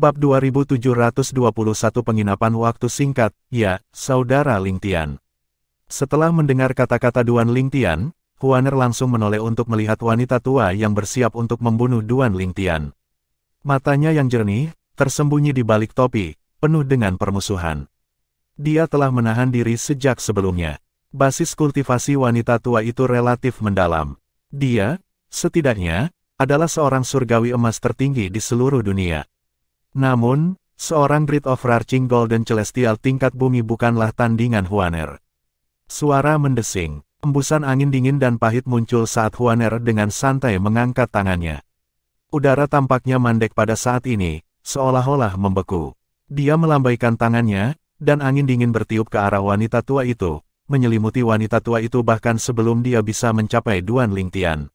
Bab 2721 Penginapan waktu singkat, ya, Saudara Ling Tian. Setelah mendengar kata-kata Duan Ling Tian, Huaner langsung menoleh untuk melihat wanita tua yang bersiap untuk membunuh Duan Ling Tian. Matanya yang jernih, tersembunyi di balik topi, penuh dengan permusuhan. Dia telah menahan diri sejak sebelumnya. Basis kultivasi wanita tua itu relatif mendalam. Dia, setidaknya, adalah seorang surgawi emas tertinggi di seluruh dunia. Namun, seorang Great Overarching Golden Celestial tingkat bumi bukanlah tandingan Huaner. Suara mendesing, embusan angin dingin dan pahit muncul saat Huaner dengan santai mengangkat tangannya. Udara tampaknya mandek pada saat ini, seolah-olah membeku. Dia melambaikan tangannya, dan angin dingin bertiup ke arah wanita tua itu, menyelimuti wanita tua itu bahkan sebelum dia bisa mencapai Duan Ling Tian.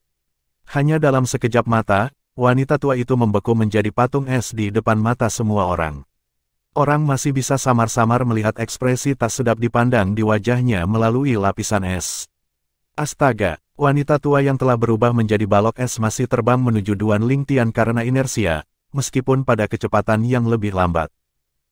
Hanya dalam sekejap mata, wanita tua itu membeku menjadi patung es di depan mata semua orang. Orang masih bisa samar-samar melihat ekspresi tak sedap dipandang di wajahnya melalui lapisan es. Astaga, wanita tua yang telah berubah menjadi balok es masih terbang menuju Duan Ling Tian karena inersia, meskipun pada kecepatan yang lebih lambat.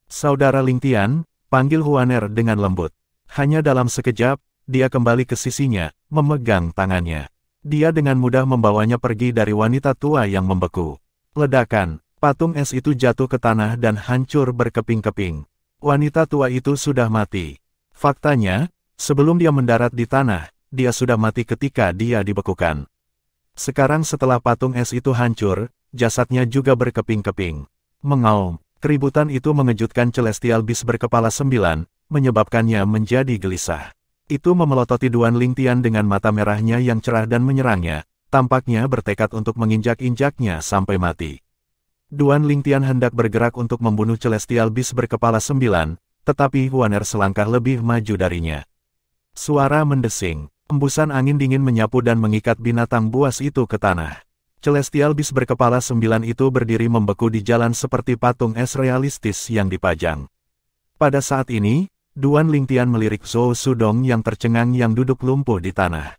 Saudara Ling Tian, panggil Huaner dengan lembut. Hanya dalam sekejap, dia kembali ke sisinya, memegang tangannya. Dia dengan mudah membawanya pergi dari wanita tua yang membeku. Ledakan, patung es itu jatuh ke tanah dan hancur berkeping-keping. Wanita tua itu sudah mati. Faktanya, sebelum dia mendarat di tanah, dia sudah mati ketika dia dibekukan. Sekarang setelah patung es itu hancur, jasadnya juga berkeping-keping. Mengaum, keributan itu mengejutkan Celestial Beast berkepala 9, menyebabkannya menjadi gelisah. Itu memelototi Duan Ling Tian dengan mata merahnya yang cerah dan menyerangnya, tampaknya bertekad untuk menginjak-injaknya sampai mati. Duan Ling Tian hendak bergerak untuk membunuh Celestial Beast berkepala 9, tetapi Huaner selangkah lebih maju darinya. Suara mendesing, embusan angin dingin menyapu dan mengikat binatang buas itu ke tanah. Celestial Beast berkepala 9 itu berdiri membeku di jalan seperti patung es realistis yang dipajang. Pada saat ini, Duan Ling Tian melirik Zhou Sudong yang tercengang yang duduk lumpuh di tanah.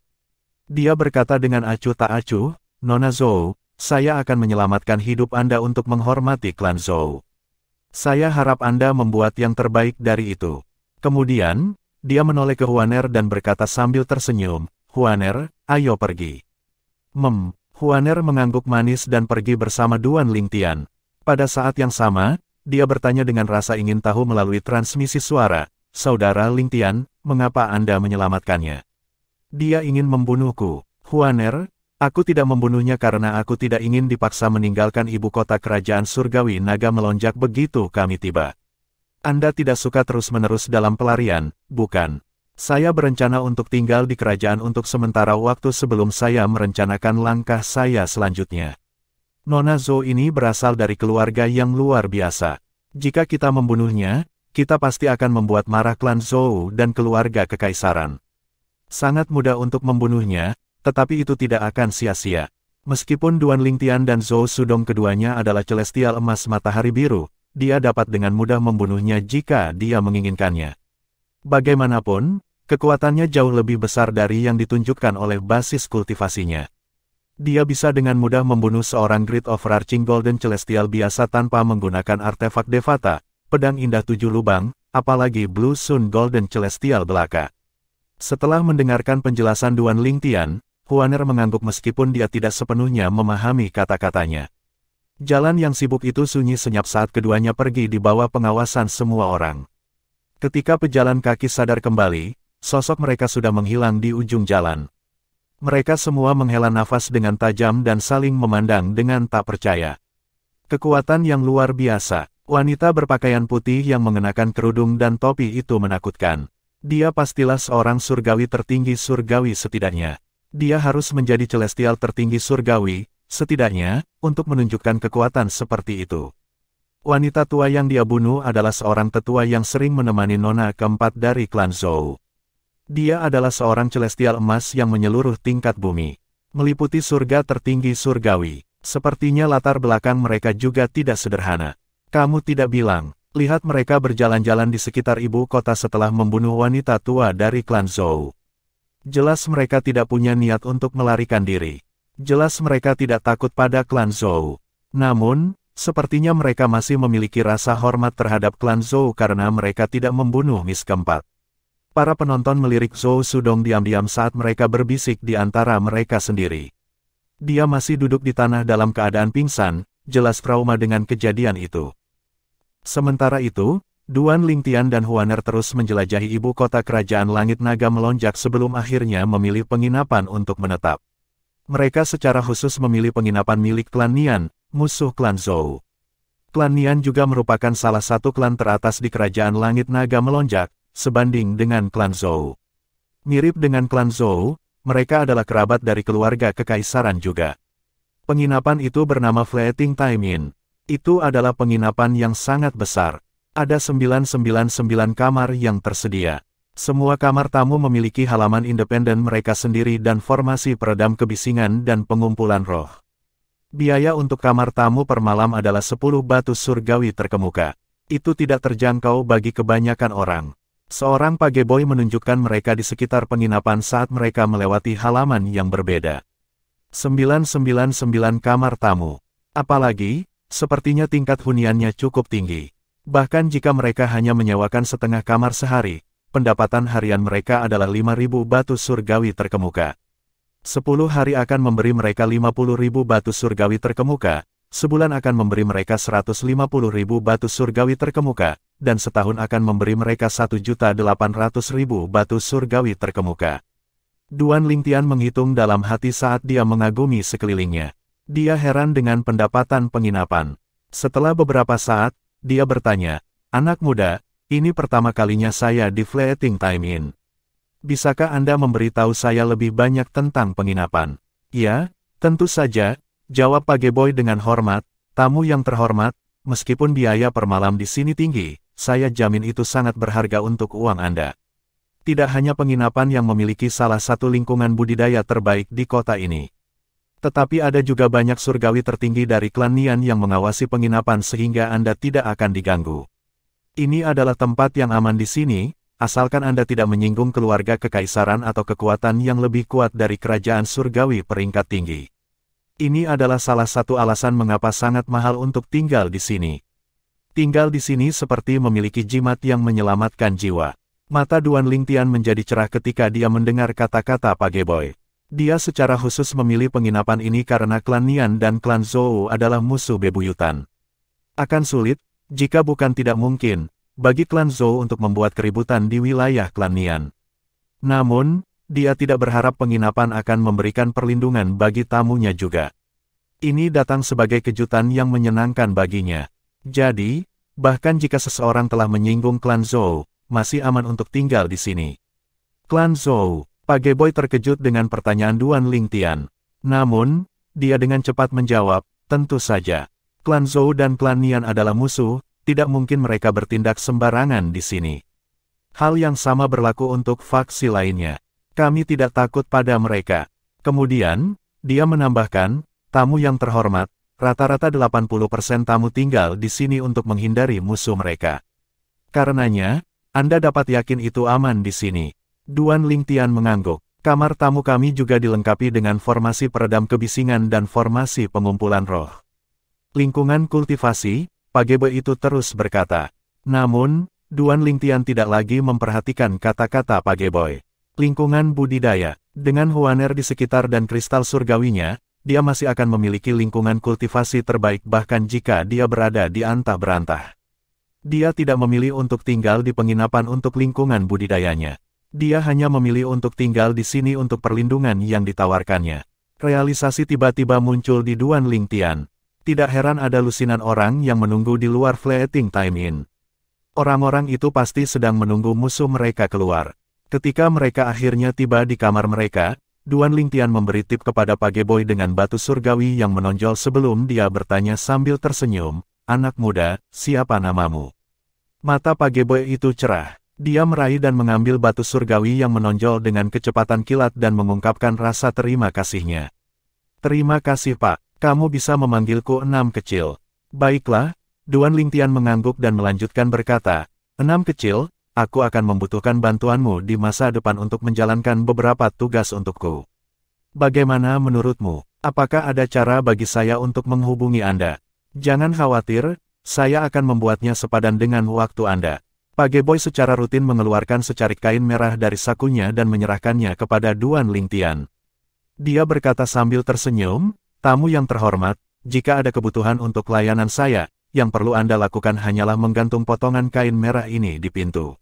Dia berkata dengan acuh tak acuh, "Nona Zhou, saya akan menyelamatkan hidup Anda untuk menghormati klan Zhou. Saya harap Anda membuat yang terbaik dari itu." Kemudian, dia menoleh ke Huaner dan berkata sambil tersenyum, "Huaner, ayo pergi." Huaner mengangguk manis dan pergi bersama Duan Ling Tian. Pada saat yang sama, dia bertanya dengan rasa ingin tahu melalui transmisi suara, "Saudara Ling Tian, mengapa Anda menyelamatkannya?" "Dia ingin membunuhku, Huaner. Aku tidak membunuhnya karena aku tidak ingin dipaksa meninggalkan ibu kota kerajaan surgawi naga melonjak begitu kami tiba." "Anda tidak suka terus-menerus dalam pelarian, bukan? Saya berencana untuk tinggal di kerajaan untuk sementara waktu sebelum saya merencanakan langkah saya selanjutnya. Nona Zhou ini berasal dari keluarga yang luar biasa. Jika kita membunuhnya, kita pasti akan membuat marah klan Zhou dan keluarga kekaisaran. Sangat mudah untuk membunuhnya, tetapi itu tidak akan sia-sia. Meskipun Duan Ling Tian dan Zhou Sudong keduanya adalah Celestial Emas Matahari Biru, dia dapat dengan mudah membunuhnya jika dia menginginkannya. Bagaimanapun, kekuatannya jauh lebih besar dari yang ditunjukkan oleh basis kultivasinya. Dia bisa dengan mudah membunuh seorang Great Overarching Golden Celestial biasa tanpa menggunakan artefak Devata, pedang indah 7 lubang, apalagi Blue Sun Golden Celestial belaka." Setelah mendengarkan penjelasan Duan Ling Tian, Huaner mengangguk meskipun dia tidak sepenuhnya memahami kata-katanya. Jalan yang sibuk itu sunyi senyap saat keduanya pergi di bawah pengawasan semua orang. Ketika pejalan kaki sadar kembali, sosok mereka sudah menghilang di ujung jalan. Mereka semua menghela nafas dengan tajam dan saling memandang dengan tak percaya. Kekuatan yang luar biasa. Wanita berpakaian putih yang mengenakan kerudung dan topi itu menakutkan. Dia pastilah seorang surgawi tertinggi surgawi setidaknya. Dia harus menjadi celestial tertinggi surgawi, setidaknya, untuk menunjukkan kekuatan seperti itu. Wanita tua yang dia bunuh adalah seorang tetua yang sering menemani nona keempat dari klan Zhou. Dia adalah seorang celestial emas yang menyeluruh tingkat bumi, meliputi surga tertinggi surgawi. Sepertinya latar belakang mereka juga tidak sederhana. Kamu tidak bilang, lihat mereka berjalan-jalan di sekitar ibu kota setelah membunuh wanita tua dari klan Zhou. Jelas mereka tidak punya niat untuk melarikan diri. Jelas mereka tidak takut pada klan Zhou. Namun, Sepertinya mereka masih memiliki rasa hormat terhadap klan Zhou karena mereka tidak membunuh Miss keempat. Para penonton melirik Zhou Sudong diam-diam saat mereka berbisik di antara mereka sendiri. Dia masih duduk di tanah dalam keadaan pingsan, jelas trauma dengan kejadian itu. Sementara itu, Duan Lingtian dan Huaner terus menjelajahi ibu kota kerajaan Langit Naga Melonjak sebelum akhirnya memilih penginapan untuk menetap. Mereka secara khusus memilih penginapan milik klan Nian, musuh klan Zhou. Klan Nian juga merupakan salah satu klan teratas di kerajaan Langit Naga Melonjak, sebanding dengan klan Zhou. Mirip dengan klan Zhou, mereka adalah kerabat dari keluarga kekaisaran juga. Penginapan itu bernama Fleeting Time Inn. Itu adalah penginapan yang sangat besar. Ada 999 kamar yang tersedia. Semua kamar tamu memiliki halaman independen mereka sendiri dan formasi peredam kebisingan dan pengumpulan roh. Biaya untuk kamar tamu per malam adalah 10 batu surgawi terkemuka. Itu tidak terjangkau bagi kebanyakan orang. Seorang pageboy menunjukkan mereka di sekitar penginapan saat mereka melewati halaman yang berbeda. 999 kamar tamu. Apalagi, sepertinya tingkat huniannya cukup tinggi. Bahkan jika mereka hanya menyewakan setengah kamar sehari, pendapatan harian mereka adalah 5.000 batu surgawi terkemuka. 10 hari akan memberi mereka 50.000 batu surgawi terkemuka, sebulan akan memberi mereka 150.000 batu surgawi terkemuka, dan setahun akan memberi mereka 1.800.000 batu surgawi terkemuka. Duan Lingtian menghitung dalam hati saat dia mengagumi sekelilingnya. Dia heran dengan pendapatan penginapan. Setelah beberapa saat, dia bertanya, "Anak muda, ini pertama kalinya saya di Fleeting Time Inn. Bisakah Anda memberitahu saya lebih banyak tentang penginapan?" "Ya, tentu saja," jawab pageboy dengan hormat. "Tamu yang terhormat, meskipun biaya per malam di sini tinggi, saya jamin itu sangat berharga untuk uang Anda. Tidak hanya penginapan yang memiliki salah satu lingkungan budidaya terbaik di kota ini. Tetapi ada juga banyak surgawi tertinggi dari klan Nian yang mengawasi penginapan sehingga Anda tidak akan diganggu. Ini adalah tempat yang aman di sini, asalkan Anda tidak menyinggung keluarga kekaisaran atau kekuatan yang lebih kuat dari kerajaan surgawi peringkat tinggi. Ini adalah salah satu alasan mengapa sangat mahal untuk tinggal di sini. Tinggal di sini seperti memiliki jimat yang menyelamatkan jiwa." Mata Duan Lingtian menjadi cerah ketika dia mendengar kata-kata pageboy. Dia secara khusus memilih penginapan ini karena klan Nian dan klan Zhou adalah musuh bebuyutan. Akan sulit, jika bukan tidak mungkin, bagi klan Zhou untuk membuat keributan di wilayah klan Nian. Namun, dia tidak berharap penginapan akan memberikan perlindungan bagi tamunya juga. Ini datang sebagai kejutan yang menyenangkan baginya. Jadi, bahkan jika seseorang telah menyinggung klan Zhou, masih aman untuk tinggal di sini. Klan Zhou, pageboy terkejut dengan pertanyaan Duan Lingtian. Namun, dia dengan cepat menjawab, "Tentu saja. Klan Zhou dan klan Nian adalah musuh, tidak mungkin mereka bertindak sembarangan di sini. Hal yang sama berlaku untuk faksi lainnya. Kami tidak takut pada mereka." Kemudian, dia menambahkan, "Tamu yang terhormat, rata-rata 80% tamu tinggal di sini untuk menghindari musuh mereka. Karenanya, Anda dapat yakin itu aman di sini." Duan Lingtian mengangguk. "Kamar tamu kami juga dilengkapi dengan formasi peredam kebisingan dan formasi pengumpulan roh. Lingkungan kultivasi," pageboy itu terus berkata. Namun, Duan Lingtian tidak lagi memperhatikan kata-kata pageboy. Lingkungan budidaya. Dengan Huaner di sekitar dan kristal surgawinya, dia masih akan memiliki lingkungan kultivasi terbaik bahkan jika dia berada di antah berantah. Dia tidak memilih untuk tinggal di penginapan untuk lingkungan budidayanya. Dia hanya memilih untuk tinggal di sini untuk perlindungan yang ditawarkannya. Realisasi tiba-tiba muncul di Duan Lingtian. Tidak heran ada lusinan orang yang menunggu di luar Fleeting Time Inn. Orang-orang itu pasti sedang menunggu musuh mereka keluar. Ketika mereka akhirnya tiba di kamar mereka, Duan Lingtian memberi tip kepada pageboy dengan batu surgawi yang menonjol sebelum dia bertanya sambil tersenyum, "Anak muda, siapa namamu?" Mata pageboy itu cerah. Dia meraih dan mengambil batu surgawi yang menonjol dengan kecepatan kilat dan mengungkapkan rasa terima kasihnya. "Terima kasih Pak, kamu bisa memanggilku Enam Kecil." "Baiklah," Duan Lingtian mengangguk dan melanjutkan berkata, "Enam Kecil, aku akan membutuhkan bantuanmu di masa depan untuk menjalankan beberapa tugas untukku. Bagaimana menurutmu? Apakah ada cara bagi saya untuk menghubungi Anda?" Jangan khawatir, saya akan membuatnya sepadan dengan waktu Anda. Pageboy secara rutin mengeluarkan secarik kain merah dari sakunya dan menyerahkannya kepada Duan Lingtian. Dia berkata sambil tersenyum, "Tamu yang terhormat, jika ada kebutuhan untuk layanan saya, yang perlu Anda lakukan hanyalah menggantung potongan kain merah ini di pintu.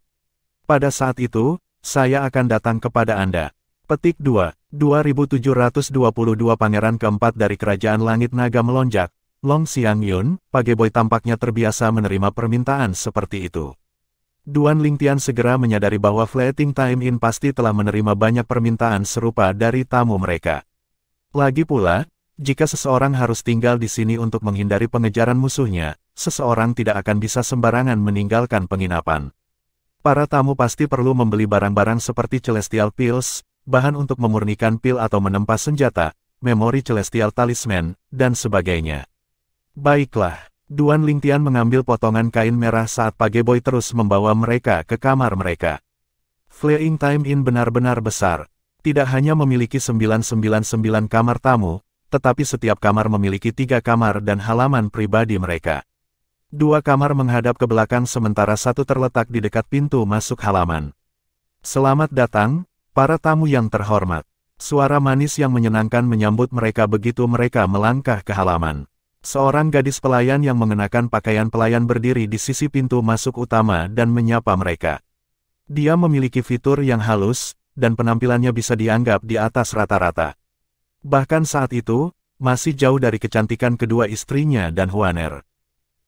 Pada saat itu, saya akan datang kepada Anda." Petik 2. 2722 Pangeran keempat dari Kerajaan Langit Naga melonjak. Long Xiangyun, Pageboy tampaknya terbiasa menerima permintaan seperti itu. Duan Lingtian segera menyadari bahwa Fleeting Time Inn pasti telah menerima banyak permintaan serupa dari tamu mereka. Lagi pula, jika seseorang harus tinggal di sini untuk menghindari pengejaran musuhnya, seseorang tidak akan bisa sembarangan meninggalkan penginapan. Para tamu pasti perlu membeli barang-barang seperti Celestial Pills, bahan untuk memurnikan pil atau menempa senjata, memori Celestial Talisman, dan sebagainya. Baiklah, Duan Lingtian mengambil potongan kain merah saat Pageboy terus membawa mereka ke kamar mereka. Fleeting Time Inn benar-benar besar. Tidak hanya memiliki 999 kamar tamu, tetapi setiap kamar memiliki 3 kamar dan halaman pribadi mereka. 2 kamar menghadap ke belakang sementara 1 terletak di dekat pintu masuk halaman. Selamat datang, para tamu yang terhormat. Suara manis yang menyenangkan menyambut mereka begitu mereka melangkah ke halaman. Seorang gadis pelayan yang mengenakan pakaian pelayan berdiri di sisi pintu masuk utama dan menyapa mereka. Dia memiliki fitur yang halus, dan penampilannya bisa dianggap di atas rata-rata. Bahkan saat itu, masih jauh dari kecantikan kedua istrinya dan Huaner.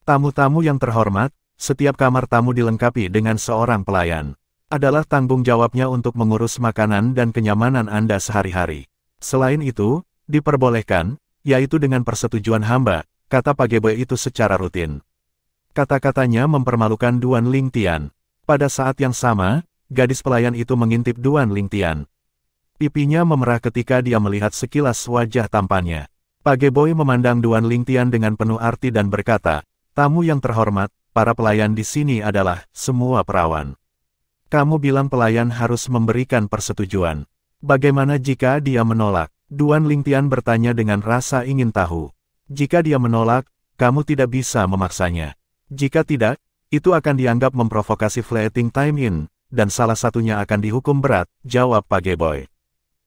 Tamu-tamu yang terhormat, setiap kamar tamu dilengkapi dengan seorang pelayan. Adalah tanggung jawabnya untuk mengurus makanan dan kenyamanan Anda sehari-hari. Selain itu, diperbolehkan, yaitu dengan persetujuan hamba, kata Pageboy itu secara rutin. Kata-katanya mempermalukan Duan Lingtian. Pada saat yang sama, gadis pelayan itu mengintip Duan Lingtian. Pipinya memerah ketika dia melihat sekilas wajah tampannya. Pageboy memandang Duan Lingtian dengan penuh arti dan berkata, "Tamu yang terhormat, para pelayan di sini adalah semua perawan. Kamu bilang pelayan harus memberikan persetujuan. Bagaimana jika dia menolak?" Duan Lingtian bertanya dengan rasa ingin tahu. "Jika dia menolak, kamu tidak bisa memaksanya. Jika tidak, itu akan dianggap memprovokasi Fleeting Time Inn, dan salah satunya akan dihukum berat," jawab Pageboy.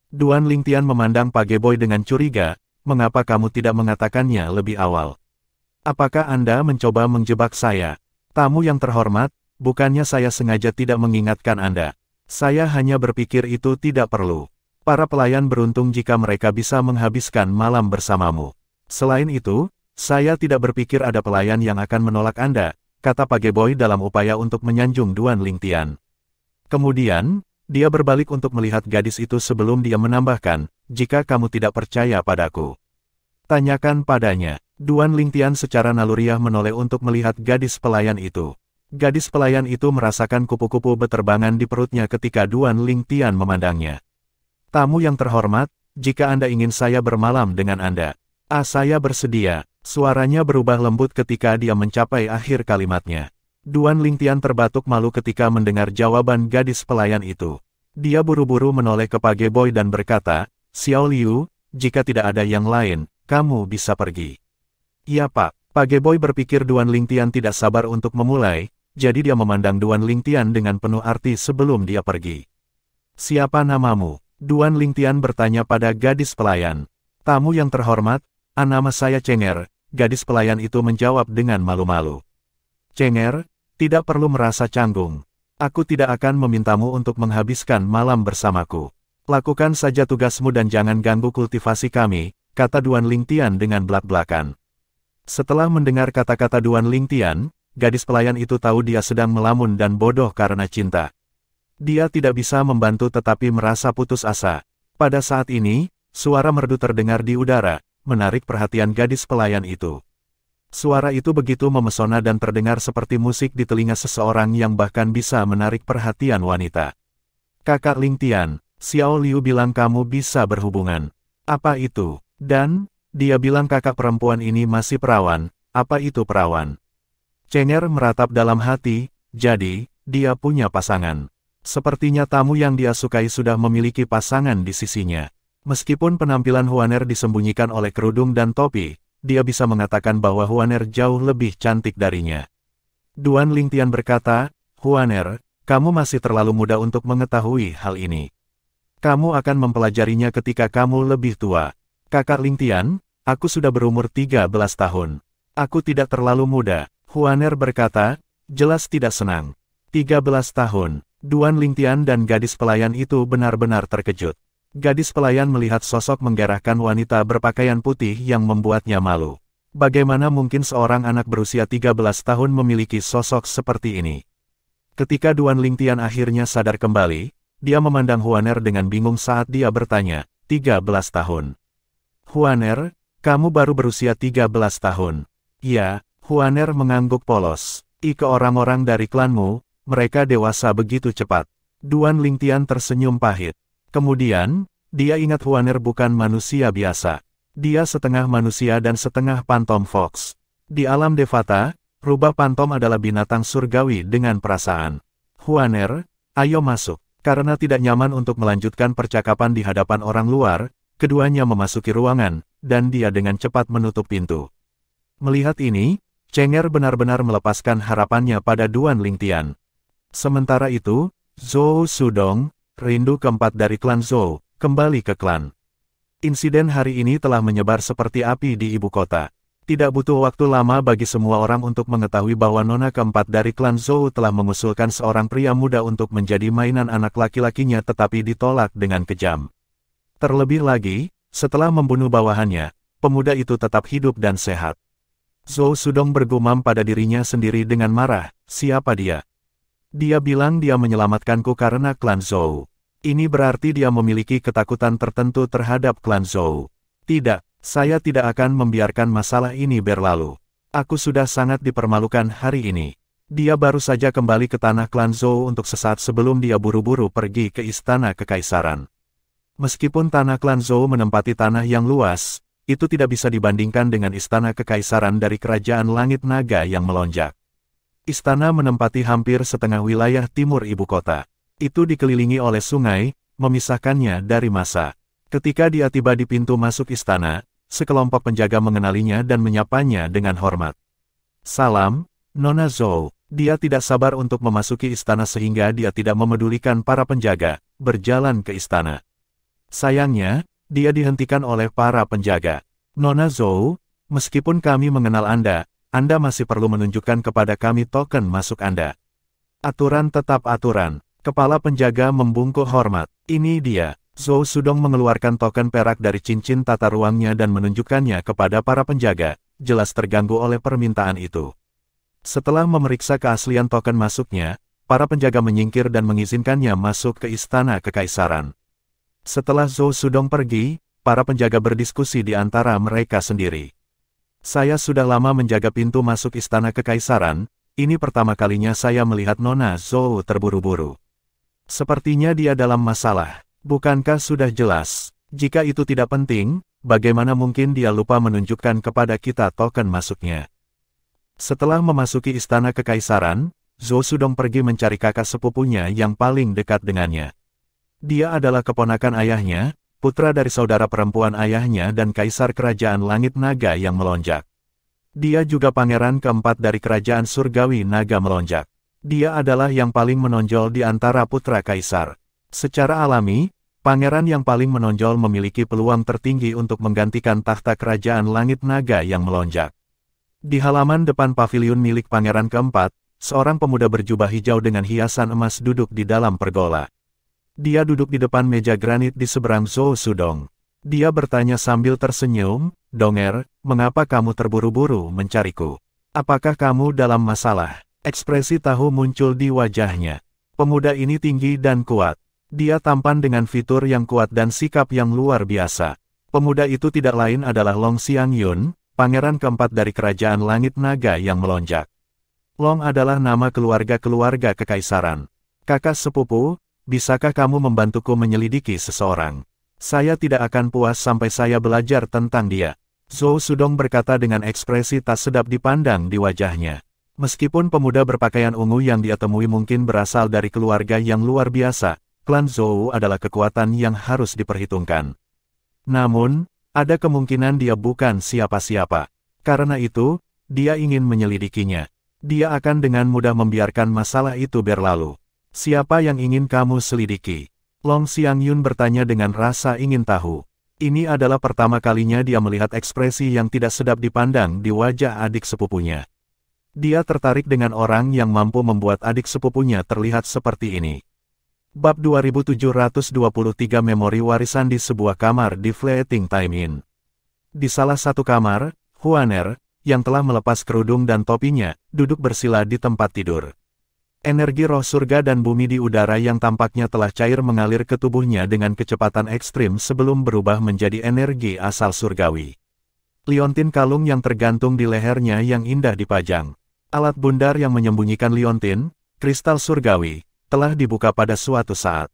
Duan Lingtian memandang Pageboy dengan curiga, "Mengapa kamu tidak mengatakannya lebih awal? Apakah Anda mencoba menjebak saya?" "Tamu yang terhormat, bukannya saya sengaja tidak mengingatkan Anda. Saya hanya berpikir itu tidak perlu. Para pelayan beruntung jika mereka bisa menghabiskan malam bersamamu. Selain itu, saya tidak berpikir ada pelayan yang akan menolak Anda," kata Pageboy dalam upaya untuk menyanjung Duan Lingtian. Kemudian, dia berbalik untuk melihat gadis itu sebelum dia menambahkan, "Jika kamu tidak percaya padaku, tanyakan padanya." Duan Lingtian secara naluriah menoleh untuk melihat gadis pelayan itu. Gadis pelayan itu merasakan kupu-kupu beterbangan di perutnya ketika Duan Lingtian memandangnya. "Tamu yang terhormat, jika Anda ingin saya bermalam dengan Anda, saya bersedia." Suaranya berubah lembut ketika dia mencapai akhir kalimatnya. Duan Lingtian terbatuk malu ketika mendengar jawaban gadis pelayan itu. Dia buru-buru menoleh ke Pageboy dan berkata, "Xiao Liu, jika tidak ada yang lain, kamu bisa pergi." "Iya Pak." Pageboy berpikir Duan Lingtian tidak sabar untuk memulai, jadi dia memandang Duan Lingtian dengan penuh arti sebelum dia pergi. "Siapa namamu?" Duan Lingtian bertanya pada gadis pelayan. "Tamu yang terhormat, nama saya Cenger," gadis pelayan itu menjawab dengan malu-malu. "Cenger, tidak perlu merasa canggung. Aku tidak akan memintamu untuk menghabiskan malam bersamaku. Lakukan saja tugasmu dan jangan ganggu kultivasi kami," kata Duan Lingtian dengan belak-belakan. Setelah mendengar kata-kata Duan Lingtian, gadis pelayan itu tahu dia sedang melamun dan bodoh karena cinta. Dia tidak bisa membantu tetapi merasa putus asa. Pada saat ini, suara merdu terdengar di udara, menarik perhatian gadis pelayan itu. Suara itu begitu memesona dan terdengar seperti musik di telinga seseorang yang bahkan bisa menarik perhatian wanita. "Kakak Lingtian, Xiao Liu bilang kamu bisa berhubungan. Apa itu?" "Dan, dia bilang kakak perempuan ini masih perawan." "Apa itu perawan?" Cenger meratap dalam hati, "Jadi, dia punya pasangan. Sepertinya tamu yang dia sukai sudah memiliki pasangan di sisinya." Meskipun penampilan Huaner disembunyikan oleh kerudung dan topi, dia bisa mengatakan bahwa Huaner jauh lebih cantik darinya. Duan Lingtian berkata, "Huaner, kamu masih terlalu muda untuk mengetahui hal ini. Kamu akan mempelajarinya ketika kamu lebih tua." "Kakak Lingtian, aku sudah berumur 13 tahun. Aku tidak terlalu muda." Huaner berkata, jelas tidak senang. 13 tahun. Duan Lingtian dan gadis pelayan itu benar-benar terkejut. Gadis pelayan melihat sosok menggerahkan wanita berpakaian putih yang membuatnya malu. Bagaimana mungkin seorang anak berusia 13 tahun memiliki sosok seperti ini? Ketika Duan Lingtian akhirnya sadar kembali, dia memandang Huaner dengan bingung saat dia bertanya, 13 tahun. "Huaner, kamu baru berusia 13 tahun." "Ya." Huaner mengangguk polos. "Ke orang-orang dari klanmu, mereka dewasa begitu cepat." Duan Lingtian tersenyum pahit. Kemudian, dia ingat Huaner bukan manusia biasa. Dia setengah manusia dan setengah pantom fox. Di alam Devata, rubah pantom adalah binatang surgawi dengan perasaan. "Huaner, ayo masuk." Karena tidak nyaman untuk melanjutkan percakapan di hadapan orang luar, keduanya memasuki ruangan, dan dia dengan cepat menutup pintu. Melihat ini, Cenger benar-benar melepaskan harapannya pada Duan Lingtian. Sementara itu, Zhou Sudong, rindu keempat dari klan Zhou, kembali ke klan. Insiden hari ini telah menyebar seperti api di ibu kota. Tidak butuh waktu lama bagi semua orang untuk mengetahui bahwa nona keempat dari klan Zhou telah mengusulkan seorang pria muda untuk menjadi mainan anak laki-lakinya tetapi ditolak dengan kejam. Terlebih lagi, setelah membunuh bawahannya, pemuda itu tetap hidup dan sehat. Zhou Sudong bergumam pada dirinya sendiri dengan marah, "Siapa dia? Dia bilang dia menyelamatkanku karena klan Zhou. Ini berarti dia memiliki ketakutan tertentu terhadap klan Zhou. Tidak, saya tidak akan membiarkan masalah ini berlalu. Aku sudah sangat dipermalukan hari ini." Dia baru saja kembali ke tanah klan Zhou untuk sesaat sebelum dia buru-buru pergi ke istana kekaisaran. Meskipun tanah klan Zhou menempati tanah yang luas, itu tidak bisa dibandingkan dengan istana kekaisaran dari kerajaan langit naga yang melonjak. Istana menempati hampir setengah wilayah timur ibu kota. Itu dikelilingi oleh sungai, memisahkannya dari massa. Ketika dia tiba di pintu masuk istana, sekelompok penjaga mengenalinya dan menyapanya dengan hormat. "Salam, Nona Zhou." Dia tidak sabar untuk memasuki istana sehingga dia tidak memedulikan para penjaga, berjalan ke istana. Sayangnya, dia dihentikan oleh para penjaga. "Nona Zhou, meskipun kami mengenal Anda masih perlu menunjukkan kepada kami token masuk Anda." "Aturan tetap aturan." Kepala penjaga membungkuk hormat. "Ini dia." Zhou Sudong mengeluarkan token perak dari cincin tata ruangnya dan menunjukkannya kepada para penjaga, jelas terganggu oleh permintaan itu. Setelah memeriksa keaslian token masuknya, para penjaga menyingkir dan mengizinkannya masuk ke istana kekaisaran. Setelah Zhou Sudong pergi, para penjaga berdiskusi di antara mereka sendiri. "Saya sudah lama menjaga pintu masuk istana kekaisaran, ini pertama kalinya saya melihat Nona Zhou terburu-buru. Sepertinya dia dalam masalah. Bukankah sudah jelas? Jika itu tidak penting, bagaimana mungkin dia lupa menunjukkan kepada kita token masuknya?" Setelah memasuki istana kekaisaran, Zhou Sudong pergi mencari kakak sepupunya yang paling dekat dengannya. Dia adalah keponakan ayahnya, putra dari saudara perempuan ayahnya dan kaisar kerajaan langit naga yang melonjak. Dia juga pangeran keempat dari kerajaan surgawi naga melonjak. Dia adalah yang paling menonjol di antara putra kaisar. Secara alami, pangeran yang paling menonjol memiliki peluang tertinggi untuk menggantikan takhta kerajaan langit naga yang melonjak. Di halaman depan paviliun milik pangeran keempat, seorang pemuda berjubah hijau dengan hiasan emas duduk di dalam pergola. Dia duduk di depan meja granit di seberang Zhou Sudong. Dia bertanya sambil tersenyum, "Donger, mengapa kamu terburu-buru mencariku? Apakah kamu dalam masalah?" Ekspresi tahu muncul di wajahnya. Pemuda ini tinggi dan kuat. Dia tampan dengan fitur yang kuat dan sikap yang luar biasa. Pemuda itu tidak lain adalah Long Xiangyun, pangeran keempat dari kerajaan langit naga yang melonjak. Long adalah nama keluarga kekaisaran. "Kakak sepupu, bisakah kamu membantuku menyelidiki seseorang? Saya tidak akan puas sampai saya belajar tentang dia." Zhou Sudong berkata dengan ekspresi tak sedap dipandang di wajahnya. Meskipun pemuda berpakaian ungu yang dia temui mungkin berasal dari keluarga yang luar biasa, klan Zhou adalah kekuatan yang harus diperhitungkan. Namun, Ada kemungkinan dia bukan siapa-siapa. Karena itu, dia ingin menyelidikinya. Dia akan dengan mudah membiarkan masalah itu berlalu. Siapa yang ingin kamu selidiki? Long Xiangyun bertanya dengan rasa ingin tahu. Ini adalah pertama kalinya dia melihat ekspresi yang tidak sedap dipandang di wajah adik sepupunya. Dia tertarik dengan orang yang mampu membuat adik sepupunya terlihat seperti ini. Bab 2723 Memori Warisan di sebuah kamar di Fleeting Time Inn. Di salah satu kamar, Huaner, yang telah melepas kerudung dan topinya, duduk bersila di tempat tidur. Energi roh surga dan bumi di udara yang tampaknya telah cair mengalir ke tubuhnya dengan kecepatan ekstrim sebelum berubah menjadi energi asal surgawi. Liontin kalung yang tergantung di lehernya yang indah dipajang. Alat bundar yang menyembunyikan liontin, kristal surgawi, telah dibuka pada suatu saat.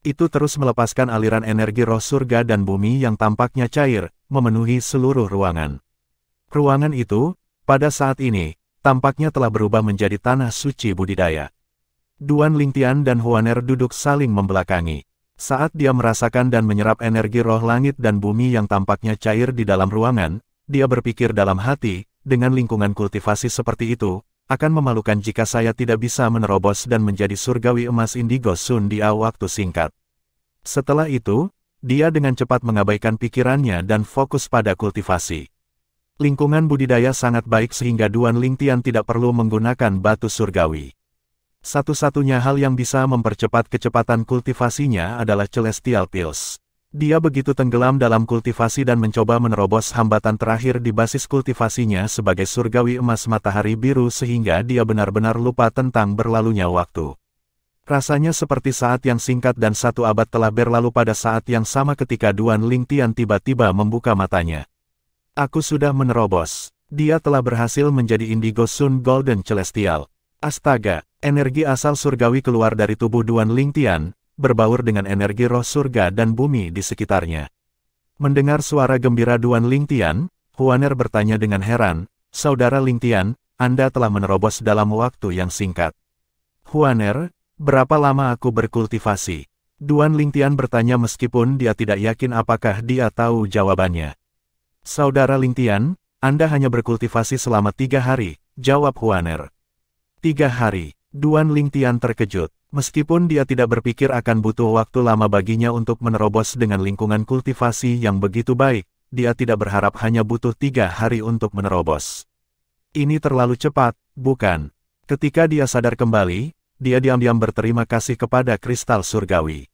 Itu terus melepaskan aliran energi roh surga dan bumi yang tampaknya cair, memenuhi seluruh ruangan. Ruangan itu, pada saat ini, tampaknya telah berubah menjadi tanah suci budidaya. Duan Lingtian dan Huaner duduk saling membelakangi. Saat dia merasakan dan menyerap energi roh langit dan bumi yang tampaknya cair di dalam ruangan, dia berpikir dalam hati, dengan lingkungan kultivasi seperti itu, akan memalukan jika saya tidak bisa menerobos dan menjadi surgawi emas indigo sun di waktu singkat. Setelah itu, dia dengan cepat mengabaikan pikirannya dan fokus pada kultivasi. Lingkungan budidaya sangat baik sehingga Duan Lingtian tidak perlu menggunakan batu surgawi. Satu-satunya hal yang bisa mempercepat kecepatan kultivasinya adalah Celestial Pills. Dia begitu tenggelam dalam kultivasi dan mencoba menerobos hambatan terakhir di basis kultivasinya sebagai surgawi emas matahari biru sehingga dia benar-benar lupa tentang berlalunya waktu. Rasanya seperti saat yang singkat dan satu abad telah berlalu pada saat yang sama ketika Duan Lingtian tiba-tiba membuka matanya. Aku sudah menerobos. Dia telah berhasil menjadi Indigo Sun Golden Celestial. Astaga, energi asal surgawi keluar dari tubuh Duan Lingtian, berbaur dengan energi roh surga dan bumi di sekitarnya. Mendengar suara gembira Duan Lingtian, Huaner bertanya dengan heran, "Saudara Lingtian, Anda telah menerobos dalam waktu yang singkat." "Huaner, berapa lama aku berkultivasi?" Duan Lingtian bertanya meskipun dia tidak yakin apakah dia tahu jawabannya. "Saudara Lingtian, Anda hanya berkultivasi selama 3 hari, jawab Huaner. 3 hari, Duan Lingtian terkejut. Meskipun dia tidak berpikir akan butuh waktu lama baginya untuk menerobos dengan lingkungan kultivasi yang begitu baik, dia tidak berharap hanya butuh 3 hari untuk menerobos. Ini terlalu cepat, bukan? Ketika dia sadar kembali, dia diam-diam berterima kasih kepada kristal surgawi.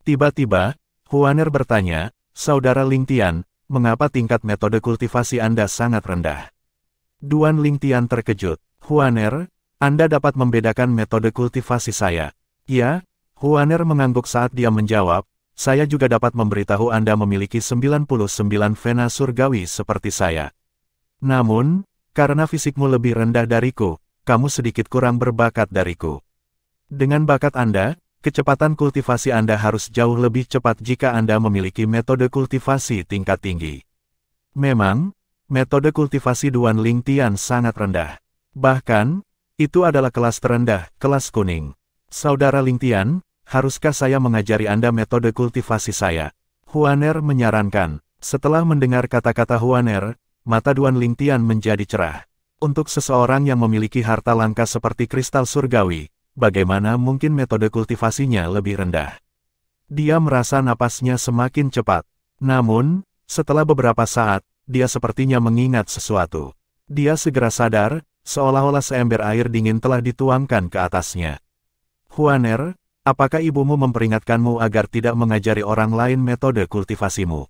Tiba-tiba, Huaner bertanya, "Saudara Lingtian, mengapa tingkat metode kultivasi Anda sangat rendah?" Duan Lingtian terkejut. "Huaner, Anda dapat membedakan metode kultivasi saya?" "Ya," Huaner mengangguk saat dia menjawab, "saya juga dapat memberitahu Anda memiliki 99 vena surgawi seperti saya. Namun, karena fisikmu lebih rendah dariku, kamu sedikit kurang berbakat dariku. Dengan bakat Anda, kecepatan kultivasi Anda harus jauh lebih cepat jika Anda memiliki metode kultivasi tingkat tinggi." Memang, metode kultivasi Duan Lingtian sangat rendah. Bahkan, itu adalah kelas terendah, kelas kuning. "Saudara Lingtian, haruskah saya mengajari Anda metode kultivasi saya?" Huaner menyarankan. Setelah mendengar kata-kata Huaner, mata Duan Lingtian menjadi cerah. Untuk seseorang yang memiliki harta langka seperti kristal surgawi, bagaimana mungkin metode kultivasinya lebih rendah? Dia merasa napasnya semakin cepat. Namun, setelah beberapa saat, dia sepertinya mengingat sesuatu. Dia segera sadar, seolah-olah seember air dingin telah dituangkan ke atasnya. "Huaner, apakah ibumu memperingatkanmu agar tidak mengajari orang lain metode kultivasimu?"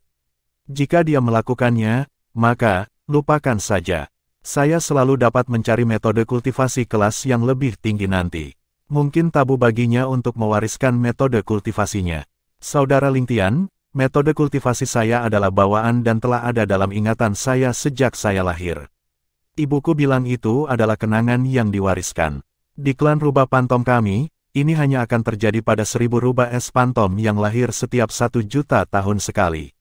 "Jika dia melakukannya, maka, lupakan saja. Saya selalu dapat mencari metode kultivasi kelas yang lebih tinggi nanti. Mungkin tabu baginya untuk mewariskan metode kultivasinya. Saudara Lingtian, metode kultivasi saya adalah bawaan dan telah ada dalam ingatan saya sejak saya lahir. Ibuku bilang itu adalah kenangan yang diwariskan. Di klan rubah pantom kami, ini hanya akan terjadi pada 1000 rubah es pantom yang lahir setiap 1 juta tahun sekali.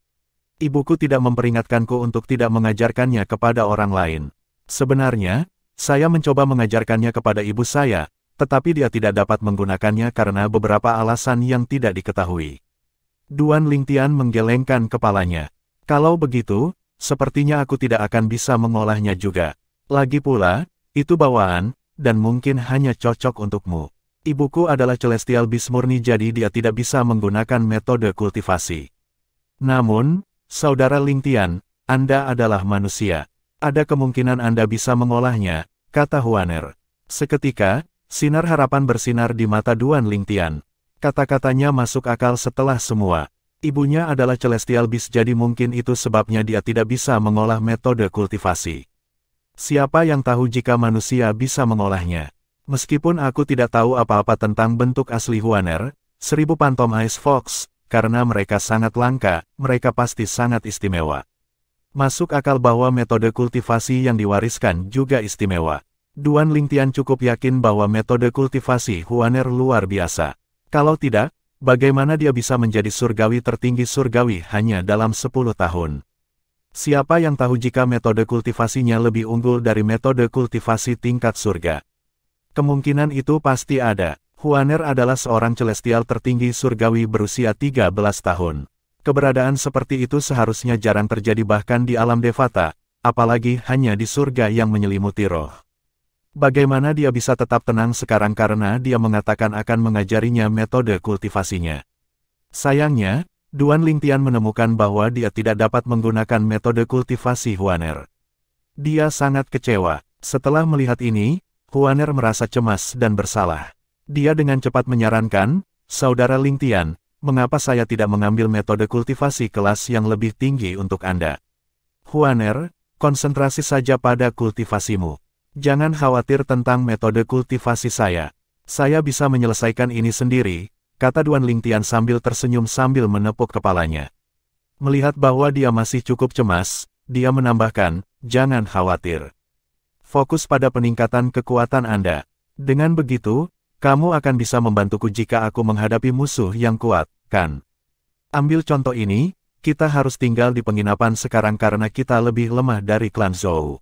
Ibuku tidak memperingatkanku untuk tidak mengajarkannya kepada orang lain. Sebenarnya, saya mencoba mengajarkannya kepada ibu saya, tetapi dia tidak dapat menggunakannya karena beberapa alasan yang tidak diketahui." Duan Lingtian menggelengkan kepalanya. Kalau begitu, sepertinya aku tidak akan bisa mengolahnya juga. Lagi pula, itu bawaan, dan mungkin hanya cocok untukmu. Ibuku adalah Celestial Beast murni jadi dia tidak bisa menggunakan metode kultivasi. Namun, Saudara Ling Tian, Anda adalah manusia. Ada kemungkinan Anda bisa mengolahnya, kata Huaner. Seketika, sinar harapan bersinar di mata Duan Ling Tian. Kata-katanya masuk akal setelah semua. Ibunya adalah Celestial Beast jadi mungkin itu sebabnya dia tidak bisa mengolah metode kultivasi. Siapa yang tahu jika manusia bisa mengolahnya? Meskipun aku tidak tahu apa-apa tentang bentuk asli Huaner, 1000 Phantom Ice Fox, karena mereka sangat langka, mereka pasti sangat istimewa. Masuk akal bahwa metode kultivasi yang diwariskan juga istimewa. Duan Ling Tian cukup yakin bahwa metode kultivasi Huaner luar biasa. Kalau tidak, bagaimana dia bisa menjadi surgawi tertinggi surgawi hanya dalam 10 tahun? Siapa yang tahu jika metode kultivasinya lebih unggul dari metode kultivasi tingkat surga? Kemungkinan itu pasti ada. Huaner adalah seorang celestial tertinggi surgawi berusia 13 tahun. Keberadaan seperti itu seharusnya jarang terjadi bahkan di alam Devata, apalagi hanya di surga yang menyelimuti roh. Bagaimana dia bisa tetap tenang sekarang karena dia mengatakan akan mengajarinya metode kultivasinya? Sayangnya, Duan Ling Tian menemukan bahwa dia tidak dapat menggunakan metode kultivasi Huaner. Dia sangat kecewa. Setelah melihat ini, Huaner merasa cemas dan bersalah. Dia dengan cepat menyarankan, Saudara Ling Tian, mengapa saya tidak mengambil metode kultivasi kelas yang lebih tinggi untuk Anda? Huaner, konsentrasi saja pada kultivasimu. Jangan khawatir tentang metode kultivasi saya. Saya bisa menyelesaikan ini sendiri, kata Duan Ling Tian sambil tersenyum sambil menepuk kepalanya. Melihat bahwa dia masih cukup cemas, dia menambahkan, jangan khawatir. Fokus pada peningkatan kekuatan Anda. Dengan begitu, kamu akan bisa membantuku jika aku menghadapi musuh yang kuat, kan? Ambil contoh ini, kita harus tinggal di penginapan sekarang karena kita lebih lemah dari klan Zhou.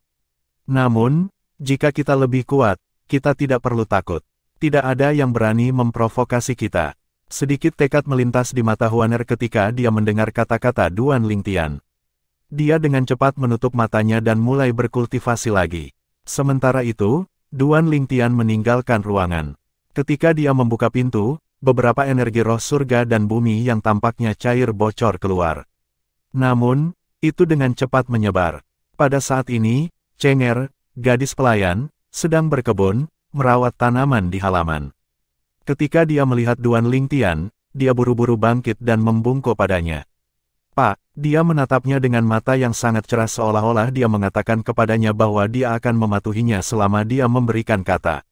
Namun, jika kita lebih kuat, kita tidak perlu takut. Tidak ada yang berani memprovokasi kita. Sedikit tekad melintas di mata Huaner ketika dia mendengar kata-kata Duan Ling Tian. Dia dengan cepat menutup matanya dan mulai berkultivasi lagi. Sementara itu, Duan Ling Tian meninggalkan ruangan. Ketika dia membuka pintu, beberapa energi roh surga dan bumi yang tampaknya cair bocor keluar. Namun, itu dengan cepat menyebar. Pada saat ini, Chenger, gadis pelayan, sedang berkebun, merawat tanaman di halaman. Ketika dia melihat Duan Ling Tian, dia buru-buru bangkit dan membungkuk padanya. Pak, dia menatapnya dengan mata yang sangat cerah seolah-olah dia mengatakan kepadanya bahwa dia akan mematuhinya selama dia memberikan kata.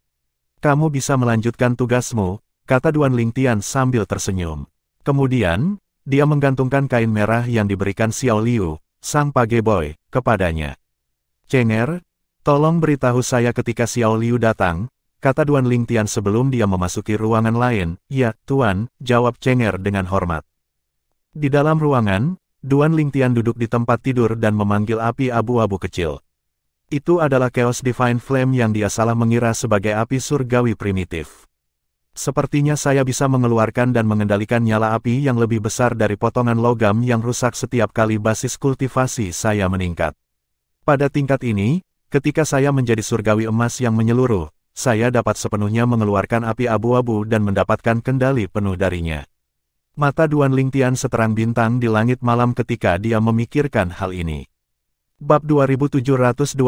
Kamu bisa melanjutkan tugasmu, kata Duan Ling Tian sambil tersenyum. Kemudian, dia menggantungkan kain merah yang diberikan Xiao Liu, sang pageboy, kepadanya. Chenger, tolong beritahu saya ketika Xiao Liu datang, kata Duan Ling Tian sebelum dia memasuki ruangan lain. Ya, Tuan, jawab Chenger dengan hormat. Di dalam ruangan, Duan Ling Tian duduk di tempat tidur dan memanggil api abu-abu kecil. Itu adalah Chaos Divine Flame yang dia salah mengira sebagai api surgawi primitif. Sepertinya saya bisa mengeluarkan dan mengendalikan nyala api yang lebih besar dari potongan logam yang rusak setiap kali basis kultivasi saya meningkat. Pada tingkat ini, ketika saya menjadi surgawi emas yang menyeluruh, saya dapat sepenuhnya mengeluarkan api abu-abu dan mendapatkan kendali penuh darinya. Mata Duan Ling Tian seterang bintang di langit malam ketika dia memikirkan hal ini. Bab 2724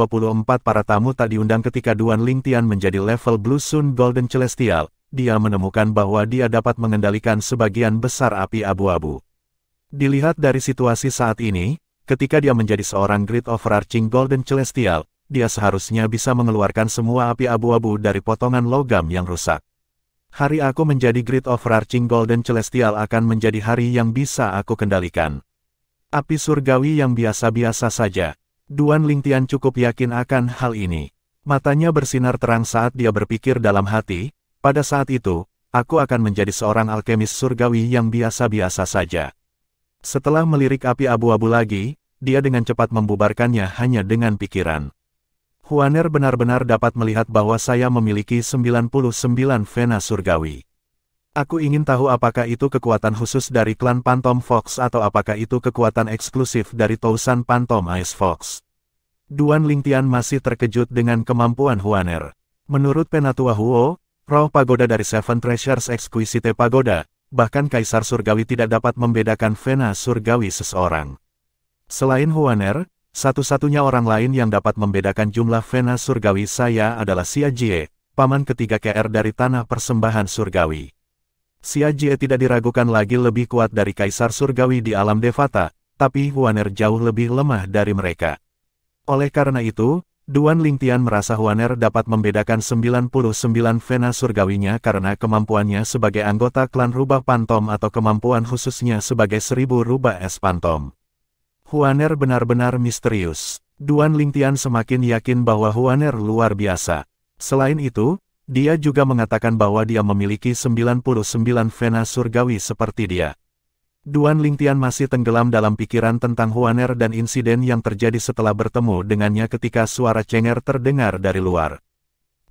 para tamu tak diundang ketika Duan Ling Tian menjadi level Blue Sun Golden Celestial. Dia menemukan bahwa dia dapat mengendalikan sebagian besar api abu-abu. Dilihat dari situasi saat ini, ketika dia menjadi seorang Great Overarching Golden Celestial, dia seharusnya bisa mengeluarkan semua api abu-abu dari potongan logam yang rusak. Hari aku menjadi Great Overarching Golden Celestial akan menjadi hari yang bisa aku kendalikan. Api surgawi yang biasa-biasa saja. Duan Ling Tian cukup yakin akan hal ini. Matanya bersinar terang saat dia berpikir dalam hati, pada saat itu, aku akan menjadi seorang alkemis surgawi yang biasa-biasa saja. Setelah melirik api abu-abu lagi, dia dengan cepat membubarkannya hanya dengan pikiran. Huaner benar-benar dapat melihat bahwa saya memiliki 99 vena surgawi. Aku ingin tahu apakah itu kekuatan khusus dari klan Phantom Fox atau apakah itu kekuatan eksklusif dari Tousan Phantom Ice Fox. Duan Lingtian masih terkejut dengan kemampuan Huaner. Menurut Penatua Huo, roh pagoda dari Seven Treasures Exquisite Pagoda, bahkan Kaisar Surgawi tidak dapat membedakan vena surgawi seseorang. Selain Huaner, satu-satunya orang lain yang dapat membedakan jumlah vena surgawi saya adalah Xia Jie, paman ketiga KR dari Tanah Persembahan Surgawi. Xia Jie tidak diragukan lagi lebih kuat dari Kaisar Surgawi di alam Devata, tapi Huaner jauh lebih lemah dari mereka. Oleh karena itu, Duan Lingtian merasa Huaner dapat membedakan 99 vena surgawinya karena kemampuannya sebagai anggota klan Rubah Phantom atau kemampuan khususnya sebagai 1000 Rubah Es Phantom. Huaner benar-benar misterius. Duan Lingtian semakin yakin bahwa Huaner luar biasa. Selain itu, dia juga mengatakan bahwa dia memiliki 99 vena surgawi seperti dia. Duan Lingtian masih tenggelam dalam pikiran tentang Huaner dan insiden yang terjadi setelah bertemu dengannya ketika suara cengeng terdengar dari luar.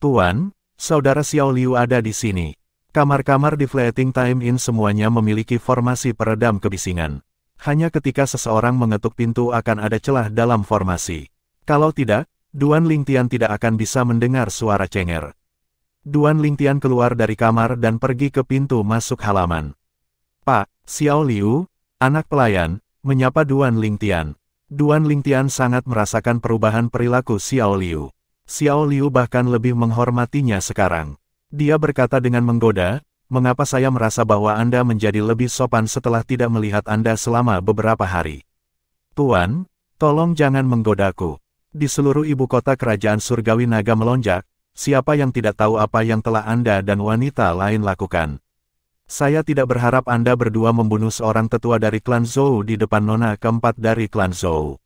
Tuan, saudara Xiao Liu ada di sini. Kamar-kamar di Fleeting Time Inn semuanya memiliki formasi peredam kebisingan. Hanya ketika seseorang mengetuk pintu akan ada celah dalam formasi. Kalau tidak, Duan Lingtian tidak akan bisa mendengar suara cengeng. Duan Lingtian keluar dari kamar dan pergi ke pintu masuk halaman. Pak, Xiao Liu, anak pelayan, menyapa Duan Lingtian. Duan Lingtian sangat merasakan perubahan perilaku Xiao Liu. Xiao Liu bahkan lebih menghormatinya sekarang. Dia berkata dengan menggoda, mengapa saya merasa bahwa Anda menjadi lebih sopan setelah tidak melihat Anda selama beberapa hari? Tuan, tolong jangan menggodaku. Di seluruh ibu kota kerajaan surgawi naga melonjak, siapa yang tidak tahu apa yang telah Anda dan wanita lain lakukan? Saya tidak berharap Anda berdua membunuh seorang tetua dari klan Zhou di depan nona keempat dari klan Zhou.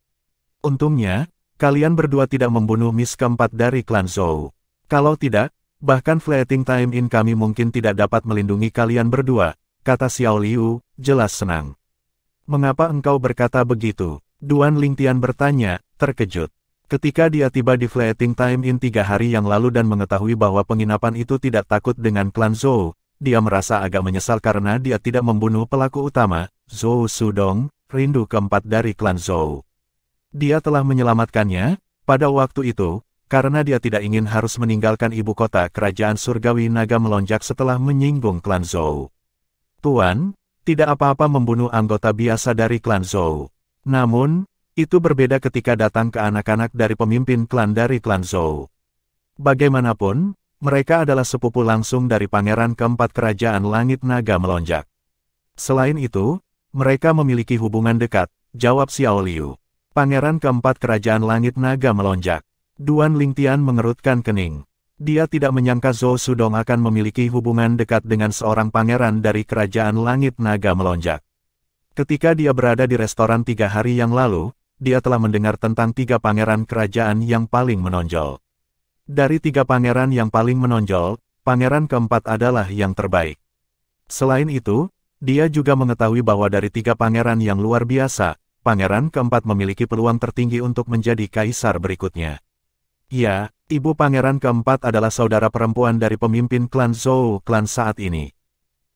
Untungnya, kalian berdua tidak membunuh Miss keempat dari klan Zhou. Kalau tidak, bahkan Fleeting Time Inn kami mungkin tidak dapat melindungi kalian berdua, kata Xiao Liu, jelas senang. Mengapa engkau berkata begitu? Duan Lingtian bertanya, terkejut. Ketika dia tiba di Fleeting Time Inn 3 hari yang lalu dan mengetahui bahwa penginapan itu tidak takut dengan klan Zhou, dia merasa agak menyesal karena dia tidak membunuh pelaku utama, Zhou Sudong, rindu keempat dari klan Zhou. Dia telah menyelamatkannya, pada waktu itu, karena dia tidak ingin harus meninggalkan ibu kota kerajaan surgawi naga melonjak setelah menyinggung klan Zhou. Tuan, tidak apa-apa membunuh anggota biasa dari klan Zhou. Namun, itu berbeda ketika datang ke anak-anak dari pemimpin klan dari klan Zhou. Bagaimanapun, mereka adalah sepupu langsung dari pangeran keempat kerajaan langit naga melonjak. Selain itu, mereka memiliki hubungan dekat, jawab Xiao Liu. Pangeran keempat kerajaan langit naga melonjak. Duan Lingtian mengerutkan kening. Dia tidak menyangka Zhou Sudong akan memiliki hubungan dekat dengan seorang pangeran dari kerajaan langit naga melonjak. Ketika dia berada di restoran 3 hari yang lalu, dia telah mendengar tentang 3 pangeran kerajaan yang paling menonjol. Dari 3 pangeran yang paling menonjol, pangeran keempat adalah yang terbaik. Selain itu, dia juga mengetahui bahwa dari 3 pangeran yang luar biasa, pangeran keempat memiliki peluang tertinggi untuk menjadi kaisar berikutnya. Ya, ibu pangeran keempat adalah saudara perempuan dari pemimpin klan Zhou klan saat ini.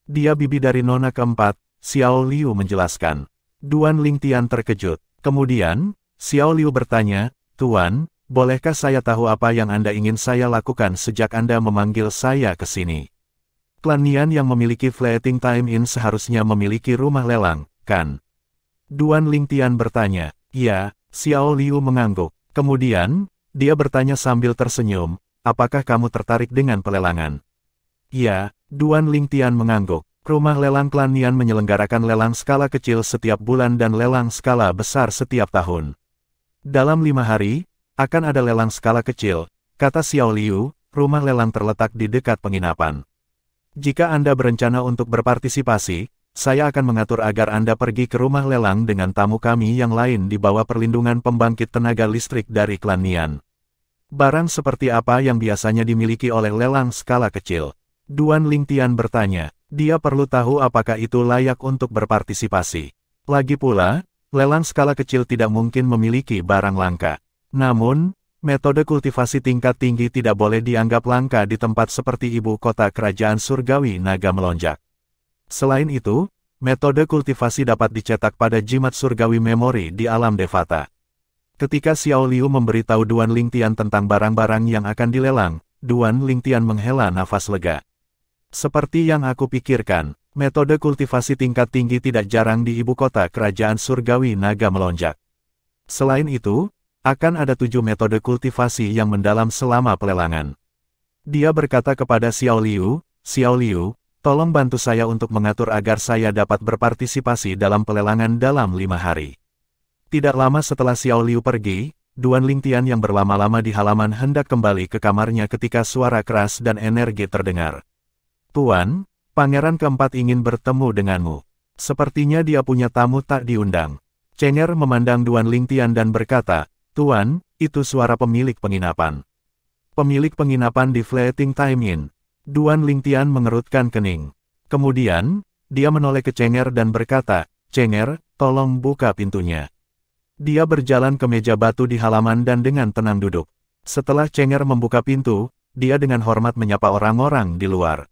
Dia bibi dari nona keempat, Xiao Liu menjelaskan. Duan Lingtian terkejut. Kemudian, Xiao Liu bertanya, Tuan, bolehkah saya tahu apa yang Anda ingin saya lakukan sejak Anda memanggil saya ke sini? Klan Nian yang memiliki Fleeting Time Inn seharusnya memiliki rumah lelang, kan? Duan Lingtian bertanya. Ya, Xiao Liu mengangguk. Kemudian, dia bertanya sambil tersenyum, apakah kamu tertarik dengan pelelangan? Ya, Duan Lingtian mengangguk. Rumah lelang klan Nian menyelenggarakan lelang skala kecil setiap bulan dan lelang skala besar setiap tahun. Dalam 5 hari, akan ada lelang skala kecil, kata Xiao Liu, rumah lelang terletak di dekat penginapan. Jika Anda berencana untuk berpartisipasi, saya akan mengatur agar Anda pergi ke rumah lelang dengan tamu kami yang lain di bawah perlindungan pembangkit tenaga listrik dari klan Nian. Barang seperti apa yang biasanya dimiliki oleh lelang skala kecil? Duan Lingtian bertanya. Dia perlu tahu apakah itu layak untuk berpartisipasi. Lagi pula, lelang skala kecil tidak mungkin memiliki barang langka. Namun, metode kultivasi tingkat tinggi tidak boleh dianggap langka di tempat seperti ibu kota kerajaan surgawi naga melonjak. Selain itu, metode kultivasi dapat dicetak pada jimat surgawi memori di alam Devata. Ketika Xiao Liu memberitahu Duan Lingtian tentang barang-barang yang akan dilelang, Duan Lingtian menghela nafas lega. Seperti yang aku pikirkan, metode kultivasi tingkat tinggi tidak jarang di ibu kota kerajaan surgawi naga melonjak. Selain itu, akan ada 7 metode kultivasi yang mendalam selama pelelangan. Dia berkata kepada Xiao Liu, tolong bantu saya untuk mengatur agar saya dapat berpartisipasi dalam pelelangan dalam 5 hari. Tidak lama setelah Xiao Liu pergi, Duan Lingtian yang berlama-lama di halaman hendak kembali ke kamarnya ketika suara keras dan energi terdengar. Tuan, Pangeran keempat ingin bertemu denganmu. Sepertinya dia punya tamu tak diundang. Cenger memandang Duan Lingtian dan berkata, Tuan, itu suara pemilik penginapan. Pemilik penginapan di Fleeting Time Inn. Duan Lingtian mengerutkan kening. Kemudian, dia menoleh ke Cenger dan berkata, Cenger, tolong buka pintunya. Dia berjalan ke meja batu di halaman dan dengan tenang duduk. Setelah Cenger membuka pintu, dia dengan hormat menyapa orang-orang di luar.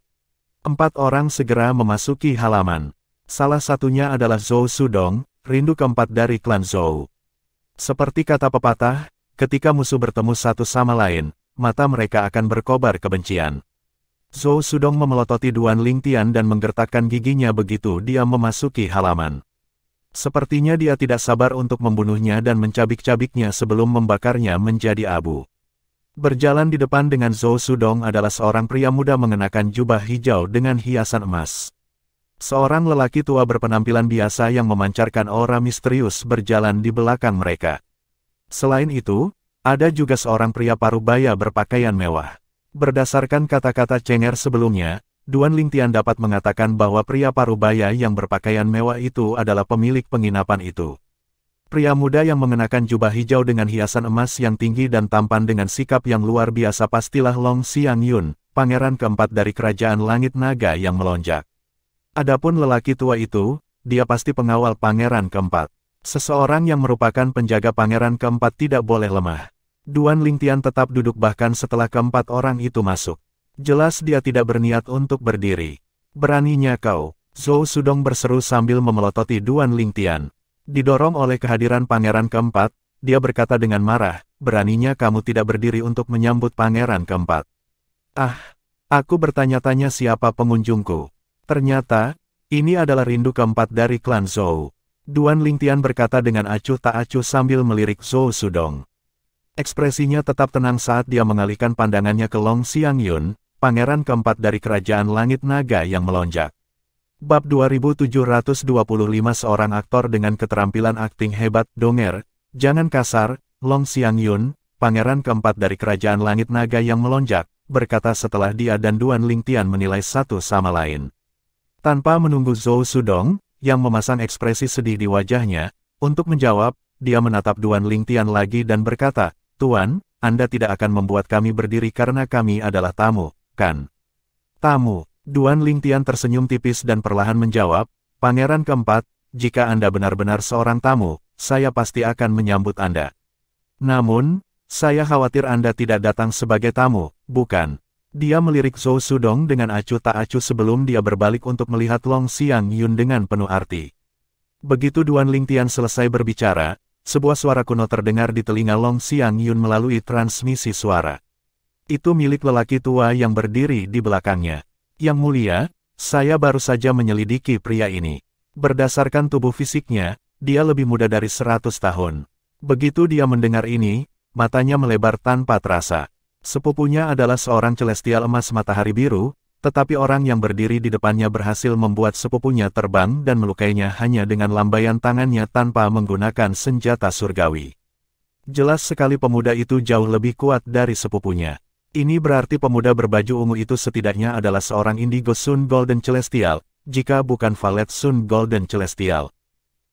4 orang segera memasuki halaman. Salah satunya adalah Zhou Sudong, rindu keempat dari klan Zhou. Seperti kata pepatah, ketika musuh bertemu satu sama lain, mata mereka akan berkobar kebencian. Zhou Sudong memelototi Duan Lingtian dan menggertakkan giginya begitu dia memasuki halaman. Sepertinya dia tidak sabar untuk membunuhnya dan mencabik-cabiknya sebelum membakarnya menjadi abu. Berjalan di depan dengan Zhou Sudong adalah seorang pria muda mengenakan jubah hijau dengan hiasan emas. Seorang lelaki tua berpenampilan biasa yang memancarkan aura misterius berjalan di belakang mereka. Selain itu, ada juga seorang pria parubaya berpakaian mewah. Berdasarkan kata-kata Cenger sebelumnya, Duan Lingtian dapat mengatakan bahwa pria parubaya yang berpakaian mewah itu adalah pemilik penginapan itu. Pria muda yang mengenakan jubah hijau dengan hiasan emas yang tinggi dan tampan dengan sikap yang luar biasa pastilah Long Xiangyun, pangeran keempat dari kerajaan langit naga yang melonjak. Adapun lelaki tua itu, dia pasti pengawal pangeran keempat. Seseorang yang merupakan penjaga pangeran keempat tidak boleh lemah. Duan Lingtian tetap duduk bahkan setelah keempat orang itu masuk. Jelas dia tidak berniat untuk berdiri. Beraninya kau, Zhou Sudong berseru sambil memelototi Duan Lingtian. Didorong oleh kehadiran pangeran keempat, dia berkata dengan marah, beraninya kamu tidak berdiri untuk menyambut pangeran keempat. Ah, aku bertanya-tanya siapa pengunjungku. Ternyata, ini adalah rindu keempat dari klan Zhou. Duan Lingtian berkata dengan acuh tak acuh sambil melirik Zhou Sudong. Ekspresinya tetap tenang saat dia mengalihkan pandangannya ke Long Xiangyun, pangeran keempat dari kerajaan langit naga yang melonjak. Bab 2725 seorang aktor dengan keterampilan akting hebat donger, jangan kasar, Long Xiangyun, pangeran keempat dari kerajaan langit naga yang melonjak, berkata setelah dia dan Duan Lingtian menilai satu sama lain. Tanpa menunggu Zhou Sudong, yang memasang ekspresi sedih di wajahnya, untuk menjawab, dia menatap Duan Lingtian lagi dan berkata, Tuan, Anda tidak akan membuat kami berdiri karena kami adalah tamu, kan? Tamu. Duan Lingtian tersenyum tipis dan perlahan menjawab, Pangeran keempat, jika Anda benar-benar seorang tamu, saya pasti akan menyambut Anda. Namun, saya khawatir Anda tidak datang sebagai tamu, bukan? Dia melirik Zhou Sudong dengan acuh tak acuh sebelum dia berbalik untuk melihat Long Xiangyun dengan penuh arti. Begitu Duan Lingtian selesai berbicara, sebuah suara kuno terdengar di telinga Long Xiangyun melalui transmisi suara. Itu milik lelaki tua yang berdiri di belakangnya. Yang mulia, saya baru saja menyelidiki pria ini. Berdasarkan tubuh fisiknya, dia lebih muda dari 100 tahun. Begitu dia mendengar ini, matanya melebar tanpa terasa. Sepupunya adalah seorang celestial emas matahari biru, tetapi orang yang berdiri di depannya berhasil membuat sepupunya terbang dan melukainya hanya dengan lambaian tangannya tanpa menggunakan senjata surgawi. Jelas sekali pemuda itu jauh lebih kuat dari sepupunya. Ini berarti pemuda berbaju ungu itu setidaknya adalah seorang Indigo Sun Golden Celestial, jika bukan Valet Sun Golden Celestial.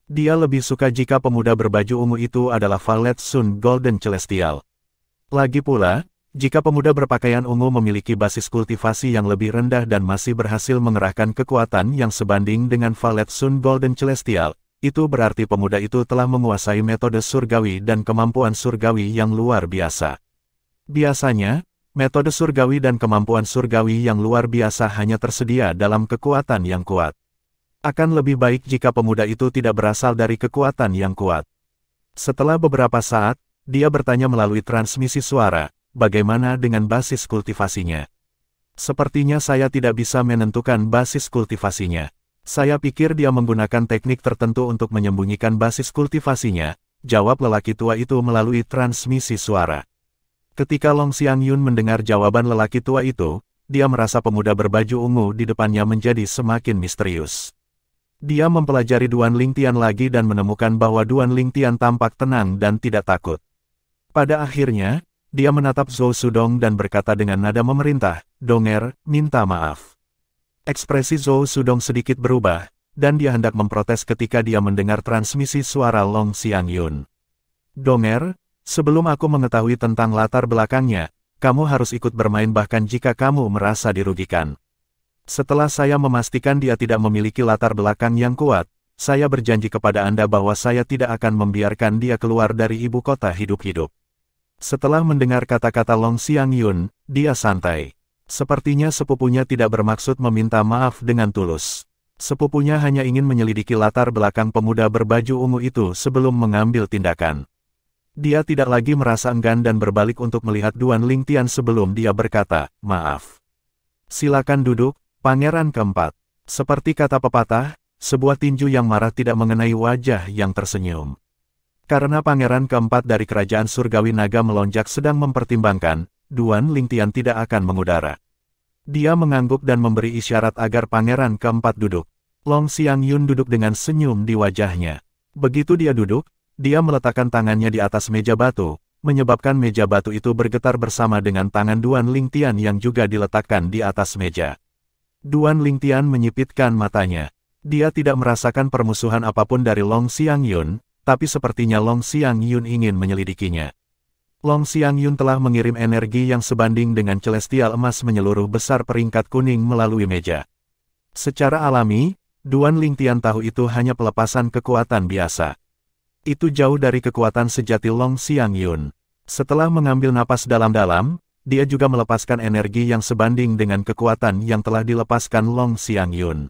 Dia lebih suka jika pemuda berbaju ungu itu adalah Valet Sun Golden Celestial. Lagi pula, jika pemuda berpakaian ungu memiliki basis kultivasi yang lebih rendah dan masih berhasil mengerahkan kekuatan yang sebanding dengan Valet Sun Golden Celestial, itu berarti pemuda itu telah menguasai metode surgawi dan kemampuan surgawi yang luar biasa. Biasanya, metode surgawi dan kemampuan surgawi yang luar biasa hanya tersedia dalam kekuatan yang kuat. Akan lebih baik jika pemuda itu tidak berasal dari kekuatan yang kuat. Setelah beberapa saat, dia bertanya melalui transmisi suara, bagaimana dengan basis kultivasinya? Sepertinya saya tidak bisa menentukan basis kultivasinya. Saya pikir dia menggunakan teknik tertentu untuk menyembunyikan basis kultivasinya, jawab lelaki tua itu melalui transmisi suara. Ketika Long Xiangyun mendengar jawaban lelaki tua itu, dia merasa pemuda berbaju ungu di depannya menjadi semakin misterius. Dia mempelajari Duan Lingtian lagi dan menemukan bahwa Duan Lingtian tampak tenang dan tidak takut. Pada akhirnya, dia menatap Zhou Sudong dan berkata dengan nada memerintah, "Donger, minta maaf." Ekspresi Zhou Sudong sedikit berubah, dan dia hendak memprotes ketika dia mendengar transmisi suara Long Xiangyun. "Donger, sebelum aku mengetahui tentang latar belakangnya, kamu harus ikut bermain bahkan jika kamu merasa dirugikan. Setelah saya memastikan dia tidak memiliki latar belakang yang kuat, saya berjanji kepada Anda bahwa saya tidak akan membiarkan dia keluar dari ibu kota hidup-hidup." Setelah mendengar kata-kata Long Xiangyun, dia santai. Sepertinya sepupunya tidak bermaksud meminta maaf dengan tulus. Sepupunya hanya ingin menyelidiki latar belakang pemuda berbaju ungu itu sebelum mengambil tindakan. Dia tidak lagi merasa enggan dan berbalik untuk melihat Duan Lingtian sebelum dia berkata, "Maaf. Silakan duduk, Pangeran keempat." Seperti kata pepatah, sebuah tinju yang marah tidak mengenai wajah yang tersenyum. Karena Pangeran keempat dari Kerajaan Surgawi Naga Melonjak sedang mempertimbangkan, Duan Lingtian tidak akan mengudara. Dia mengangguk dan memberi isyarat agar Pangeran keempat duduk. Long Xiangyun duduk dengan senyum di wajahnya. Begitu dia duduk, dia meletakkan tangannya di atas meja batu, menyebabkan meja batu itu bergetar bersama dengan tangan Duan Lingtian yang juga diletakkan di atas meja. Duan Lingtian menyipitkan matanya. Dia tidak merasakan permusuhan apapun dari Long Xiangyun, tapi sepertinya Long Xiangyun ingin menyelidikinya. Long Xiangyun telah mengirim energi yang sebanding dengan celestial emas menyeluruh besar peringkat kuning melalui meja. Secara alami, Duan Lingtian tahu itu hanya pelepasan kekuatan biasa. Itu jauh dari kekuatan sejati Long Xiangyun. Setelah mengambil napas dalam-dalam, dia juga melepaskan energi yang sebanding dengan kekuatan yang telah dilepaskan Long Xiangyun.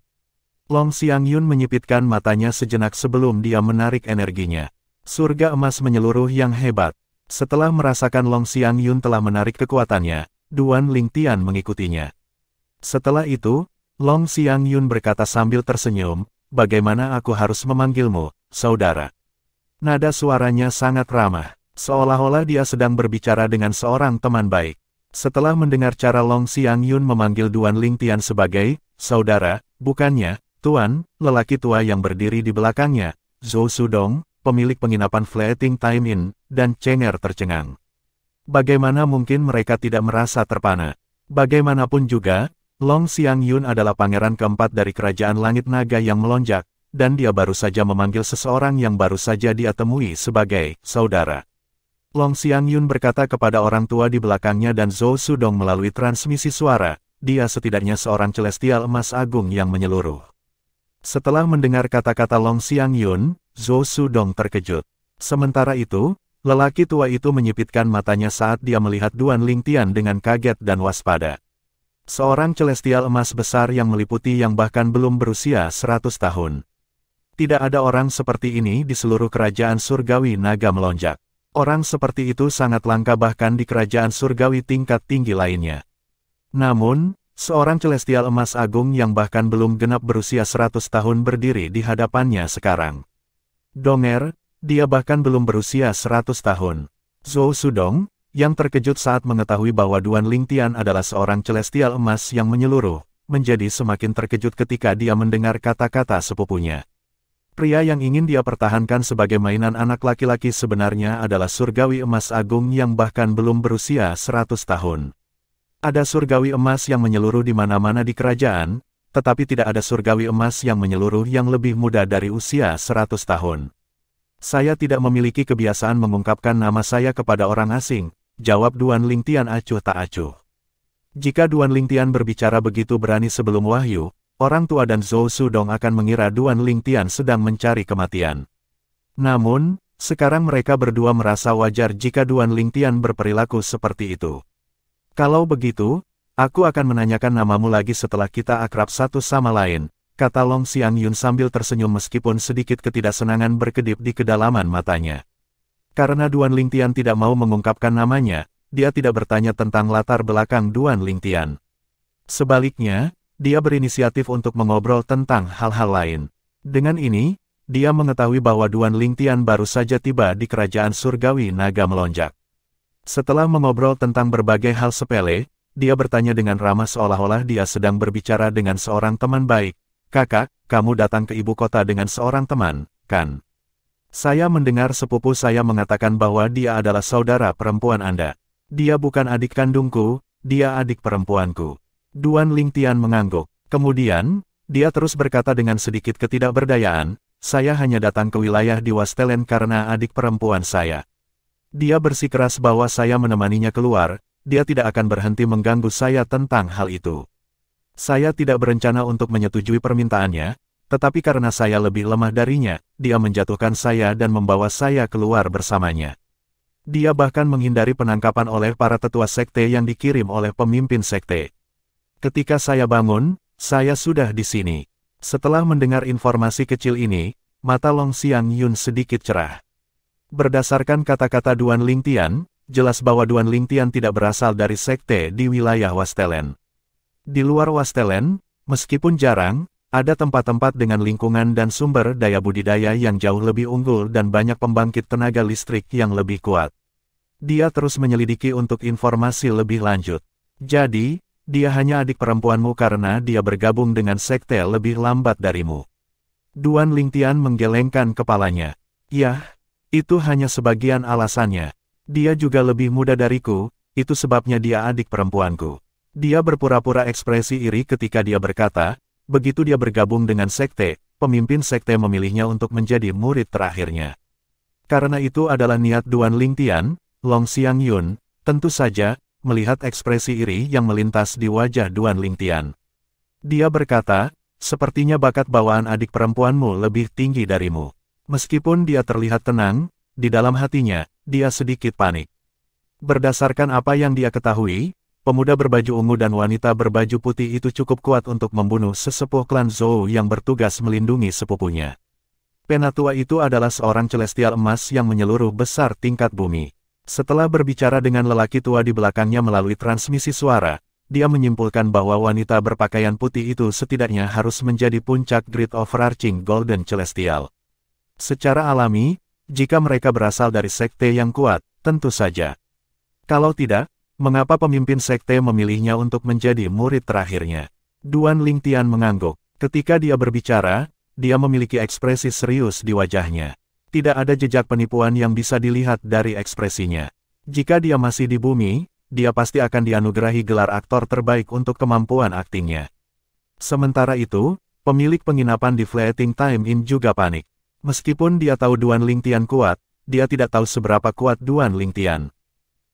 Long Xiangyun menyipitkan matanya sejenak sebelum dia menarik energinya. Surga emas menyeluruh yang hebat. Setelah merasakan Long Xiangyun telah menarik kekuatannya, Duan Lingtian mengikutinya. Setelah itu, Long Xiangyun berkata sambil tersenyum, "Bagaimana aku harus memanggilmu, saudara?" Nada suaranya sangat ramah, seolah-olah dia sedang berbicara dengan seorang teman baik. Setelah mendengar cara Long Xiangyun memanggil Duan Lingtian sebagai saudara, bukannya Tuan, lelaki tua yang berdiri di belakangnya, Zhou Sudong, pemilik penginapan Fleeting Time Inn, dan Cenger tercengang. Bagaimana mungkin mereka tidak merasa terpana? Bagaimanapun juga, Long Xiangyun adalah pangeran keempat dari Kerajaan Langit Naga yang melonjak, dan dia baru saja memanggil seseorang yang baru saja dia temui sebagai saudara. Long Xiangyun berkata kepada orang tua di belakangnya dan Zhou Sudong melalui transmisi suara, dia setidaknya seorang celestial emas agung yang menyeluruh. Setelah mendengar kata-kata Long Xiangyun, Zhou Sudong terkejut. Sementara itu, lelaki tua itu menyipitkan matanya saat dia melihat Duan Lingtian dengan kaget dan waspada. Seorang celestial emas besar yang meliputi yang bahkan belum berusia 100 tahun. Tidak ada orang seperti ini di seluruh kerajaan surgawi naga melonjak. Orang seperti itu sangat langka bahkan di kerajaan surgawi tingkat tinggi lainnya. Namun, seorang celestial emas agung yang bahkan belum genap berusia 100 tahun berdiri di hadapannya sekarang. Donger, dia bahkan belum berusia 100 tahun. Zhou Sudong, yang terkejut saat mengetahui bahwa Duan Lingtian adalah seorang celestial emas yang menyeluruh, menjadi semakin terkejut ketika dia mendengar kata-kata sepupunya. Pria yang ingin dia pertahankan sebagai mainan anak laki-laki sebenarnya adalah surgawi emas agung yang bahkan belum berusia 100 tahun. Ada surgawi emas yang menyeluruh di mana-mana di kerajaan, tetapi tidak ada surgawi emas yang menyeluruh yang lebih muda dari usia 100 tahun. Saya tidak memiliki kebiasaan mengungkapkan nama saya kepada orang asing, jawab Duan Lingtian acuh tak acuh. Jika Duan Lingtian berbicara begitu berani sebelum wahyu, orang tua dan Zhou Sudong akan mengira Duan Lingtian sedang mencari kematian. Namun, sekarang mereka berdua merasa wajar jika Duan Lingtian berperilaku seperti itu. Kalau begitu, aku akan menanyakan namamu lagi setelah kita akrab satu sama lain, kata Long Xiangyun sambil tersenyum meskipun sedikit ketidaksenangan berkedip di kedalaman matanya. Karena Duan Lingtian tidak mau mengungkapkan namanya, dia tidak bertanya tentang latar belakang Duan Lingtian. Sebaliknya, dia berinisiatif untuk mengobrol tentang hal-hal lain. Dengan ini, dia mengetahui bahwa Duan Lingtian baru saja tiba di kerajaan surgawi naga melonjak. Setelah mengobrol tentang berbagai hal sepele, dia bertanya dengan ramah seolah-olah dia sedang berbicara dengan seorang teman baik. Kakak, kamu datang ke ibu kota dengan seorang teman, kan? Saya mendengar sepupu saya mengatakan bahwa dia adalah saudara perempuan Anda. Dia bukan adik kandungku, dia adik perempuanku. Duan Lingtian mengangguk. Kemudian, dia terus berkata dengan sedikit ketidakberdayaan, saya hanya datang ke wilayah di Wastelen karena adik perempuan saya. Dia bersikeras bahwa saya menemaninya keluar, dia tidak akan berhenti mengganggu saya tentang hal itu. Saya tidak berencana untuk menyetujui permintaannya, tetapi karena saya lebih lemah darinya, dia menjatuhkan saya dan membawa saya keluar bersamanya. Dia bahkan menghindari penangkapan oleh para tetua sekte yang dikirim oleh pemimpin sekte. Ketika saya bangun, saya sudah di sini. Setelah mendengar informasi kecil ini, mata Long Xiangyun sedikit cerah. Berdasarkan kata-kata Duan Lingtian, jelas bahwa Duan Lingtian tidak berasal dari sekte di wilayah Wastelen. Di luar Wastelen, meskipun jarang, ada tempat-tempat dengan lingkungan dan sumber daya budidaya yang jauh lebih unggul dan banyak pembangkit tenaga listrik yang lebih kuat. Dia terus menyelidiki untuk informasi lebih lanjut. Jadi, dia hanya adik perempuanmu karena dia bergabung dengan sekte lebih lambat darimu. Duan Lingtian menggelengkan kepalanya. Yah, itu hanya sebagian alasannya. Dia juga lebih muda dariku, itu sebabnya dia adik perempuanku. Dia berpura-pura ekspresi iri ketika dia berkata, begitu dia bergabung dengan sekte, pemimpin sekte memilihnya untuk menjadi murid terakhirnya. Karena itu adalah niat Duan Lingtian, Long Xiangyun, tentu saja, melihat ekspresi iri yang melintas di wajah Duan Lingtian. Dia berkata, sepertinya bakat bawaan adik perempuanmu lebih tinggi darimu. Meskipun dia terlihat tenang, di dalam hatinya, dia sedikit panik. Berdasarkan apa yang dia ketahui, pemuda berbaju ungu dan wanita berbaju putih itu cukup kuat untuk membunuh sesepuh klan Zhou yang bertugas melindungi sepupunya. Penatua itu adalah seorang celestial emas yang menyeluruh besar tingkat bumi. Setelah berbicara dengan lelaki tua di belakangnya melalui transmisi suara, dia menyimpulkan bahwa wanita berpakaian putih itu setidaknya harus menjadi puncak Great Overarching Golden Celestial. Secara alami, jika mereka berasal dari sekte yang kuat, tentu saja. Kalau tidak, mengapa pemimpin sekte memilihnya untuk menjadi murid terakhirnya? Duan Lingtian mengangguk. Ketika dia berbicara, dia memiliki ekspresi serius di wajahnya. Tidak ada jejak penipuan yang bisa dilihat dari ekspresinya. Jika dia masih di bumi, dia pasti akan dianugerahi gelar aktor terbaik untuk kemampuan aktingnya. Sementara itu, pemilik penginapan di Fleeting Time Inn juga panik. Meskipun dia tahu Duan Lingtian kuat, dia tidak tahu seberapa kuat Duan Lingtian.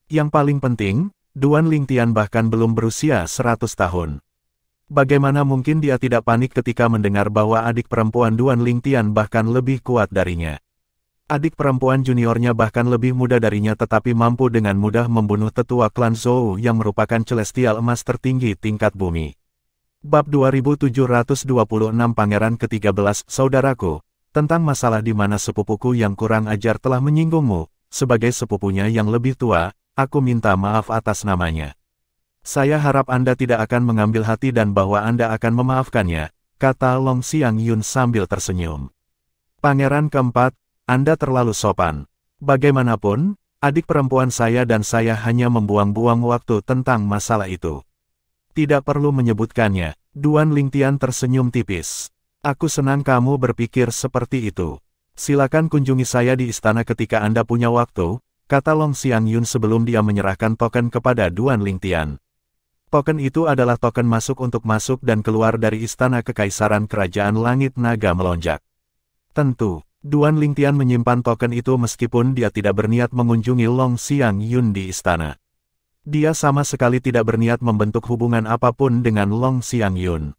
Yang paling penting, Duan Lingtian bahkan belum berusia 100 tahun. Bagaimana mungkin dia tidak panik ketika mendengar bahwa adik perempuan Duan Lingtian bahkan lebih kuat darinya. Adik perempuan juniornya bahkan lebih muda darinya tetapi mampu dengan mudah membunuh tetua klan Zhou yang merupakan celestial emas tertinggi tingkat bumi. Bab 2726 Pangeran ke-13 Saudaraku, tentang masalah di mana sepupuku yang kurang ajar telah menyinggungmu, sebagai sepupunya yang lebih tua, aku minta maaf atas namanya. Saya harap Anda tidak akan mengambil hati dan bahwa Anda akan memaafkannya, kata Long Xiangyun sambil tersenyum. Pangeran keempat, Anda terlalu sopan. Bagaimanapun, adik perempuan saya dan saya hanya membuang-buang waktu tentang masalah itu. Tidak perlu menyebutkannya. Duan Lingtian tersenyum tipis. Aku senang kamu berpikir seperti itu. Silakan kunjungi saya di istana ketika Anda punya waktu, kata Long Xiangyun sebelum dia menyerahkan token kepada Duan Lingtian. Token itu adalah token masuk untuk masuk dan keluar dari istana kekaisaran kerajaan langit naga melonjak. Tentu, Duan Lingtian menyimpan token itu meskipun dia tidak berniat mengunjungi Long Xiangyun di istana. Dia sama sekali tidak berniat membentuk hubungan apapun dengan Long Xiangyun.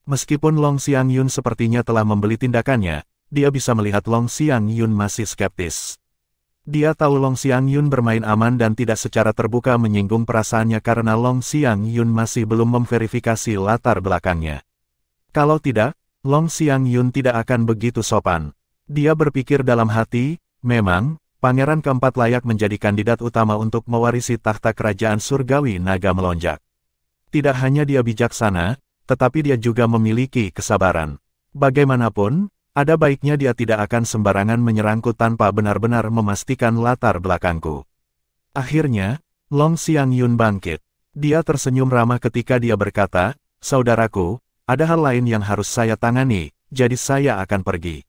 Meskipun Long Xiangyun sepertinya telah membeli tindakannya, dia bisa melihat Long Xiangyun masih skeptis. Dia tahu Long Xiangyun bermain aman dan tidak secara terbuka menyinggung perasaannya karena Long Xiangyun masih belum memverifikasi latar belakangnya. Kalau tidak, Long Xiangyun tidak akan begitu sopan. Dia berpikir dalam hati, memang, Pangeran keempat layak menjadi kandidat utama untuk mewarisi takhta kerajaan surgawi naga melonjak. Tidak hanya dia bijaksana, tetapi dia juga memiliki kesabaran. Bagaimanapun, ada baiknya dia tidak akan sembarangan menyerangku tanpa benar-benar memastikan latar belakangku. Akhirnya, Long Xiangyun bangkit. Dia tersenyum ramah ketika dia berkata, "Saudaraku, ada hal lain yang harus saya tangani, jadi saya akan pergi.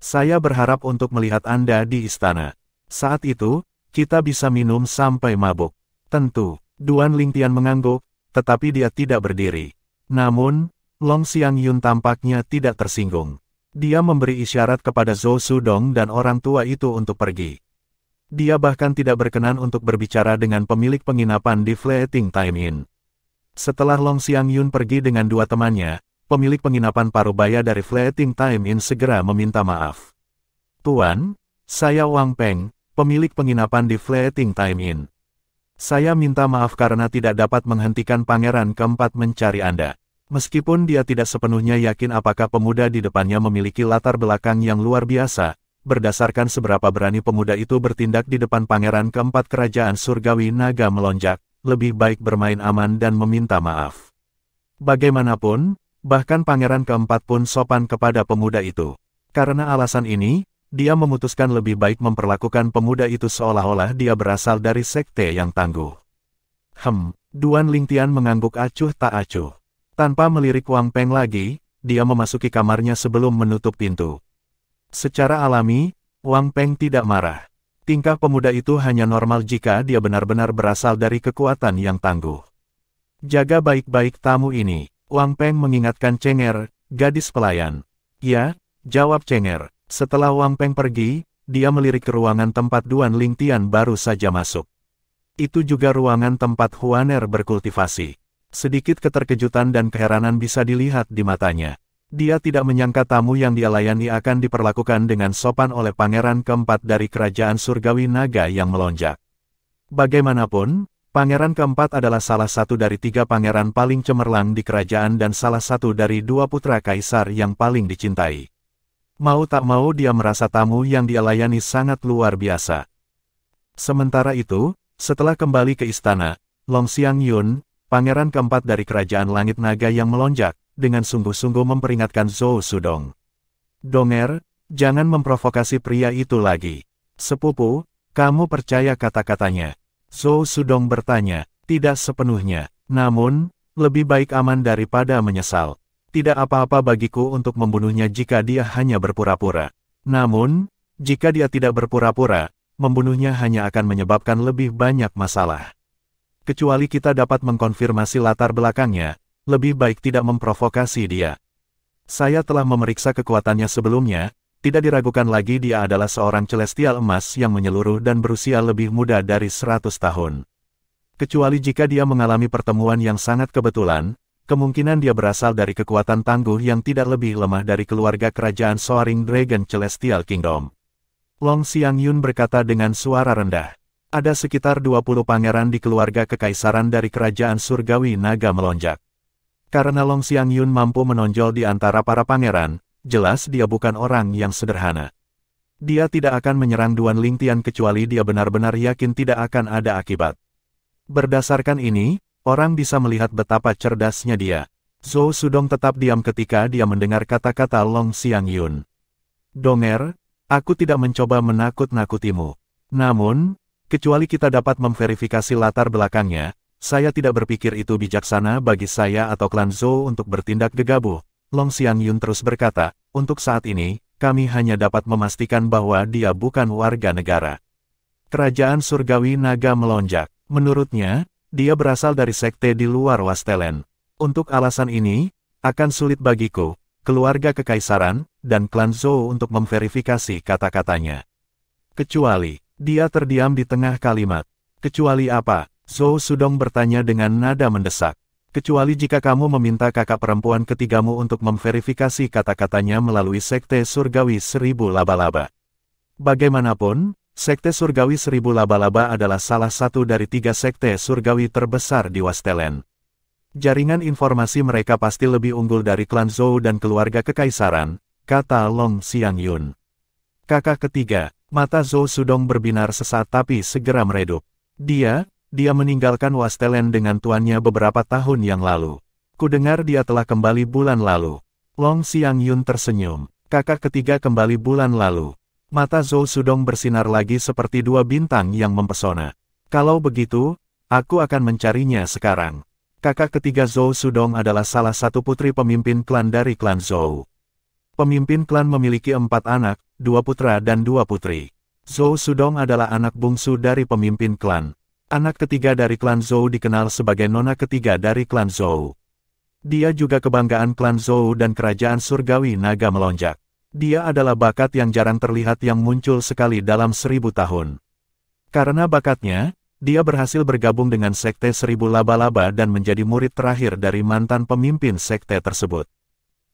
Saya berharap untuk melihat Anda di istana. Saat itu, kita bisa minum sampai mabuk." Tentu, Duan Lingtian mengangguk, tetapi dia tidak berdiri. Namun, Long Xiangyun tampaknya tidak tersinggung. Dia memberi isyarat kepada Zhou Sudong dan orang tua itu untuk pergi. Dia bahkan tidak berkenan untuk berbicara dengan pemilik penginapan di Fleeting Time Inn. Setelah Long Xiangyun pergi dengan dua temannya, pemilik penginapan Parubaya dari Fleeting Time Inn segera meminta maaf. "Tuan, saya Wang Peng, pemilik penginapan di Fleeting Time Inn. Saya minta maaf karena tidak dapat menghentikan Pangeran keempat mencari Anda." Meskipun dia tidak sepenuhnya yakin apakah pemuda di depannya memiliki latar belakang yang luar biasa, berdasarkan seberapa berani pemuda itu bertindak di depan Pangeran keempat kerajaan surgawi naga melonjak, lebih baik bermain aman dan meminta maaf. Bagaimanapun, bahkan Pangeran keempat pun sopan kepada pemuda itu. Karena alasan ini, dia memutuskan lebih baik memperlakukan pemuda itu seolah-olah dia berasal dari sekte yang tangguh. Duan Lingtian mengangguk acuh tak acuh. Tanpa melirik Wang Peng lagi, dia memasuki kamarnya sebelum menutup pintu. Secara alami, Wang Peng tidak marah. Tingkah pemuda itu hanya normal jika dia benar-benar berasal dari kekuatan yang tangguh. "Jaga baik-baik tamu ini," Wang Peng mengingatkan Cenger, gadis pelayan. "Ya," jawab Cenger. Setelah Wang Peng pergi, dia melirik ke ruangan tempat Duan Lingtian baru saja masuk. Itu juga ruangan tempat Huaner berkultivasi. Sedikit keterkejutan dan keheranan bisa dilihat di matanya. Dia tidak menyangka tamu yang dia layani akan diperlakukan dengan sopan oleh Pangeran keempat dari kerajaan surgawi naga yang melonjak. Bagaimanapun, Pangeran keempat adalah salah satu dari 3 pangeran paling cemerlang di kerajaan dan salah satu dari 2 putra kaisar yang paling dicintai. Mau tak mau dia merasa tamu yang dia layani sangat luar biasa. Sementara itu, setelah kembali ke istana, Long Xiangyun, Pangeran keempat dari kerajaan langit naga yang melonjak, dengan sungguh-sungguh memperingatkan Zhou Sudong. "Donger, jangan memprovokasi pria itu lagi. Sepupu, kamu percaya kata-katanya?" Zhou Sudong bertanya. "Tidak sepenuhnya. Namun, lebih baik aman daripada menyesal. Tidak apa-apa bagiku untuk membunuhnya jika dia hanya berpura-pura. Namun, jika dia tidak berpura-pura, membunuhnya hanya akan menyebabkan lebih banyak masalah. Kecuali kita dapat mengkonfirmasi latar belakangnya, lebih baik tidak memprovokasi dia. Saya telah memeriksa kekuatannya sebelumnya, tidak diragukan lagi dia adalah seorang celestial emas yang menyeluruh dan berusia lebih muda dari 100 tahun. Kecuali jika dia mengalami pertemuan yang sangat kebetulan, kemungkinan dia berasal dari kekuatan tangguh yang tidak lebih lemah dari keluarga kerajaan Soaring Dragon Celestial Kingdom." Long Xiangyun berkata dengan suara rendah. Ada sekitar 20 pangeran di keluarga kekaisaran dari kerajaan surgawi naga melonjak. Karena Long Xiangyun mampu menonjol di antara para pangeran, jelas dia bukan orang yang sederhana. Dia tidak akan menyerang Duan Lingtian kecuali dia benar-benar yakin tidak akan ada akibat. Berdasarkan ini, orang bisa melihat betapa cerdasnya dia. Zhou Sudong tetap diam ketika dia mendengar kata-kata Long Xiangyun. "Donger, aku tidak mencoba menakut-nakutimu. Namun, kecuali kita dapat memverifikasi latar belakangnya, saya tidak berpikir itu bijaksana bagi saya atau klan Zhou untuk bertindak gegabah." Long Xiangyun terus berkata, "Untuk saat ini, kami hanya dapat memastikan bahwa dia bukan warga negara kerajaan surgawi naga melonjak. Menurutnya, dia berasal dari sekte di luar Wastelen. Untuk alasan ini, akan sulit bagiku, keluarga kekaisaran, dan klan Zhou untuk memverifikasi kata-katanya." Kecuali, dia terdiam di tengah kalimat. "Kecuali apa?" Zhou Sudong bertanya dengan nada mendesak. "Kecuali jika kamu meminta kakak perempuan ketigamu untuk memverifikasi kata-katanya melalui sekte surgawi 1000 laba-laba. Bagaimanapun, sekte surgawi 1000 laba-laba adalah salah satu dari 3 sekte surgawi terbesar di Wastelen. Jaringan informasi mereka pasti lebih unggul dari klan Zhou dan keluarga kekaisaran, kata Long Xiangyun. Kakak ketiga, mata Zhou Sudong berbinar sesaat tapi segera meredup. Dia meninggalkan Wastelen dengan tuannya beberapa tahun yang lalu. Kudengar dia telah kembali bulan lalu. Long Xiangyun tersenyum. Kakak ketiga kembali bulan lalu. Mata Zhou Sudong bersinar lagi seperti dua bintang yang mempesona. Kalau begitu, aku akan mencarinya sekarang. Kakak ketiga Zhou Sudong adalah salah satu putri pemimpin klan dari klan Zhou. Pemimpin klan memiliki 4 anak, 2 putra dan 2 putri. Zhou Sudong adalah anak bungsu dari pemimpin klan. Anak ketiga dari klan Zhou dikenal sebagai nona ketiga dari klan Zhou. Dia juga kebanggaan klan Zhou dan kerajaan surgawi naga melonjak. Dia adalah bakat yang jarang terlihat yang muncul sekali dalam 1000 tahun. Karena bakatnya, dia berhasil bergabung dengan Sekte 1000 Laba-Laba dan menjadi murid terakhir dari mantan pemimpin sekte tersebut.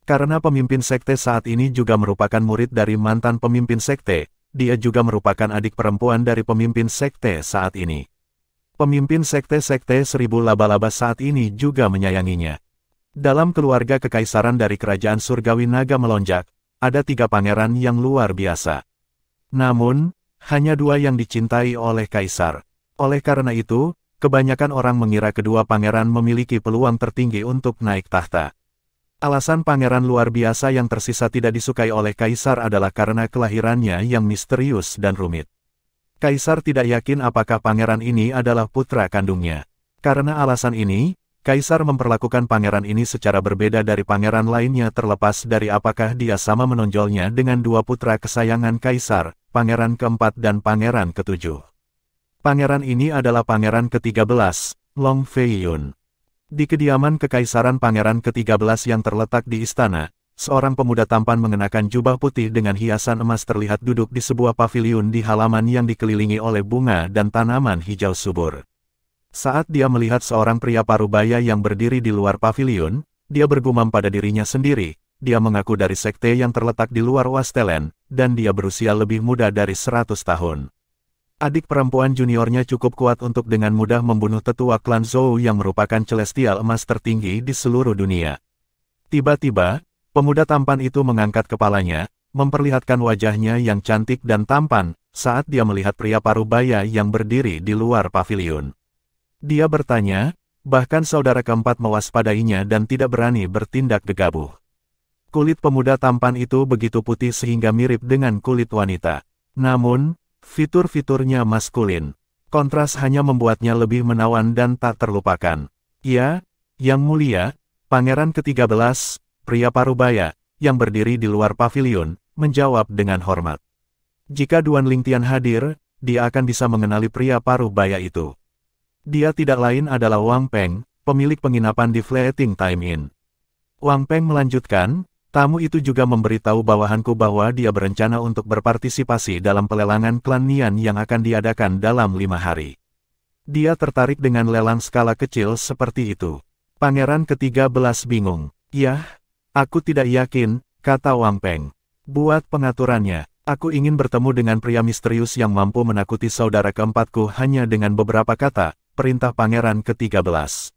Karena pemimpin sekte saat ini juga merupakan murid dari mantan pemimpin sekte, dia juga merupakan adik perempuan dari pemimpin sekte saat ini. Pemimpin sekte-sekte 1000 Laba-Laba saat ini juga menyayanginya. Dalam keluarga kekaisaran dari kerajaan surgawi naga melonjak, ada 3 pangeran yang luar biasa. Namun, hanya 2 yang dicintai oleh kaisar. Oleh karena itu, kebanyakan orang mengira kedua pangeran memiliki peluang tertinggi untuk naik tahta. Alasan pangeran luar biasa yang tersisa tidak disukai oleh kaisar adalah karena kelahirannya yang misterius dan rumit. Kaisar tidak yakin apakah pangeran ini adalah putra kandungnya. Karena alasan ini, kaisar memperlakukan pangeran ini secara berbeda dari pangeran lainnya terlepas dari apakah dia sama menonjolnya dengan 2 putra kesayangan kaisar, pangeran keempat dan pangeran ketujuh. Pangeran ini adalah pangeran ke-13, Long Feiyun. Di kediaman kekaisaran pangeran ke-13 yang terletak di istana, seorang pemuda tampan mengenakan jubah putih dengan hiasan emas terlihat duduk di sebuah paviliun di halaman yang dikelilingi oleh bunga dan tanaman hijau subur. Saat dia melihat seorang pria parubaya yang berdiri di luar paviliun, dia bergumam pada dirinya sendiri, dia mengaku dari sekte yang terletak di luar Wastelen, dan dia berusia lebih muda dari 100 tahun. Adik perempuan juniornya cukup kuat untuk dengan mudah membunuh tetua klan Zhou yang merupakan celestial emas tertinggi di seluruh dunia. Tiba-tiba, pemuda tampan itu mengangkat kepalanya, memperlihatkan wajahnya yang cantik dan tampan, saat dia melihat pria parubaya yang berdiri di luar paviliun. Dia bertanya, bahkan saudara keempat mewaspadainya dan tidak berani bertindak gegabah. Kulit pemuda tampan itu begitu putih sehingga mirip dengan kulit wanita. Namun, fitur-fiturnya maskulin. Kontras hanya membuatnya lebih menawan dan tak terlupakan. Ya, Yang Mulia, Pangeran ke-13, pria parubaya, yang berdiri di luar paviliun, menjawab dengan hormat. Jika Duan Lingtian hadir, dia akan bisa mengenali pria parubaya itu. Dia tidak lain adalah Wang Peng, pemilik penginapan di Fleeting Time Inn. Wang Peng melanjutkan, tamu itu juga memberitahu bawahanku bahwa dia berencana untuk berpartisipasi dalam pelelangan klan Nian yang akan diadakan dalam 5 hari. Dia tertarik dengan lelang skala kecil seperti itu. Pangeran ke-13 bingung. Yah, aku tidak yakin, kata Wang Peng. Buat pengaturannya, aku ingin bertemu dengan pria misterius yang mampu menakuti saudara keempatku hanya dengan beberapa kata, perintah Pangeran ke-13.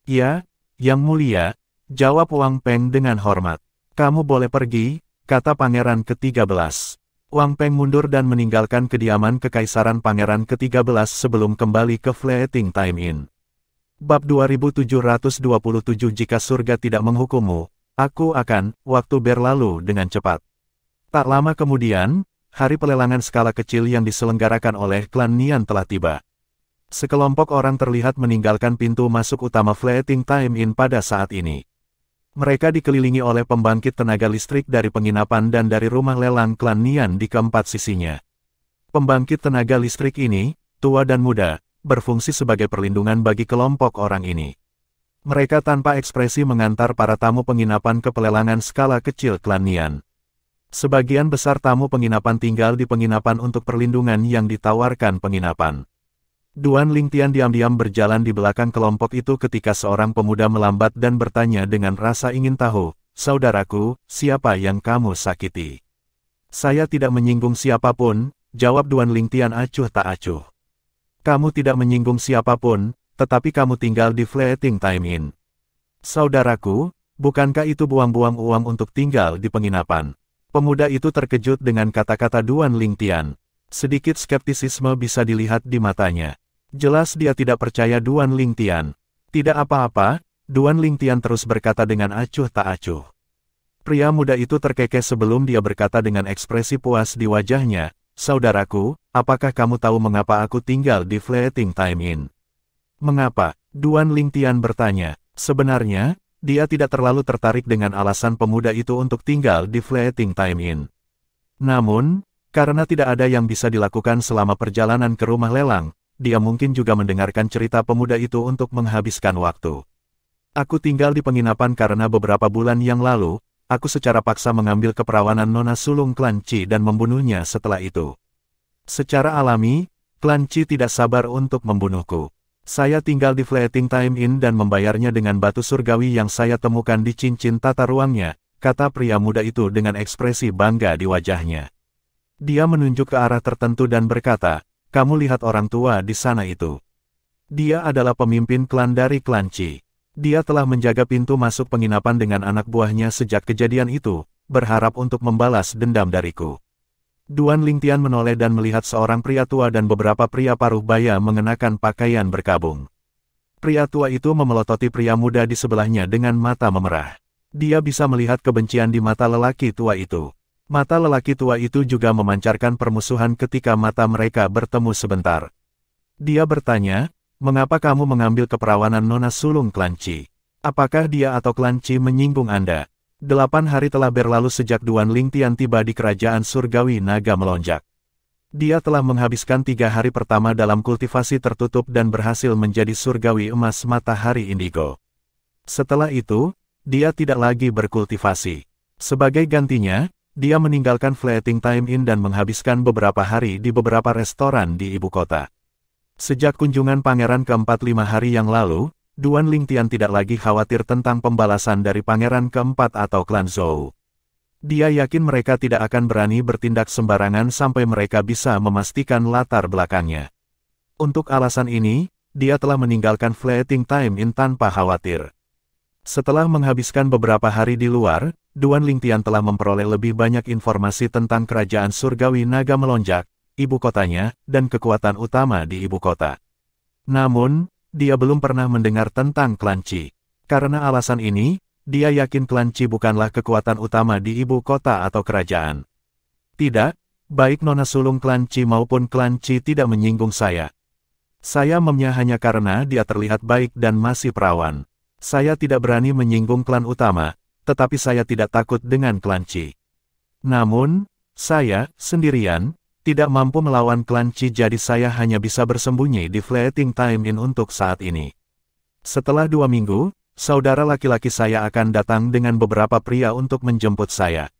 Ya, Yang Mulia, jawab Wang Peng dengan hormat. Kamu boleh pergi, kata Pangeran ke-13. Wang Peng mundur dan meninggalkan kediaman kekaisaran Pangeran ke-13 sebelum kembali ke Fleeting Time Inn. Bab 2727 Jika surga tidak menghukummu, aku akan, waktu berlalu dengan cepat. Tak lama kemudian, hari pelelangan skala kecil yang diselenggarakan oleh klan Nian telah tiba. Sekelompok orang terlihat meninggalkan pintu masuk utama Fleeting Time Inn pada saat ini. Mereka dikelilingi oleh pembangkit tenaga listrik dari penginapan dan dari rumah lelang klan Nian di keempat sisinya. Pembangkit tenaga listrik ini, tua dan muda, berfungsi sebagai perlindungan bagi kelompok orang ini. Mereka tanpa ekspresi mengantar para tamu penginapan ke pelelangan skala kecil klan Nian. Sebagian besar tamu penginapan tinggal di penginapan untuk perlindungan yang ditawarkan penginapan. Duan Lingtian diam-diam berjalan di belakang kelompok itu ketika seorang pemuda melambat dan bertanya dengan rasa ingin tahu, "Saudaraku, siapa yang kamu sakiti?" "Saya tidak menyinggung siapapun," jawab Duan Lingtian acuh tak acuh. "Kamu tidak menyinggung siapapun, tetapi kamu tinggal di Fleeting Time Inn. Saudaraku, bukankah itu buang-buang uang untuk tinggal di penginapan? Pemuda itu terkejut dengan kata-kata Duan Lingtian. Sedikit skeptisisme bisa dilihat di matanya. Jelas dia tidak percaya Duan Lingtian. Tidak apa-apa, Duan Lingtian terus berkata dengan acuh tak acuh. Pria muda itu terkekeh sebelum dia berkata dengan ekspresi puas di wajahnya, "Saudaraku, apakah kamu tahu mengapa aku tinggal di Fleeting Time Inn?" "Mengapa?" Duan Lingtian bertanya. Sebenarnya, dia tidak terlalu tertarik dengan alasan pemuda itu untuk tinggal di Fleeting Time Inn. Namun, karena tidak ada yang bisa dilakukan selama perjalanan ke rumah lelang, dia mungkin juga mendengarkan cerita pemuda itu untuk menghabiskan waktu. "Aku tinggal di penginapan karena beberapa bulan yang lalu, aku secara paksa mengambil keperawanan Nona sulung klan Qi dan membunuhnya setelah itu. Secara alami, klan Qi tidak sabar untuk membunuhku. Saya tinggal di Fleeting Time Inn dan membayarnya dengan batu surgawi yang saya temukan di cincin tata ruangnya," kata pria muda itu dengan ekspresi bangga di wajahnya. Dia menunjuk ke arah tertentu dan berkata, "Kamu lihat orang tua di sana itu. Dia adalah pemimpin klan dari klan Qi. Dia telah menjaga pintu masuk penginapan dengan anak buahnya sejak kejadian itu, berharap untuk membalas dendam dariku." Duan Lingtian menoleh dan melihat seorang pria tua dan beberapa pria paruh baya mengenakan pakaian berkabung. Pria tua itu memelototi pria muda di sebelahnya dengan mata memerah. Dia bisa melihat kebencian di mata lelaki tua itu. Mata lelaki tua itu juga memancarkan permusuhan ketika mata mereka bertemu sebentar. Dia bertanya, "Mengapa kamu mengambil keperawanan Nona sulung klan Qi? Apakah dia atau klan Qi menyinggung Anda?" 8 hari telah berlalu sejak Duan Lingtian tiba di kerajaan surgawi naga melonjak. Dia telah menghabiskan 3 hari pertama dalam kultivasi tertutup dan berhasil menjadi surgawi emas matahari indigo. Setelah itu, dia tidak lagi berkultivasi. Sebagai gantinya, dia meninggalkan Fleeting Time Inn dan menghabiskan beberapa hari di beberapa restoran di ibu kota. Sejak kunjungan pangeran keempat 5 hari yang lalu, Duan Lingtian tidak lagi khawatir tentang pembalasan dari pangeran keempat atau klan Zhou. Dia yakin mereka tidak akan berani bertindak sembarangan sampai mereka bisa memastikan latar belakangnya. Untuk alasan ini, dia telah meninggalkan Fleeting Time Inn tanpa khawatir. Setelah menghabiskan beberapa hari di luar, Duan Lingtian telah memperoleh lebih banyak informasi tentang kerajaan surgawi naga melonjak, ibu kotanya, dan kekuatan utama di ibu kota. Namun, dia belum pernah mendengar tentang klan Qi. Karena alasan ini, dia yakin klan Qi bukanlah kekuatan utama di ibu kota atau kerajaan. Tidak, baik Nona sulung klan Qi maupun klan Qi tidak menyinggung saya. Saya memnya hanya karena dia terlihat baik dan masih perawan. Saya tidak berani menyinggung klan utama, tetapi saya tidak takut dengan klan Qi. Namun, saya, sendirian, tidak mampu melawan klan Qi, jadi saya hanya bisa bersembunyi di Fleeting Time Inn untuk saat ini. Setelah 2 minggu, saudara laki-laki saya akan datang dengan beberapa pria untuk menjemput saya.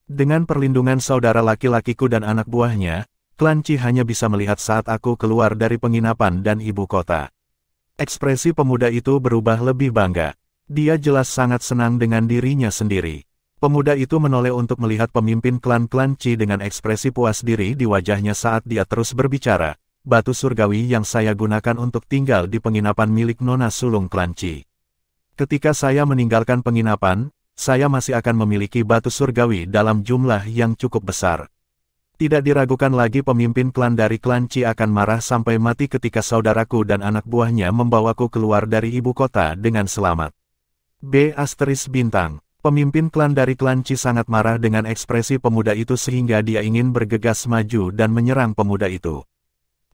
Dengan perlindungan saudara laki-lakiku dan anak buahnya, klan Qi hanya bisa melihat saat aku keluar dari penginapan dan ibu kota. Ekspresi pemuda itu berubah lebih bangga. Dia jelas sangat senang dengan dirinya sendiri. Pemuda itu menoleh untuk melihat pemimpin klan-klan Qi dengan ekspresi puas diri di wajahnya saat dia terus berbicara. "Batu surgawi yang saya gunakan untuk tinggal di penginapan milik Nona sulung klan Qi. Ketika saya meninggalkan penginapan, saya masih akan memiliki batu surgawi dalam jumlah yang cukup besar. Tidak diragukan lagi pemimpin klan dari klan Qi akan marah sampai mati ketika saudaraku dan anak buahnya membawaku keluar dari ibu kota dengan selamat." Pemimpin klan dari klan Qi sangat marah dengan ekspresi pemuda itu sehingga dia ingin bergegas maju dan menyerang pemuda itu.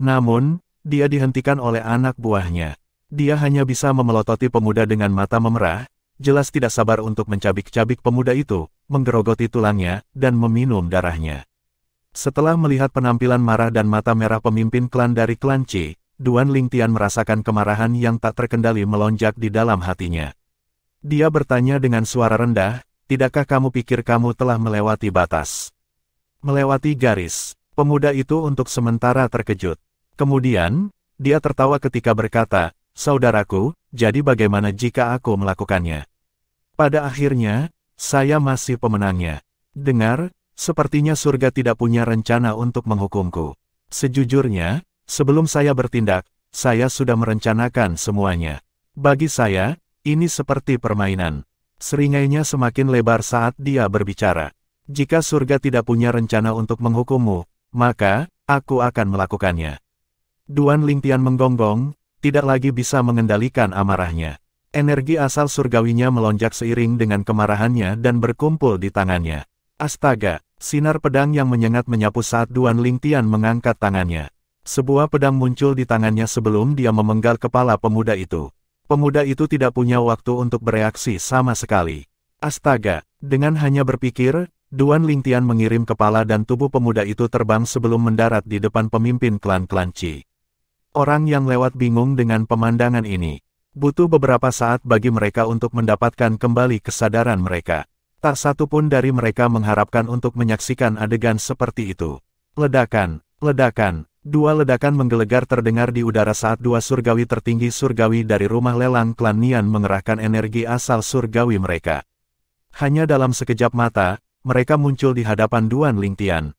Namun, dia dihentikan oleh anak buahnya. Dia hanya bisa memelototi pemuda dengan mata memerah, jelas tidak sabar untuk mencabik-cabik pemuda itu, menggerogoti tulangnya, dan meminum darahnya. Setelah melihat penampilan marah dan mata merah pemimpin klan dari klan Qi, Duan Lingtian merasakan kemarahan yang tak terkendali melonjak di dalam hatinya. Dia bertanya dengan suara rendah, "Tidakkah kamu pikir kamu telah melewati batas? Melewati garis?" Pemuda itu untuk sementara terkejut. Kemudian, dia tertawa ketika berkata, "Saudaraku, jadi bagaimana jika aku melakukannya? Pada akhirnya, saya masih pemenangnya. Dengar, sepertinya surga tidak punya rencana untuk menghukumku. Sejujurnya, sebelum saya bertindak, saya sudah merencanakan semuanya. Bagi saya, Ini seperti permainan. Seringainya semakin lebar saat dia berbicara. Jika surga tidak punya rencana untuk menghukummu, maka aku akan melakukannya. Duan Lingtian menggonggong, tidak lagi bisa mengendalikan amarahnya. Energi asal surgawinya melonjak seiring dengan kemarahannya dan berkumpul di tangannya. Astaga, sinar pedang yang menyengat menyapu saat Duan Lingtian mengangkat tangannya. Sebuah pedang muncul di tangannya sebelum dia memenggal kepala pemuda itu. Pemuda itu tidak punya waktu untuk bereaksi sama sekali. Astaga, dengan hanya berpikir, Duan Lingtian mengirim kepala dan tubuh pemuda itu terbang sebelum mendarat di depan pemimpin klan Qi. Orang yang lewat bingung dengan pemandangan ini. Butuh beberapa saat bagi mereka untuk mendapatkan kembali kesadaran mereka. Tak satu pun dari mereka mengharapkan untuk menyaksikan adegan seperti itu. Ledakan, ledakan. Dua ledakan menggelegar terdengar di udara saat dua surgawi tertinggi surgawi dari rumah lelang klan Nian mengerahkan energi asal surgawi mereka. Hanya dalam sekejap mata, mereka muncul di hadapan Duan Lingtian.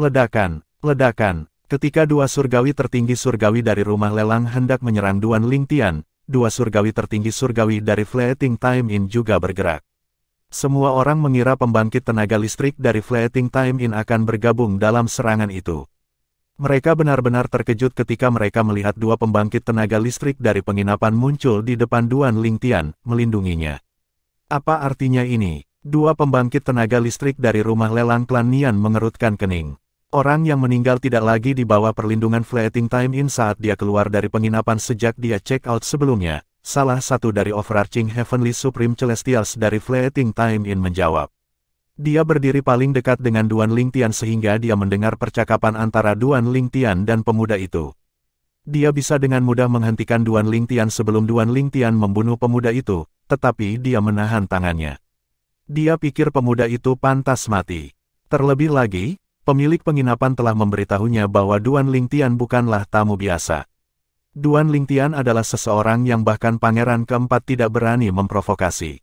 Ledakan, ledakan. Ketika dua surgawi tertinggi surgawi dari rumah lelang hendak menyerang Duan Lingtian, dua surgawi tertinggi surgawi dari Fleeting Time Inn juga bergerak. Semua orang mengira pembangkit tenaga listrik dari Fleeting Time Inn akan bergabung dalam serangan itu. Mereka benar-benar terkejut ketika mereka melihat dua pembangkit tenaga listrik dari penginapan muncul di depan Duan Lingtian, melindunginya. Apa artinya ini? Dua pembangkit tenaga listrik dari rumah lelang klan Nian mengerutkan kening. Orang yang meninggal tidak lagi di bawah perlindungan Fleeting Time Inn saat dia keluar dari penginapan sejak dia check out sebelumnya. Salah satu dari Overarching Heavenly Supreme Celestials dari Fleeting Time Inn menjawab. Dia berdiri paling dekat dengan Duan Lingtian sehingga dia mendengar percakapan antara Duan Lingtian dan pemuda itu. Dia bisa dengan mudah menghentikan Duan Lingtian sebelum Duan Lingtian membunuh pemuda itu, tetapi dia menahan tangannya. Dia pikir pemuda itu pantas mati. Terlebih lagi, pemilik penginapan telah memberitahunya bahwa Duan Lingtian bukanlah tamu biasa. Duan Lingtian adalah seseorang yang bahkan pangeran keempat tidak berani memprovokasi.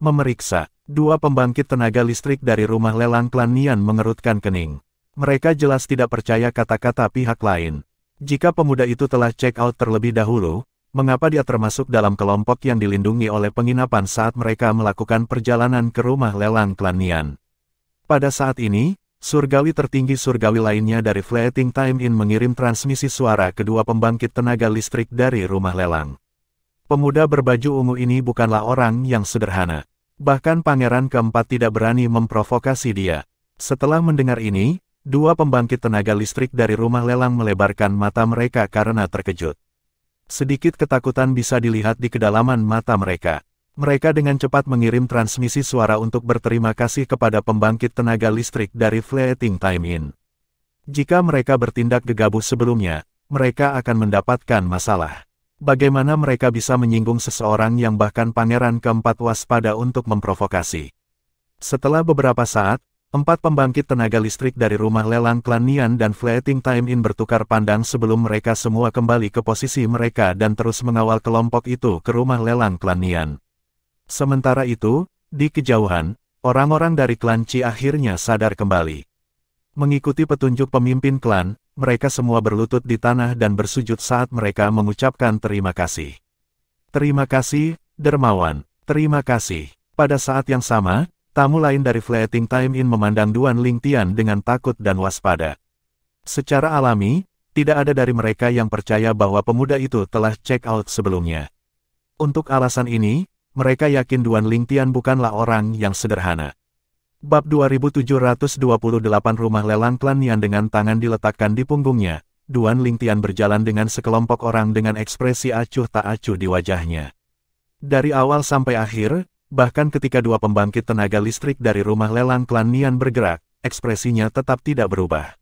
Memeriksa. Dua pembangkit tenaga listrik dari rumah lelang klan Nian mengerutkan kening. Mereka jelas tidak percaya kata-kata pihak lain. Jika pemuda itu telah check out terlebih dahulu, mengapa dia termasuk dalam kelompok yang dilindungi oleh penginapan saat mereka melakukan perjalanan ke rumah lelang klan Nian? Pada saat ini, surgawi tertinggi surgawi lainnya dari Fleeting Time Inn mengirim transmisi suara kedua pembangkit tenaga listrik dari rumah lelang. Pemuda berbaju ungu ini bukanlah orang yang sederhana. Bahkan pangeran keempat tidak berani memprovokasi dia. Setelah mendengar ini, dua pembangkit tenaga listrik dari rumah lelang melebarkan mata mereka karena terkejut. Sedikit ketakutan bisa dilihat di kedalaman mata mereka. Mereka dengan cepat mengirim transmisi suara untuk berterima kasih kepada pembangkit tenaga listrik dari Fleeting Time Inn. Jika mereka bertindak gegabah sebelumnya, mereka akan mendapatkan masalah. Bagaimana mereka bisa menyinggung seseorang yang bahkan pangeran keempat waspada untuk memprovokasi? Setelah beberapa saat, empat pembangkit tenaga listrik dari rumah lelang klan Nian dan Fleeting Time Inn bertukar pandang sebelum mereka semua kembali ke posisi mereka dan terus mengawal kelompok itu ke rumah lelang klan Nian. Sementara itu, di kejauhan, orang-orang dari klan Qi akhirnya sadar kembali. Mengikuti petunjuk pemimpin klan, mereka semua berlutut di tanah dan bersujud saat mereka mengucapkan terima kasih. Terima kasih, dermawan. Terima kasih. Pada saat yang sama, tamu lain dari Fleeting Time Inn memandang Duan Lingtian dengan takut dan waspada. Secara alami, tidak ada dari mereka yang percaya bahwa pemuda itu telah check out sebelumnya. Untuk alasan ini, mereka yakin Duan Lingtian bukanlah orang yang sederhana. Bab 2728 Rumah Lelang Klan Nian. Dengan tangan diletakkan di punggungnya, Duan Lingtian berjalan dengan sekelompok orang dengan ekspresi acuh tak acuh di wajahnya. Dari awal sampai akhir, bahkan ketika dua pembangkit tenaga listrik dari rumah lelang klan Nian bergerak, ekspresinya tetap tidak berubah.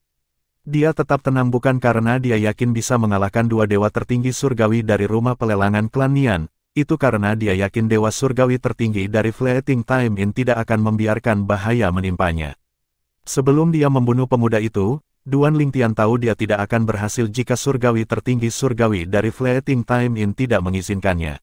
Dia tetap tenang bukan karena dia yakin bisa mengalahkan dua dewa tertinggi surgawi dari rumah pelelangan klan Nian. Itu karena dia yakin dewa surgawi tertinggi dari Fleeting Time Inn tidak akan membiarkan bahaya menimpanya. Sebelum dia membunuh pemuda itu, Duan Lingtian tahu dia tidak akan berhasil jika surgawi tertinggi surgawi dari Fleeting Time Inn tidak mengizinkannya.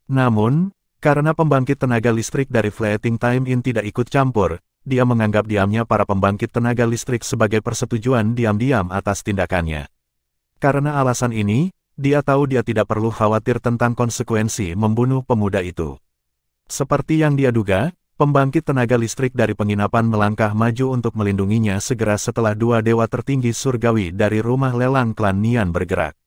Namun, karena pembangkit tenaga listrik dari Fleeting Time Inn tidak ikut campur, dia menganggap diamnya para pembangkit tenaga listrik sebagai persetujuan diam-diam atas tindakannya. Karena alasan ini, dia tahu dia tidak perlu khawatir tentang konsekuensi membunuh pemuda itu. Seperti yang dia duga, pembangkit tenaga listrik dari penginapan melangkah maju untuk melindunginya segera setelah dua dewa tertinggi surgawi dari rumah lelang klan Nian bergerak.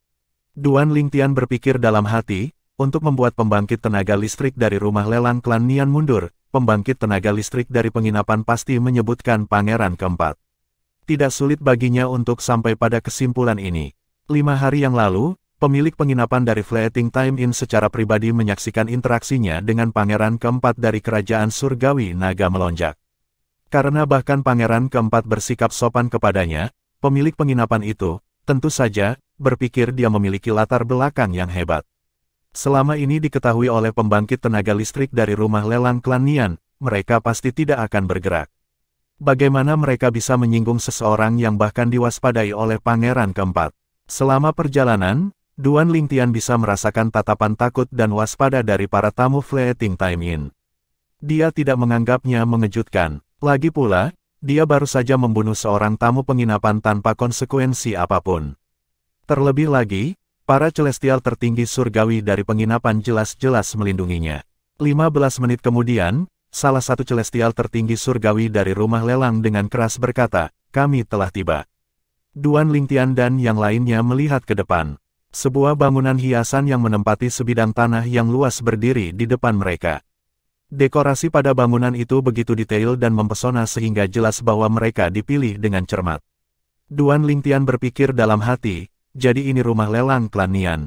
Duan Lingtian berpikir dalam hati, untuk membuat pembangkit tenaga listrik dari rumah lelang klan Nian mundur, pembangkit tenaga listrik dari penginapan pasti menyebutkan pangeran keempat. Tidak sulit baginya untuk sampai pada kesimpulan ini. 5 hari yang lalu, pemilik penginapan dari Fleeting Time Inn secara pribadi menyaksikan interaksinya dengan pangeran keempat dari kerajaan surgawi naga melonjak. Karena bahkan pangeran keempat bersikap sopan kepadanya, pemilik penginapan itu, tentu saja, berpikir dia memiliki latar belakang yang hebat. Selama ini diketahui oleh pembangkit tenaga listrik dari rumah lelang klan Nian, mereka pasti tidak akan bergerak. Bagaimana mereka bisa menyinggung seseorang yang bahkan diwaspadai oleh pangeran keempat? Selama perjalanan, Duan Lingtian bisa merasakan tatapan takut dan waspada dari para tamu Fleeting Time Inn. Dia tidak menganggapnya mengejutkan. Lagi pula, dia baru saja membunuh seorang tamu penginapan tanpa konsekuensi apapun. Terlebih lagi, para celestial tertinggi surgawi dari penginapan jelas-jelas melindunginya. 15 menit kemudian, salah satu celestial tertinggi surgawi dari rumah lelang dengan keras berkata, "Kami telah tiba." Duan Lingtian dan yang lainnya melihat ke depan. Sebuah bangunan hiasan yang menempati sebidang tanah yang luas berdiri di depan mereka. Dekorasi pada bangunan itu begitu detail dan mempesona sehingga jelas bahwa mereka dipilih dengan cermat. Duan Lingtian berpikir dalam hati, jadi ini rumah lelang klan Nian.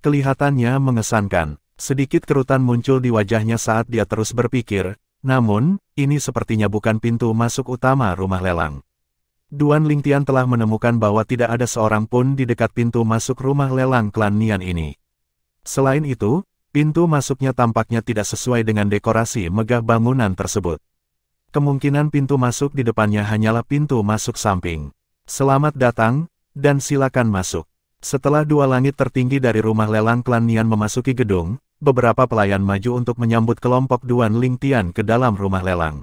Kelihatannya mengesankan. Sedikit kerutan muncul di wajahnya saat dia terus berpikir, namun, ini sepertinya bukan pintu masuk utama rumah lelang. Duan Lingtian telah menemukan bahwa tidak ada seorang pun di dekat pintu masuk rumah lelang klan Nian ini. Selain itu, pintu masuknya tampaknya tidak sesuai dengan dekorasi megah bangunan tersebut. Kemungkinan pintu masuk di depannya hanyalah pintu masuk samping. Selamat datang, dan silakan masuk. Setelah dua langit tertinggi dari rumah lelang klan Nian memasuki gedung, beberapa pelayan maju untuk menyambut kelompok Duan Lingtian ke dalam rumah lelang.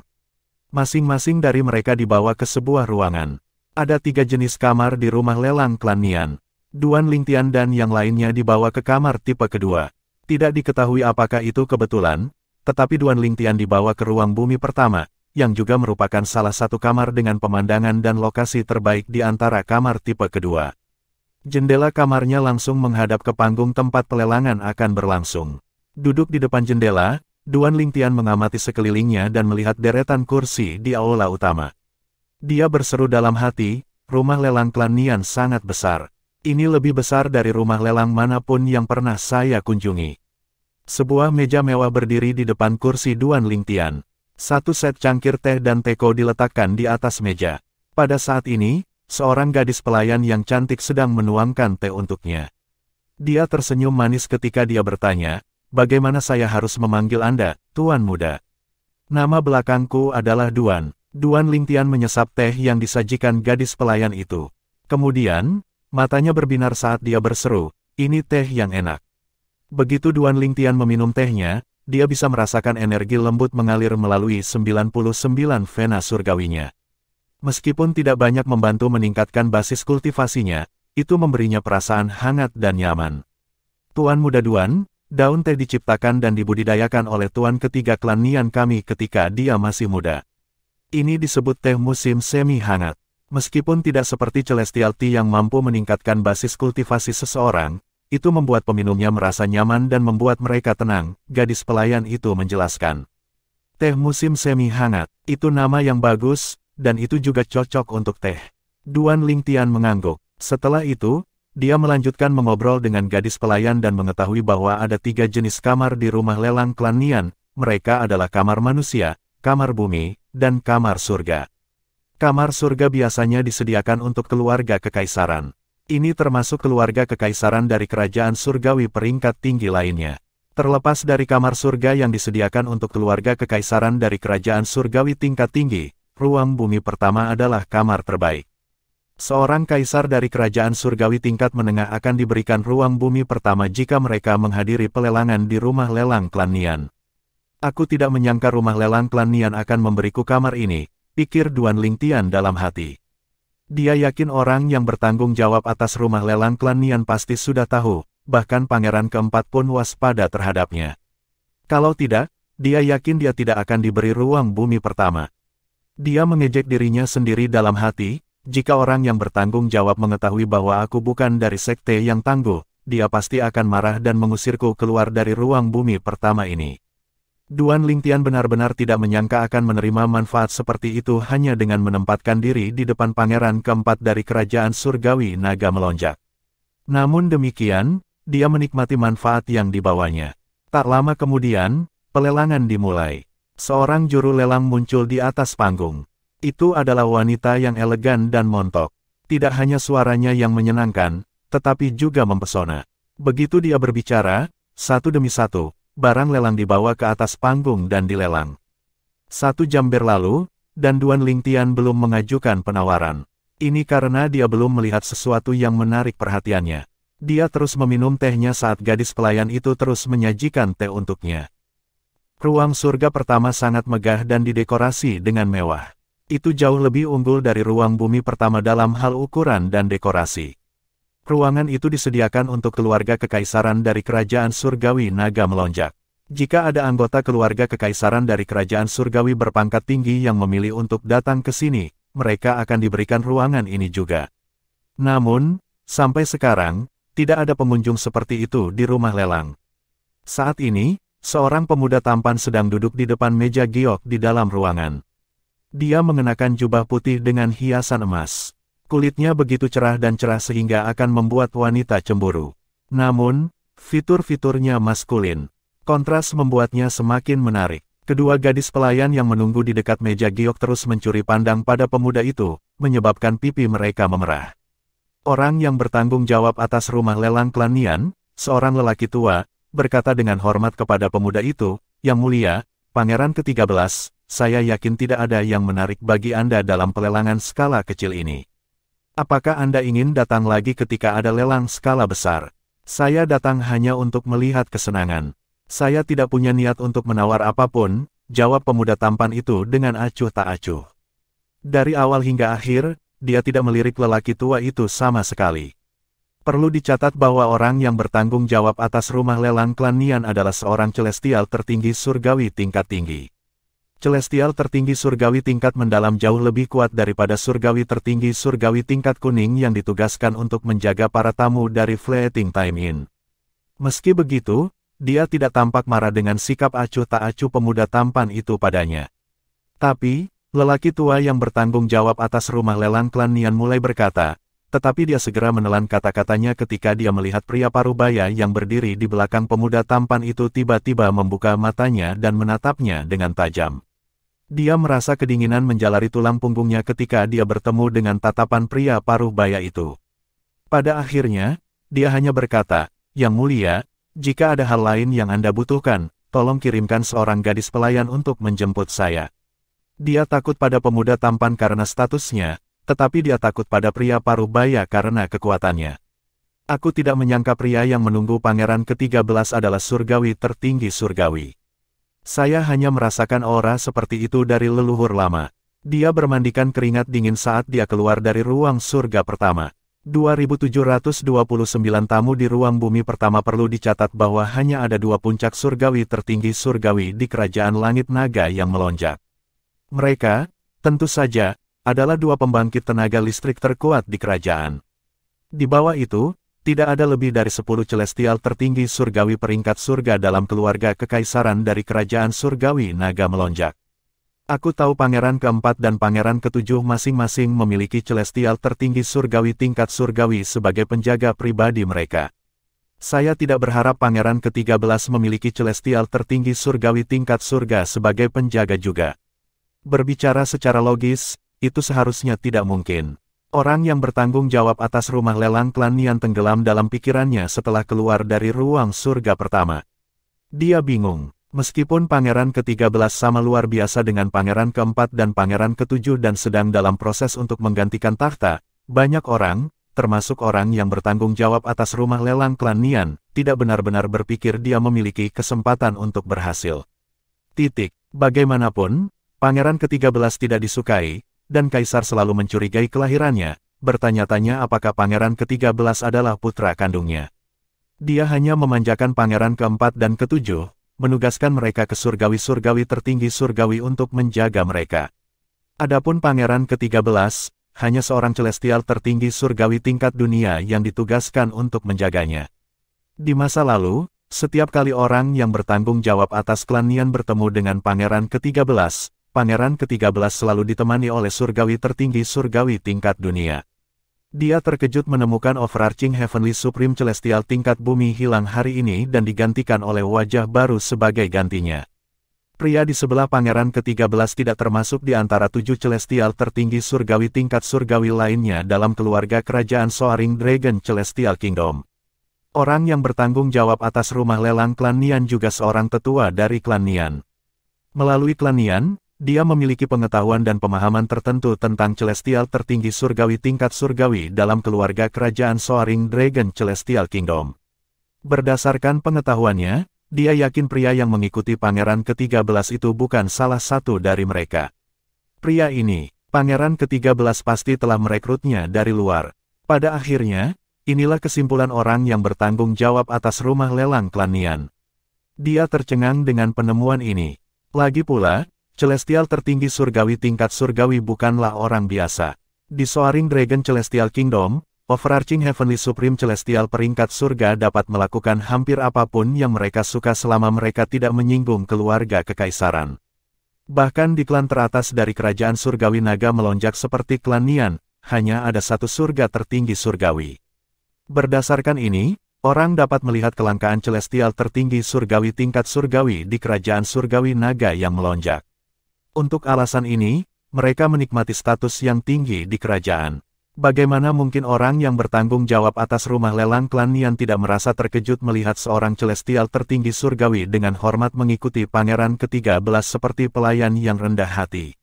Masing-masing dari mereka dibawa ke sebuah ruangan. Ada 3 jenis kamar di rumah lelang klan Nian. Duan Lingtian dan yang lainnya dibawa ke kamar tipe kedua. Tidak diketahui apakah itu kebetulan, tetapi Duan Lingtian dibawa ke ruang bumi pertama, yang juga merupakan salah satu kamar dengan pemandangan dan lokasi terbaik di antara kamar tipe kedua. Jendela kamarnya langsung menghadap ke panggung tempat pelelangan akan berlangsung. Duduk di depan jendela, Duan Lingtian mengamati sekelilingnya dan melihat deretan kursi di aula utama. Dia berseru dalam hati, rumah lelang klan Nian sangat besar. Ini lebih besar dari rumah lelang manapun yang pernah saya kunjungi. Sebuah meja mewah berdiri di depan kursi Duan Lingtian. Satu set cangkir teh dan teko diletakkan di atas meja. Pada saat ini, seorang gadis pelayan yang cantik sedang menuangkan teh untuknya. Dia tersenyum manis ketika dia bertanya, "Bagaimana saya harus memanggil Anda, Tuan Muda?" "Nama belakangku adalah Duan." Duan Lingtian menyesap teh yang disajikan gadis pelayan itu. Kemudian, matanya berbinar saat dia berseru, "Ini teh yang enak." Begitu Duan Lingtian meminum tehnya, dia bisa merasakan energi lembut mengalir melalui 99 vena surgawinya. Meskipun tidak banyak membantu meningkatkan basis kultivasinya, itu memberinya perasaan hangat dan nyaman. "Tuan Muda Duan, daun teh diciptakan dan dibudidayakan oleh tuan ketiga klan Nian kami ketika dia masih muda. Ini disebut teh musim semi hangat. Meskipun tidak seperti Celestial Tea yang mampu meningkatkan basis kultivasi seseorang, itu membuat peminumnya merasa nyaman dan membuat mereka tenang," gadis pelayan itu menjelaskan. "Teh musim semi hangat, itu nama yang bagus, dan itu juga cocok untuk teh." Duan Lingtian mengangguk. Setelah itu, dia melanjutkan mengobrol dengan gadis pelayan dan mengetahui bahwa ada 3 jenis kamar di rumah lelang klan Nian. Mereka adalah kamar manusia, kamar bumi, dan kamar surga. Kamar surga biasanya disediakan untuk keluarga kekaisaran. Ini termasuk keluarga kekaisaran dari kerajaan surgawi peringkat tinggi lainnya. Terlepas dari kamar surga yang disediakan untuk keluarga kekaisaran dari kerajaan surgawi tingkat tinggi, ruang bumi pertama adalah kamar terbaik. Seorang kaisar dari kerajaan surgawi tingkat menengah akan diberikan ruang bumi pertama jika mereka menghadiri pelelangan di rumah lelang klan Nian. "Aku tidak menyangka rumah lelang klan Nian akan memberiku kamar ini," pikir Duan Lingtian dalam hati. Dia yakin orang yang bertanggung jawab atas rumah lelang klan Nian pasti sudah tahu, bahkan pangeran keempat pun waspada terhadapnya. Kalau tidak, dia yakin dia tidak akan diberi ruang bumi pertama. Dia mengejek dirinya sendiri dalam hati, jika orang yang bertanggung jawab mengetahui bahwa aku bukan dari sekte yang tangguh, dia pasti akan marah dan mengusirku keluar dari ruang bumi pertama ini. Duan Lingtian benar-benar tidak menyangka akan menerima manfaat seperti itu hanya dengan menempatkan diri di depan pangeran keempat dari kerajaan surgawi naga melonjak. Namun demikian, dia menikmati manfaat yang dibawanya. Tak lama kemudian, pelelangan dimulai. Seorang juru lelang muncul di atas panggung. Itu adalah wanita yang elegan dan montok. Tidak hanya suaranya yang menyenangkan, tetapi juga mempesona. Begitu dia berbicara, satu demi satu, barang lelang dibawa ke atas panggung dan dilelang. 1 jam berlalu, dan Duan Lingtian belum mengajukan penawaran. Ini karena dia belum melihat sesuatu yang menarik perhatiannya. Dia terus meminum tehnya saat gadis pelayan itu terus menyajikan teh untuknya. Ruang surga pertama sangat megah dan didekorasi dengan mewah. Itu jauh lebih unggul dari ruang bumi pertama dalam hal ukuran dan dekorasi. Ruangan itu disediakan untuk keluarga kekaisaran dari kerajaan surgawi naga melonjak. Jika ada anggota keluarga kekaisaran dari kerajaan surgawi berpangkat tinggi yang memilih untuk datang ke sini, mereka akan diberikan ruangan ini juga. Namun, sampai sekarang, tidak ada pengunjung seperti itu di rumah lelang. Saat ini, seorang pemuda tampan sedang duduk di depan meja giok di dalam ruangan. Dia mengenakan jubah putih dengan hiasan emas. Kulitnya begitu cerah dan cerah sehingga akan membuat wanita cemburu. Namun, fitur-fiturnya maskulin. Kontras membuatnya semakin menarik. Kedua gadis pelayan yang menunggu di dekat meja giok terus mencuri pandang pada pemuda itu, menyebabkan pipi mereka memerah. Orang yang bertanggung jawab atas rumah lelang klan Nian, seorang lelaki tua, berkata dengan hormat kepada pemuda itu, "Yang mulia, Pangeran ke-13, saya yakin tidak ada yang menarik bagi Anda dalam pelelangan skala kecil ini. Apakah Anda ingin datang lagi ketika ada lelang skala besar?" "Saya datang hanya untuk melihat kesenangan. Saya tidak punya niat untuk menawar apapun," jawab pemuda tampan itu dengan acuh tak acuh. Dari awal hingga akhir, dia tidak melirik lelaki tua itu sama sekali. Perlu dicatat bahwa orang yang bertanggung jawab atas rumah lelang klan Nian adalah seorang celestial tertinggi surgawi tingkat tinggi. Celestial tertinggi surgawi tingkat mendalam jauh lebih kuat daripada surgawi tertinggi surgawi tingkat kuning yang ditugaskan untuk menjaga para tamu dari Fleeting Time Inn. Meski begitu, dia tidak tampak marah dengan sikap acuh tak acuh pemuda tampan itu padanya. Tapi, lelaki tua yang bertanggung jawab atas rumah lelang klan Nian mulai berkata, tetapi dia segera menelan kata-katanya ketika dia melihat pria parubaya yang berdiri di belakang pemuda tampan itu tiba-tiba membuka matanya dan menatapnya dengan tajam. Dia merasa kedinginan menjalari tulang punggungnya ketika dia bertemu dengan tatapan pria paruh baya itu. Pada akhirnya, dia hanya berkata, "Yang mulia, jika ada hal lain yang Anda butuhkan, tolong kirimkan seorang gadis pelayan untuk menjemput saya." Dia takut pada pemuda tampan karena statusnya, tetapi dia takut pada pria paruh baya karena kekuatannya. "Aku tidak menyangka pria yang menunggu pangeran ke-13 adalah surgawi tertinggi surgawi. Saya hanya merasakan aura seperti itu dari leluhur lama." Dia bermandikan keringat dingin saat dia keluar dari ruang surga pertama. 2729 tamu di ruang bumi pertama. Perlu dicatat bahwa hanya ada 2 puncak surgawi tertinggi surgawi di kerajaan langit naga yang melonjak. Mereka, tentu saja, adalah 2 pembangkit tenaga listrik terkuat di kerajaan. Di bawah itu, tidak ada lebih dari 10 celestial tertinggi surgawi peringkat surga dalam keluarga kekaisaran dari kerajaan surgawi naga melonjak. Aku tahu pangeran keempat dan pangeran ketujuh masing-masing memiliki celestial tertinggi surgawi tingkat surgawi sebagai penjaga pribadi mereka. Saya tidak berharap pangeran ke-13 memiliki celestial tertinggi surgawi tingkat surga sebagai penjaga juga. Berbicara secara logis, itu seharusnya tidak mungkin. Orang yang bertanggung jawab atas rumah lelang klan Nian tenggelam dalam pikirannya setelah keluar dari ruang surga pertama. Dia bingung. Meskipun pangeran ke-13 sama luar biasa dengan pangeran keempat dan pangeran ketujuh dan sedang dalam proses untuk menggantikan takhta, banyak orang, termasuk orang yang bertanggung jawab atas rumah lelang klan Nian, tidak benar-benar berpikir dia memiliki kesempatan untuk berhasil. Bagaimanapun, pangeran ke-13 tidak disukai, dan Kaisar selalu mencurigai kelahirannya, bertanya-tanya apakah pangeran ke-13 adalah putra kandungnya. Dia hanya memanjakan pangeran ke-4 dan ke-7, menugaskan mereka ke surgawi-surgawi tertinggi surgawi untuk menjaga mereka. Adapun pangeran ke-13, hanya seorang celestial tertinggi surgawi tingkat dunia yang ditugaskan untuk menjaganya. Di masa lalu, setiap kali orang yang bertanggung jawab atas klan Nian bertemu dengan pangeran ke-13, pangeran ke-13 selalu ditemani oleh surgawi tertinggi surgawi tingkat dunia. Dia terkejut menemukan Overarching Heavenly Supreme Celestial tingkat bumi hilang hari ini dan digantikan oleh wajah baru sebagai gantinya. Pria di sebelah pangeran ke-13 tidak termasuk di antara 7 celestial tertinggi surgawi tingkat surgawi lainnya dalam keluarga kerajaan Soaring Dragon Celestial Kingdom. Orang yang bertanggung jawab atas rumah lelang klan Nian juga seorang tetua dari klan Nian. Melalui klan Nian, dia memiliki pengetahuan dan pemahaman tertentu tentang celestial tertinggi surgawi tingkat surgawi dalam keluarga kerajaan Soaring Dragon Celestial Kingdom. Berdasarkan pengetahuannya, dia yakin pria yang mengikuti pangeran ke-13 itu bukan salah satu dari mereka. Pria ini, pangeran ke-13 pasti telah merekrutnya dari luar. Pada akhirnya, inilah kesimpulan orang yang bertanggung jawab atas rumah lelang klan Nian. Dia tercengang dengan penemuan ini. Lagi pula, celestial tertinggi surgawi tingkat surgawi bukanlah orang biasa. Di Soaring Dragon Celestial Kingdom, Overarching Heavenly Supreme Celestial peringkat surga dapat melakukan hampir apapun yang mereka suka selama mereka tidak menyinggung keluarga kekaisaran. Bahkan di klan teratas dari kerajaan surgawi naga melonjak seperti klan Nian, hanya ada satu surga tertinggi surgawi. Berdasarkan ini, orang dapat melihat kelangkaan celestial tertinggi surgawi tingkat surgawi di kerajaan surgawi naga yang melonjak. Untuk alasan ini, mereka menikmati status yang tinggi di kerajaan. Bagaimana mungkin orang yang bertanggung jawab atas rumah lelang klan Nian tidak merasa terkejut melihat seorang celestial tertinggi surgawi dengan hormat mengikuti pangeran ke-13 seperti pelayan yang rendah hati.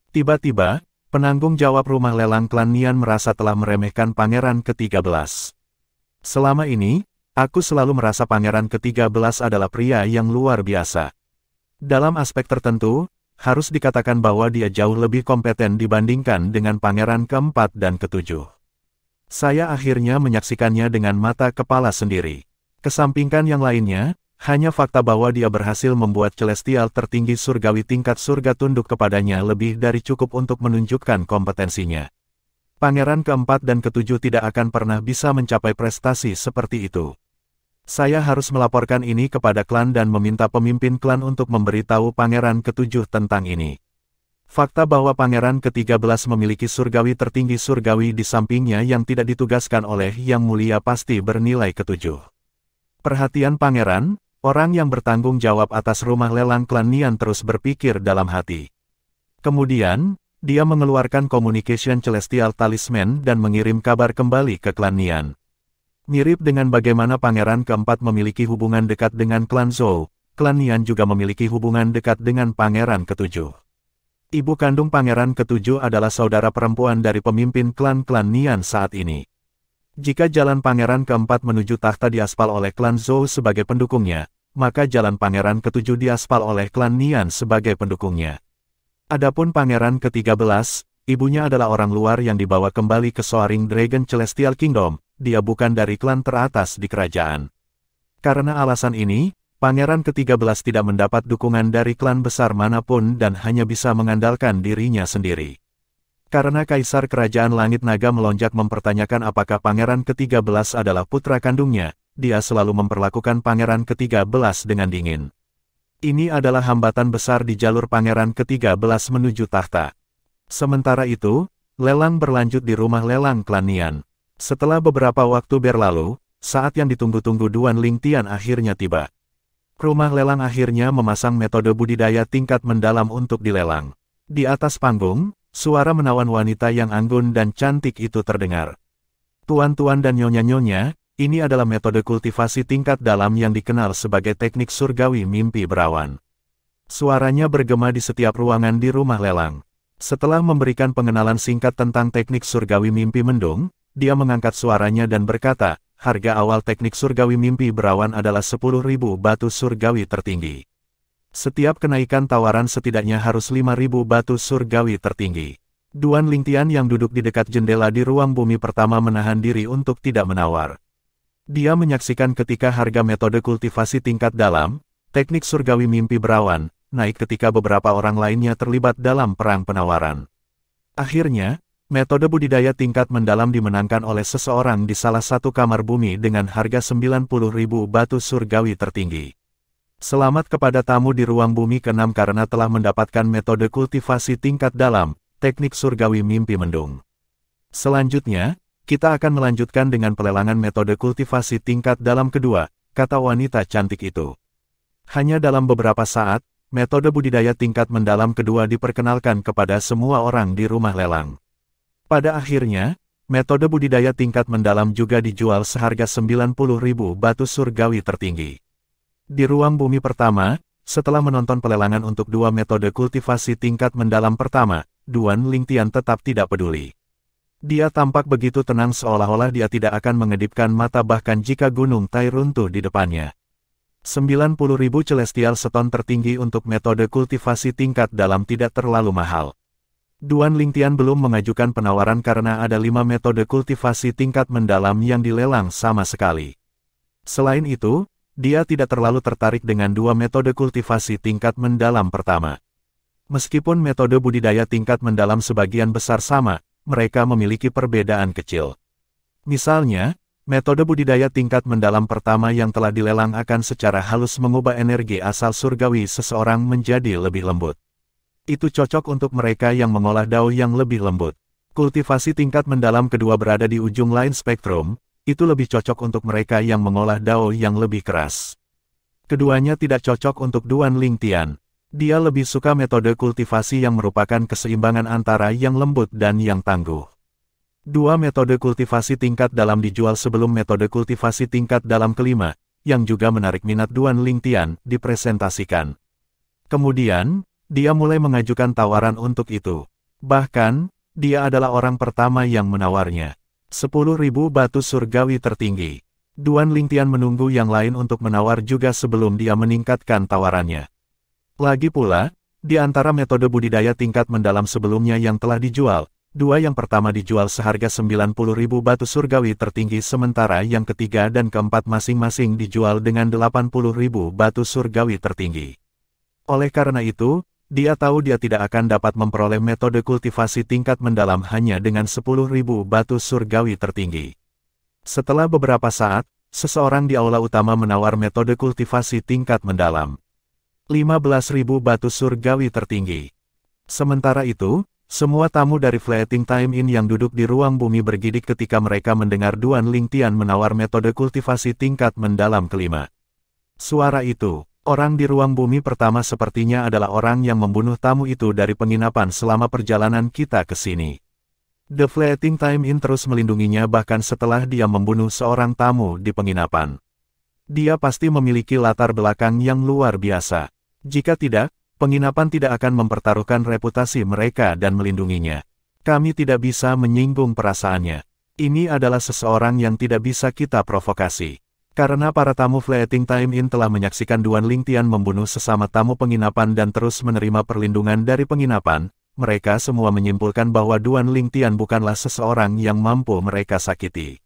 Tiba-tiba, penanggung jawab rumah lelang klan Nian merasa telah meremehkan pangeran ke-13. Selama ini, aku selalu merasa pangeran ke-13 adalah pria yang luar biasa. Dalam aspek tertentu, harus dikatakan bahwa dia jauh lebih kompeten dibandingkan dengan pangeran ke-4 dan ke-7. Saya akhirnya menyaksikannya dengan mata kepala sendiri. Kesampingkan yang lainnya, hanya fakta bahwa dia berhasil membuat celestial tertinggi surgawi tingkat surga tunduk kepadanya lebih dari cukup untuk menunjukkan kompetensinya. Pangeran ke-4 dan ke-7 tidak akan pernah bisa mencapai prestasi seperti itu. Saya harus melaporkan ini kepada klan dan meminta pemimpin klan untuk memberitahu pangeran ke-7 tentang ini. Fakta bahwa pangeran ke-13 memiliki surgawi tertinggi surgawi di sampingnya yang tidak ditugaskan oleh Yang Mulia pasti bernilai ke-7. Perhatian pangeran, orang yang bertanggung jawab atas rumah lelang klan Nian terus berpikir dalam hati. Kemudian, dia mengeluarkan Communication Celestial Talisman dan mengirim kabar kembali ke klan Nian. Mirip dengan bagaimana pangeran ke-4 memiliki hubungan dekat dengan klan Zhou, klan Nian juga memiliki hubungan dekat dengan pangeran ke-7. Ibu kandung pangeran ke-7 adalah saudara perempuan dari pemimpin klan-klan Nian saat ini. Jika jalan pangeran ke-4 menuju takhta diaspal oleh klan Zhou sebagai pendukungnya, maka jalan pangeran ke-7 diaspal oleh klan Nian sebagai pendukungnya. Adapun pangeran ke-13, ibunya adalah orang luar yang dibawa kembali ke Soaring Dragon Celestial Kingdom. Dia bukan dari klan teratas di kerajaan. Karena alasan ini, pangeran ke-13 tidak mendapat dukungan dari klan besar manapun dan hanya bisa mengandalkan dirinya sendiri. Karena Kaisar Kerajaan Langit Naga melonjak mempertanyakan apakah pangeran ke-13 adalah putra kandungnya, dia selalu memperlakukan pangeran ke-13 dengan dingin. Ini adalah hambatan besar di jalur pangeran ke-13 menuju takhta. Sementara itu, lelang berlanjut di rumah lelang klan Nian. Setelah beberapa waktu berlalu, saat yang ditunggu-tunggu Duan Lingtian akhirnya tiba. Rumah lelang akhirnya memasang metode budidaya tingkat mendalam untuk dilelang. Di atas panggung, suara menawan wanita yang anggun dan cantik itu terdengar. Tuan-tuan dan nyonya-nyonya, ini adalah metode kultivasi tingkat dalam yang dikenal sebagai teknik surgawi mimpi berawan. Suaranya bergema di setiap ruangan di rumah lelang. Setelah memberikan pengenalan singkat tentang teknik surgawi mimpi mendung, dia mengangkat suaranya dan berkata, harga awal teknik surgawi mimpi berawan adalah 10.000 batu surgawi tertinggi. Setiap kenaikan tawaran setidaknya harus 5.000 batu surgawi tertinggi. Duan Lingtian yang duduk di dekat jendela di ruang bumi pertama menahan diri untuk tidak menawar. Dia menyaksikan ketika harga metode kultivasi tingkat dalam, teknik surgawi mimpi berawan, naik ketika beberapa orang lainnya terlibat dalam perang penawaran. Akhirnya, metode budidaya tingkat mendalam dimenangkan oleh seseorang di salah satu kamar bumi dengan harga 90.000 batu surgawi tertinggi. Selamat kepada tamu di ruang bumi ke-6 karena telah mendapatkan metode kultivasi tingkat dalam, teknik surgawi mimpi mendung. Selanjutnya, kita akan melanjutkan dengan pelelangan metode kultivasi tingkat dalam kedua, kata wanita cantik itu. Hanya dalam beberapa saat, metode budidaya tingkat mendalam kedua diperkenalkan kepada semua orang di rumah lelang. Pada akhirnya, metode budidaya tingkat mendalam juga dijual seharga 90.000 batu surgawi tertinggi. Di ruang bumi pertama, setelah menonton pelelangan untuk dua metode kultivasi tingkat mendalam pertama, Duan Lingtian tetap tidak peduli. Dia tampak begitu tenang seolah-olah dia tidak akan mengedipkan mata bahkan jika gunung Tai runtuh di depannya. 90.000 celestial stone tertinggi untuk metode kultivasi tingkat dalam tidak terlalu mahal. Duan Lingtian belum mengajukan penawaran karena ada 5 metode kultivasi tingkat mendalam yang dilelang sama sekali. Selain itu, dia tidak terlalu tertarik dengan dua metode kultivasi tingkat mendalam pertama. Meskipun metode budidaya tingkat mendalam sebagian besar sama, mereka memiliki perbedaan kecil. Misalnya, metode budidaya tingkat mendalam pertama yang telah dilelang akan secara halus mengubah energi asal surgawi seseorang menjadi lebih lembut. Itu cocok untuk mereka yang mengolah dao yang lebih lembut. Kultivasi tingkat mendalam kedua berada di ujung lain spektrum, itu lebih cocok untuk mereka yang mengolah dao yang lebih keras. Keduanya tidak cocok untuk Duan Lingtian. Dia lebih suka metode kultivasi yang merupakan keseimbangan antara yang lembut dan yang tangguh. Dua metode kultivasi tingkat dalam dijual sebelum metode kultivasi tingkat dalam kelima, yang juga menarik minat Duan Lingtian, dipresentasikan. Kemudian, dia mulai mengajukan tawaran untuk itu. Bahkan, dia adalah orang pertama yang menawarnya. 10.000 batu surgawi tertinggi. Duan Lingtian menunggu yang lain untuk menawar juga sebelum dia meningkatkan tawarannya. Lagi pula, di antara metode budidaya tingkat mendalam sebelumnya yang telah dijual, dua yang pertama dijual seharga 90.000 batu surgawi tertinggi sementara yang ketiga dan keempat masing-masing dijual dengan 80.000 batu surgawi tertinggi. Oleh karena itu, dia tahu dia tidak akan dapat memperoleh metode kultivasi tingkat mendalam hanya dengan 10.000 batu surgawi tertinggi. Setelah beberapa saat, seseorang di aula utama menawar metode kultivasi tingkat mendalam. 15.000 batu surgawi tertinggi. Sementara itu, semua tamu dari Fleeting Time Inn yang duduk di ruang bumi bergidik ketika mereka mendengar Duan Lingtian menawar metode kultivasi tingkat mendalam kelima. Suara itu. Orang di ruang bumi pertama sepertinya adalah orang yang membunuh tamu itu dari penginapan selama perjalanan kita ke sini. The Fleeting Time Inn terus melindunginya bahkan setelah dia membunuh seorang tamu di penginapan. Dia pasti memiliki latar belakang yang luar biasa. Jika tidak, penginapan tidak akan mempertaruhkan reputasi mereka dan melindunginya. Kami tidak bisa menyinggung perasaannya. Ini adalah seseorang yang tidak bisa kita provokasi. Karena para tamu Fleeting Time Inn telah menyaksikan Duan Lingtian membunuh sesama tamu penginapan dan terus menerima perlindungan dari penginapan, mereka semua menyimpulkan bahwa Duan Lingtian bukanlah seseorang yang mampu mereka sakiti.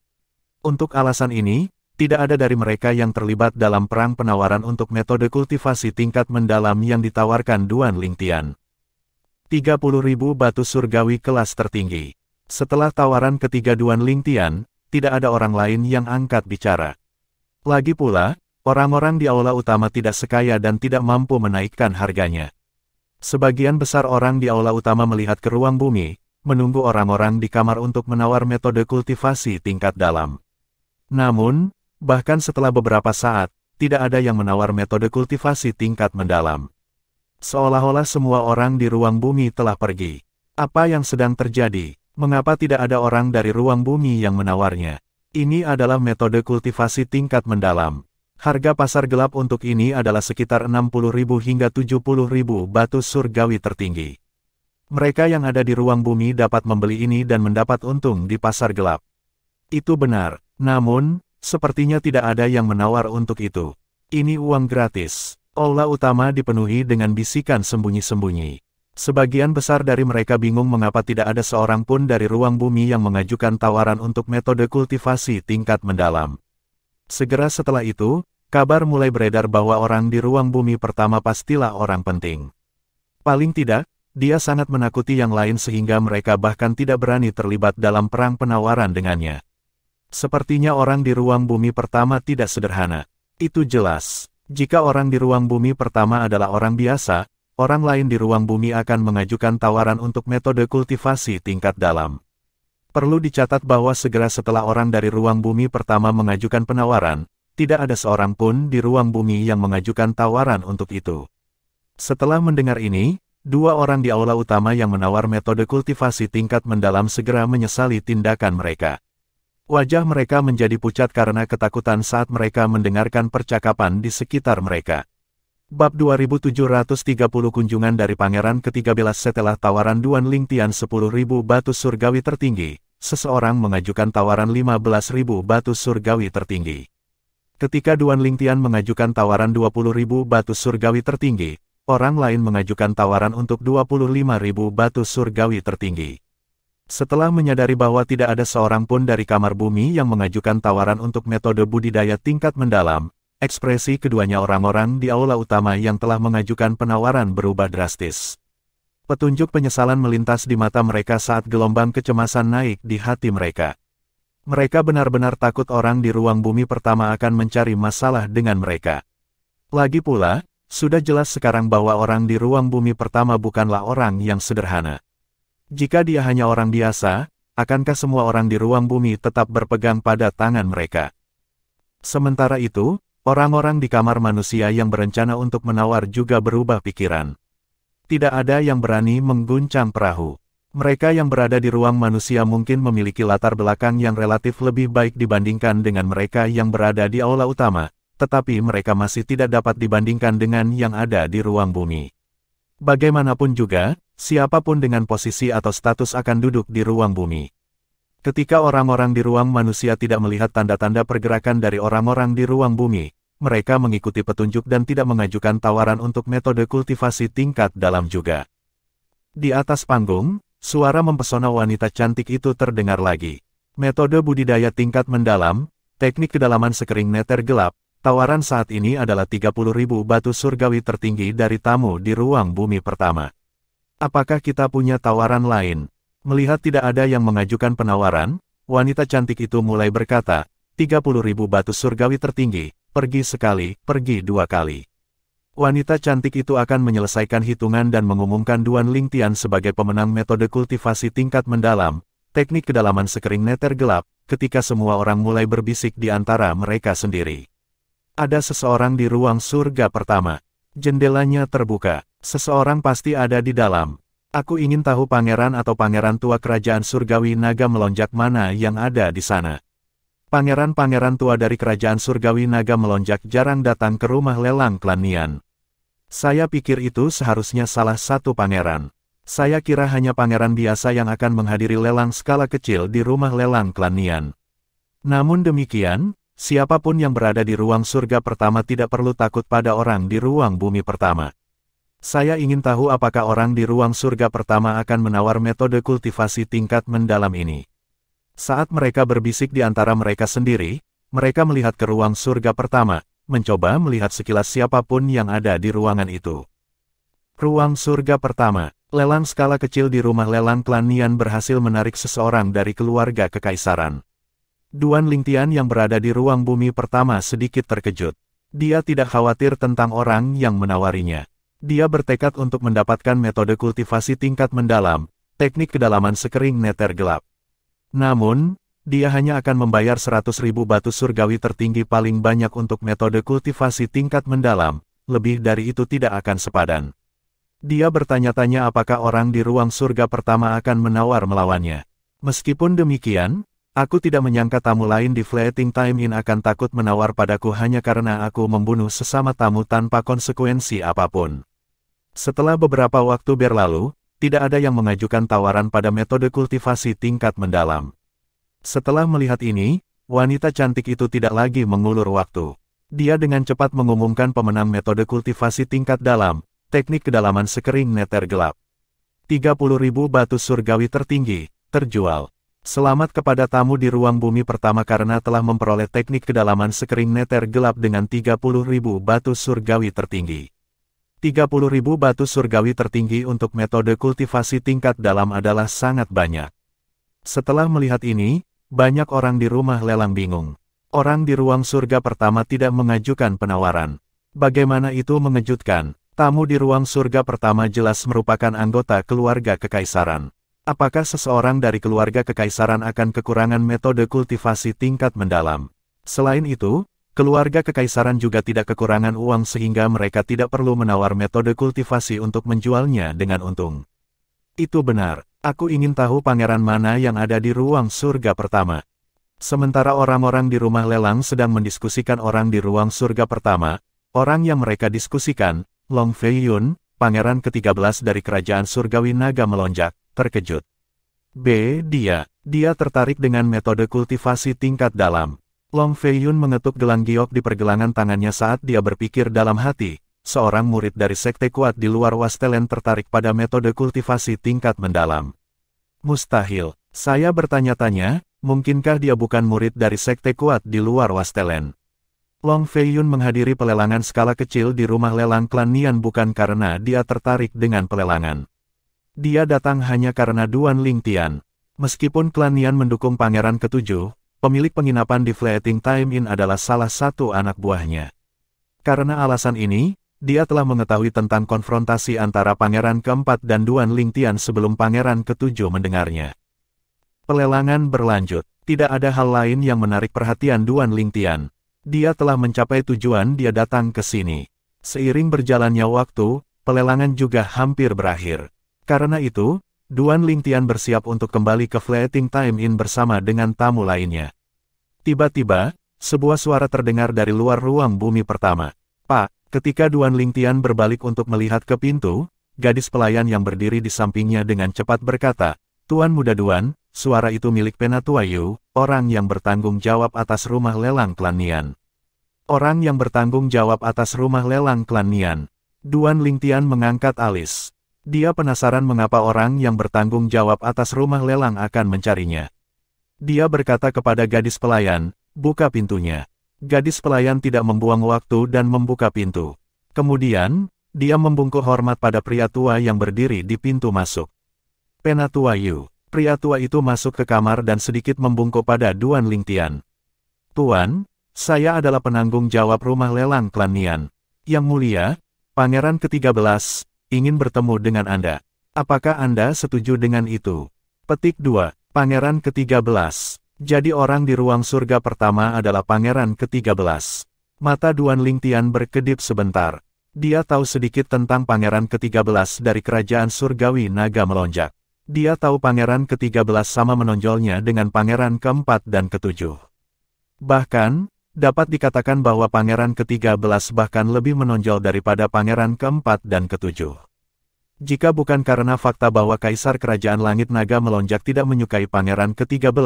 Untuk alasan ini, tidak ada dari mereka yang terlibat dalam perang penawaran untuk metode kultivasi tingkat mendalam yang ditawarkan Duan Lingtian. 30.000 batu surgawi kelas tertinggi. Setelah tawaran ketiga Duan Lingtian, tidak ada orang lain yang angkat bicara. Lagi pula, orang-orang di aula utama tidak sekaya dan tidak mampu menaikkan harganya. Sebagian besar orang di aula utama melihat ke ruang bumi, menunggu orang-orang di kamar untuk menawar metode kultivasi tingkat dalam. Namun, bahkan setelah beberapa saat, tidak ada yang menawar metode kultivasi tingkat mendalam. Seolah-olah semua orang di ruang bumi telah pergi. Apa yang sedang terjadi? Mengapa tidak ada orang dari ruang bumi yang menawarnya? Ini adalah metode kultivasi tingkat mendalam. Harga pasar gelap untuk ini adalah sekitar 60.000 hingga 70.000 batu surgawi tertinggi. Mereka yang ada di ruang bumi dapat membeli ini dan mendapat untung di pasar gelap. Itu benar, namun, sepertinya tidak ada yang menawar untuk itu. Ini uang gratis. Aula utama dipenuhi dengan bisikan sembunyi-sembunyi. Sebagian besar dari mereka bingung mengapa tidak ada seorang pun dari ruang bumi yang mengajukan tawaran untuk metode kultivasi tingkat mendalam. Segera setelah itu, kabar mulai beredar bahwa orang di ruang bumi pertama pastilah orang penting. Paling tidak, dia sangat menakuti yang lain sehingga mereka bahkan tidak berani terlibat dalam perang penawaran dengannya. Sepertinya orang di ruang bumi pertama tidak sederhana. Itu jelas. Jika orang di ruang bumi pertama adalah orang biasa, orang lain di ruang bumi akan mengajukan tawaran untuk metode kultivasi tingkat dalam. Perlu dicatat bahwa segera setelah orang dari ruang bumi pertama mengajukan penawaran, tidak ada seorang pun di ruang bumi yang mengajukan tawaran untuk itu. Setelah mendengar ini, dua orang di aula utama yang menawar metode kultivasi tingkat mendalam segera menyesali tindakan mereka. Wajah mereka menjadi pucat karena ketakutan saat mereka mendengarkan percakapan di sekitar mereka. Bab 2730 kunjungan dari Pangeran ke-13 setelah tawaran Duan Lingtian 10.000 batu surgawi tertinggi, seseorang mengajukan tawaran 15.000 batu surgawi tertinggi. Ketika Duan Lingtian mengajukan tawaran 20.000 batu surgawi tertinggi, orang lain mengajukan tawaran untuk 25.000 batu surgawi tertinggi. Setelah menyadari bahwa tidak ada seorang pun dari kamar bumi yang mengajukan tawaran untuk metode budidaya tingkat mendalam, ekspresi keduanya orang-orang di aula utama yang telah mengajukan penawaran berubah drastis. Petunjuk penyesalan melintas di mata mereka saat gelombang kecemasan naik di hati mereka. Mereka benar-benar takut orang di ruang bumi pertama akan mencari masalah dengan mereka. Lagi pula, sudah jelas sekarang bahwa orang di ruang bumi pertama bukanlah orang yang sederhana. Jika dia hanya orang biasa, akankah semua orang di ruang bumi tetap berpegang pada tangan mereka? Sementara itu, orang-orang di kamar manusia yang berencana untuk menawar juga berubah pikiran. Tidak ada yang berani mengguncang perahu. Mereka yang berada di ruang manusia mungkin memiliki latar belakang yang relatif lebih baik dibandingkan dengan mereka yang berada di aula utama, tetapi mereka masih tidak dapat dibandingkan dengan yang ada di ruang bumi. Bagaimanapun juga, siapapun dengan posisi atau status akan duduk di ruang bumi. Ketika orang-orang di ruang manusia tidak melihat tanda-tanda pergerakan dari orang-orang di ruang bumi, mereka mengikuti petunjuk dan tidak mengajukan tawaran untuk metode kultivasi tingkat dalam juga. Di atas panggung, suara mempesona wanita cantik itu terdengar lagi. Metode budidaya tingkat mendalam, teknik kedalaman sekering neter gelap, tawaran saat ini adalah 30.000 batu surgawi tertinggi dari tamu di ruang bumi pertama. Apakah kita punya tawaran lain? Melihat tidak ada yang mengajukan penawaran, wanita cantik itu mulai berkata, 30.000 batu surgawi tertinggi, pergi sekali, pergi dua kali. Wanita cantik itu akan menyelesaikan hitungan dan mengumumkan Duan Lingtian sebagai pemenang metode kultivasi tingkat mendalam, teknik kedalaman sekering neter gelap, ketika semua orang mulai berbisik di antara mereka sendiri. Ada seseorang di ruang surga pertama. Jendelanya terbuka. Seseorang pasti ada di dalam. Aku ingin tahu pangeran atau pangeran tua kerajaan surgawi naga melonjak mana yang ada di sana. Pangeran-pangeran tua dari kerajaan surgawi naga melonjak jarang datang ke rumah lelang klan Nian. Saya pikir itu seharusnya salah satu pangeran. Saya kira hanya pangeran biasa yang akan menghadiri lelang skala kecil di rumah lelang klan Nian. Namun demikian, siapapun yang berada di ruang surga pertama tidak perlu takut pada orang di ruang bumi pertama. Saya ingin tahu apakah orang di ruang surga pertama akan menawar metode kultivasi tingkat mendalam ini. Saat mereka berbisik di antara mereka sendiri, mereka melihat ke ruang surga pertama, mencoba melihat sekilas siapapun yang ada di ruangan itu. Ruang surga pertama, lelang skala kecil di rumah lelang klan Nian berhasil menarik seseorang dari keluarga kekaisaran. Duan Lingtian yang berada di ruang bumi pertama sedikit terkejut. Dia tidak khawatir tentang orang yang menawarinya. Dia bertekad untuk mendapatkan metode kultivasi tingkat mendalam, teknik kedalaman sekering neter gelap. Namun, dia hanya akan membayar 100.000 batu surgawi tertinggi paling banyak untuk metode kultivasi tingkat mendalam, lebih dari itu tidak akan sepadan. Dia bertanya-tanya apakah orang di ruang surga pertama akan menawar melawannya. Meskipun demikian, aku tidak menyangka tamu lain di Fleeting Time Inn akan takut menawar padaku hanya karena aku membunuh sesama tamu tanpa konsekuensi apapun. Setelah beberapa waktu berlalu, tidak ada yang mengajukan tawaran pada metode kultivasi tingkat mendalam. Setelah melihat ini, wanita cantik itu tidak lagi mengulur waktu. Dia dengan cepat mengumumkan pemenang metode kultivasi tingkat dalam, teknik kedalaman sekering neter gelap. 30.000 batu surgawi tertinggi, terjual. Selamat kepada tamu di ruang bumi pertama karena telah memperoleh teknik kedalaman sekering neter gelap dengan 30.000 batu surgawi tertinggi. 30.000 batu surgawi tertinggi untuk metode kultivasi tingkat dalam adalah sangat banyak. Setelah melihat ini, banyak orang di rumah lelang bingung. Orang di ruang surga pertama tidak mengajukan penawaran. Bagaimana itu mengejutkan? Tamu di ruang surga pertama jelas merupakan anggota keluarga kekaisaran. Apakah seseorang dari keluarga kekaisaran akan kekurangan metode kultivasi tingkat mendalam? Selain itu, keluarga kekaisaran juga tidak kekurangan uang sehingga mereka tidak perlu menawar metode kultivasi untuk menjualnya dengan untung. Itu benar, aku ingin tahu pangeran mana yang ada di ruang surga pertama. Sementara orang-orang di rumah lelang sedang mendiskusikan orang di ruang surga pertama, orang yang mereka diskusikan, Long Fei Yun, pangeran ke-13 dari kerajaan surgawi naga melonjak, terkejut. Dia tertarik dengan metode kultivasi tingkat dalam. Long Fei Yun mengetuk gelang giok di pergelangan tangannya saat dia berpikir dalam hati, seorang murid dari sekte kuat di luar Wastelen tertarik pada metode kultivasi tingkat mendalam. Mustahil, saya bertanya-tanya, mungkinkah dia bukan murid dari sekte kuat di luar Wastelen? Long Fei Yun menghadiri pelelangan skala kecil di rumah lelang klan Nian bukan karena dia tertarik dengan pelelangan. Dia datang hanya karena Duan Lingtian. Meskipun klan Nian mendukung pangeran ke-7, pemilik penginapan di Fleeting Time Inn adalah salah satu anak buahnya. Karena alasan ini, dia telah mengetahui tentang konfrontasi antara pangeran ke-4 dan Duan Lingtian sebelum pangeran ke-7 mendengarnya. Pelelangan berlanjut. Tidak ada hal lain yang menarik perhatian Duan Lingtian. Dia telah mencapai tujuan dia datang ke sini. Seiring berjalannya waktu, pelelangan juga hampir berakhir. Karena itu, Duan Lingtian bersiap untuk kembali ke Fleeting Time Inn bersama dengan tamu lainnya. Tiba-tiba, sebuah suara terdengar dari luar ruang bumi pertama. Pak, ketika Duan Lingtian berbalik untuk melihat ke pintu, gadis pelayan yang berdiri di sampingnya dengan cepat berkata, Tuan Muda Duan, suara itu milik Penatua Yu, orang yang bertanggung jawab atas rumah lelang klan Nian. Orang yang bertanggung jawab atas rumah lelang klan Nian. Duan Lingtian mengangkat alis. Dia penasaran mengapa orang yang bertanggung jawab atas rumah lelang akan mencarinya. Dia berkata kepada gadis pelayan, buka pintunya. Gadis pelayan tidak membuang waktu dan membuka pintu. Kemudian, dia membungkuk hormat pada pria tua yang berdiri di pintu masuk. Penatua Yu. Pria tua itu masuk ke kamar dan sedikit membungkuk pada Duan Lingtian. Tuan, saya adalah penanggung jawab rumah lelang klan Nian. Yang mulia, pangeran ke-13, ingin bertemu dengan Anda. Apakah Anda setuju dengan itu? Petik 2. Pangeran ke-13. Jadi orang di ruang surga pertama adalah pangeran ke-13. Mata Duan Lingtian berkedip sebentar. Dia tahu sedikit tentang pangeran ke-13 dari kerajaan surgawi naga melonjak. Dia tahu pangeran ke-13 sama menonjolnya dengan pangeran ke-4 dan ke-7. Bahkan, dapat dikatakan bahwa pangeran ke-13 bahkan lebih menonjol daripada pangeran ke-4 dan ke-7. Jika bukan karena fakta bahwa Kaisar Kerajaan Langit Naga Melonjak tidak menyukai pangeran ke-13,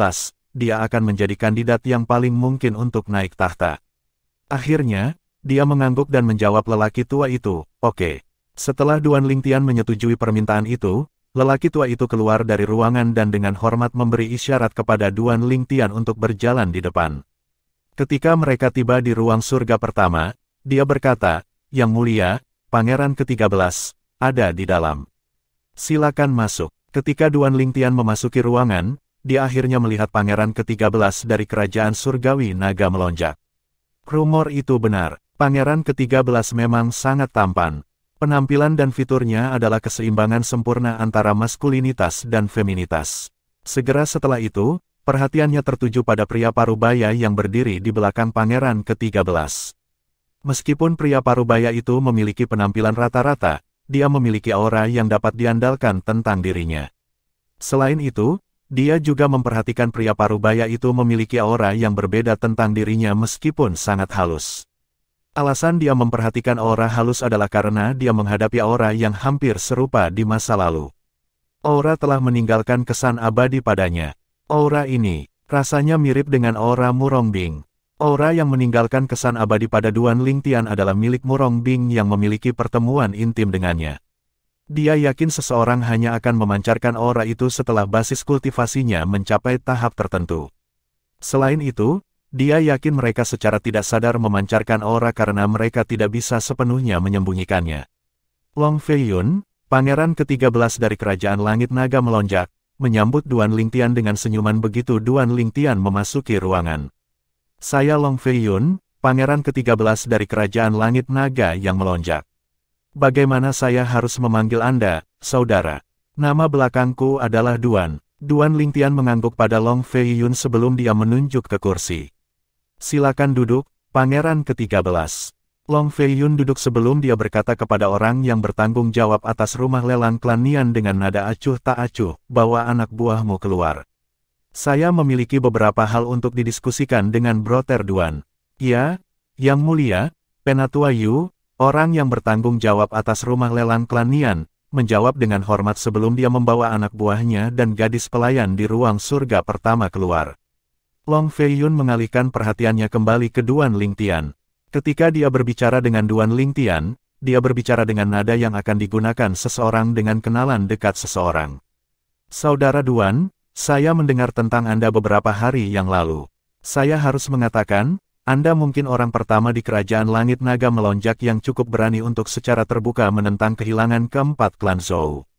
dia akan menjadi kandidat yang paling mungkin untuk naik tahta. Akhirnya, dia mengangguk dan menjawab lelaki tua itu, oke. Setelah Duan Lingtian menyetujui permintaan itu, lelaki tua itu keluar dari ruangan dan dengan hormat memberi isyarat kepada Duan Lingtian untuk berjalan di depan. Ketika mereka tiba di ruang surga pertama, dia berkata, Yang mulia, pangeran ke-13, ada di dalam. Silakan masuk. Ketika Duan Lingtian memasuki ruangan, dia akhirnya melihat pangeran ke-13 dari kerajaan surgawi naga melonjak. Rumor itu benar, pangeran ke-13 memang sangat tampan. Penampilan dan fiturnya adalah keseimbangan sempurna antara maskulinitas dan feminitas. Segera setelah itu, perhatiannya tertuju pada pria parubaya yang berdiri di belakang pangeran ke-13. Meskipun pria parubaya itu memiliki penampilan rata-rata, dia memiliki aura yang dapat diandalkan tentang dirinya. Selain itu, dia juga memperhatikan pria parubaya itu memiliki aura yang berbeda tentang dirinya meskipun sangat halus. Alasan dia memperhatikan aura halus adalah karena dia menghadapi aura yang hampir serupa di masa lalu. Aura telah meninggalkan kesan abadi padanya. Aura ini, rasanya mirip dengan aura Murongbing. Aura yang meninggalkan kesan abadi pada Duan Lingtian adalah milik Murongbing yang memiliki pertemuan intim dengannya. Dia yakin seseorang hanya akan memancarkan aura itu setelah basis kultivasinya mencapai tahap tertentu. Selain itu, dia yakin mereka secara tidak sadar memancarkan aura karena mereka tidak bisa sepenuhnya menyembunyikannya. Long Feiyun, pangeran ke-13 dari Kerajaan Langit Naga melonjak, menyambut Duan Lingtian dengan senyuman begitu Duan Lingtian memasuki ruangan. Saya Long Feiyun, pangeran ke-13 dari Kerajaan Langit Naga yang melonjak. Bagaimana saya harus memanggil Anda, saudara? Nama belakangku adalah Duan. Duan Lingtian mengangguk pada Long Feiyun sebelum dia menunjuk ke kursi. Silakan duduk, pangeran ke-13. Long Feiyun duduk sebelum dia berkata kepada orang yang bertanggung jawab atas rumah lelang klan Nian dengan nada acuh tak acuh, bawa anak buahmu keluar. Saya memiliki beberapa hal untuk didiskusikan dengan Brother Duan. Ya, Yang Mulia, Penatua Yu, orang yang bertanggung jawab atas rumah lelang klan Nian, menjawab dengan hormat sebelum dia membawa anak buahnya dan gadis pelayan di ruang surga pertama keluar. Long Feiyun mengalihkan perhatiannya kembali ke Duan Lingtian. Ketika dia berbicara dengan Duan Lingtian, dia berbicara dengan nada yang akan digunakan seseorang dengan kenalan dekat seseorang. Saudara Duan, saya mendengar tentang Anda beberapa hari yang lalu. Saya harus mengatakan, Anda mungkin orang pertama di Kerajaan Langit Naga melonjak yang cukup berani untuk secara terbuka menentang kehilangan keempat klan Zhou.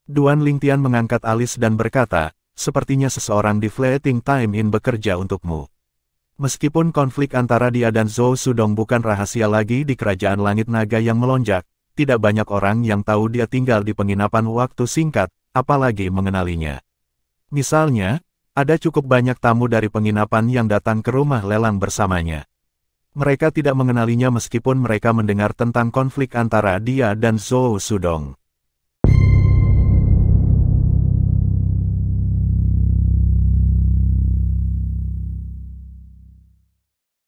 Duan Lingtian mengangkat alis dan berkata, sepertinya seseorang di Fleeting Time Inn bekerja untukmu. Meskipun konflik antara dia dan Zhou Sudong bukan rahasia lagi di Kerajaan Langit Naga yang melonjak, tidak banyak orang yang tahu dia tinggal di penginapan waktu singkat, apalagi mengenalinya. Misalnya, ada cukup banyak tamu dari penginapan yang datang ke rumah lelang bersamanya. Mereka tidak mengenalinya meskipun mereka mendengar tentang konflik antara dia dan Zhou Sudong.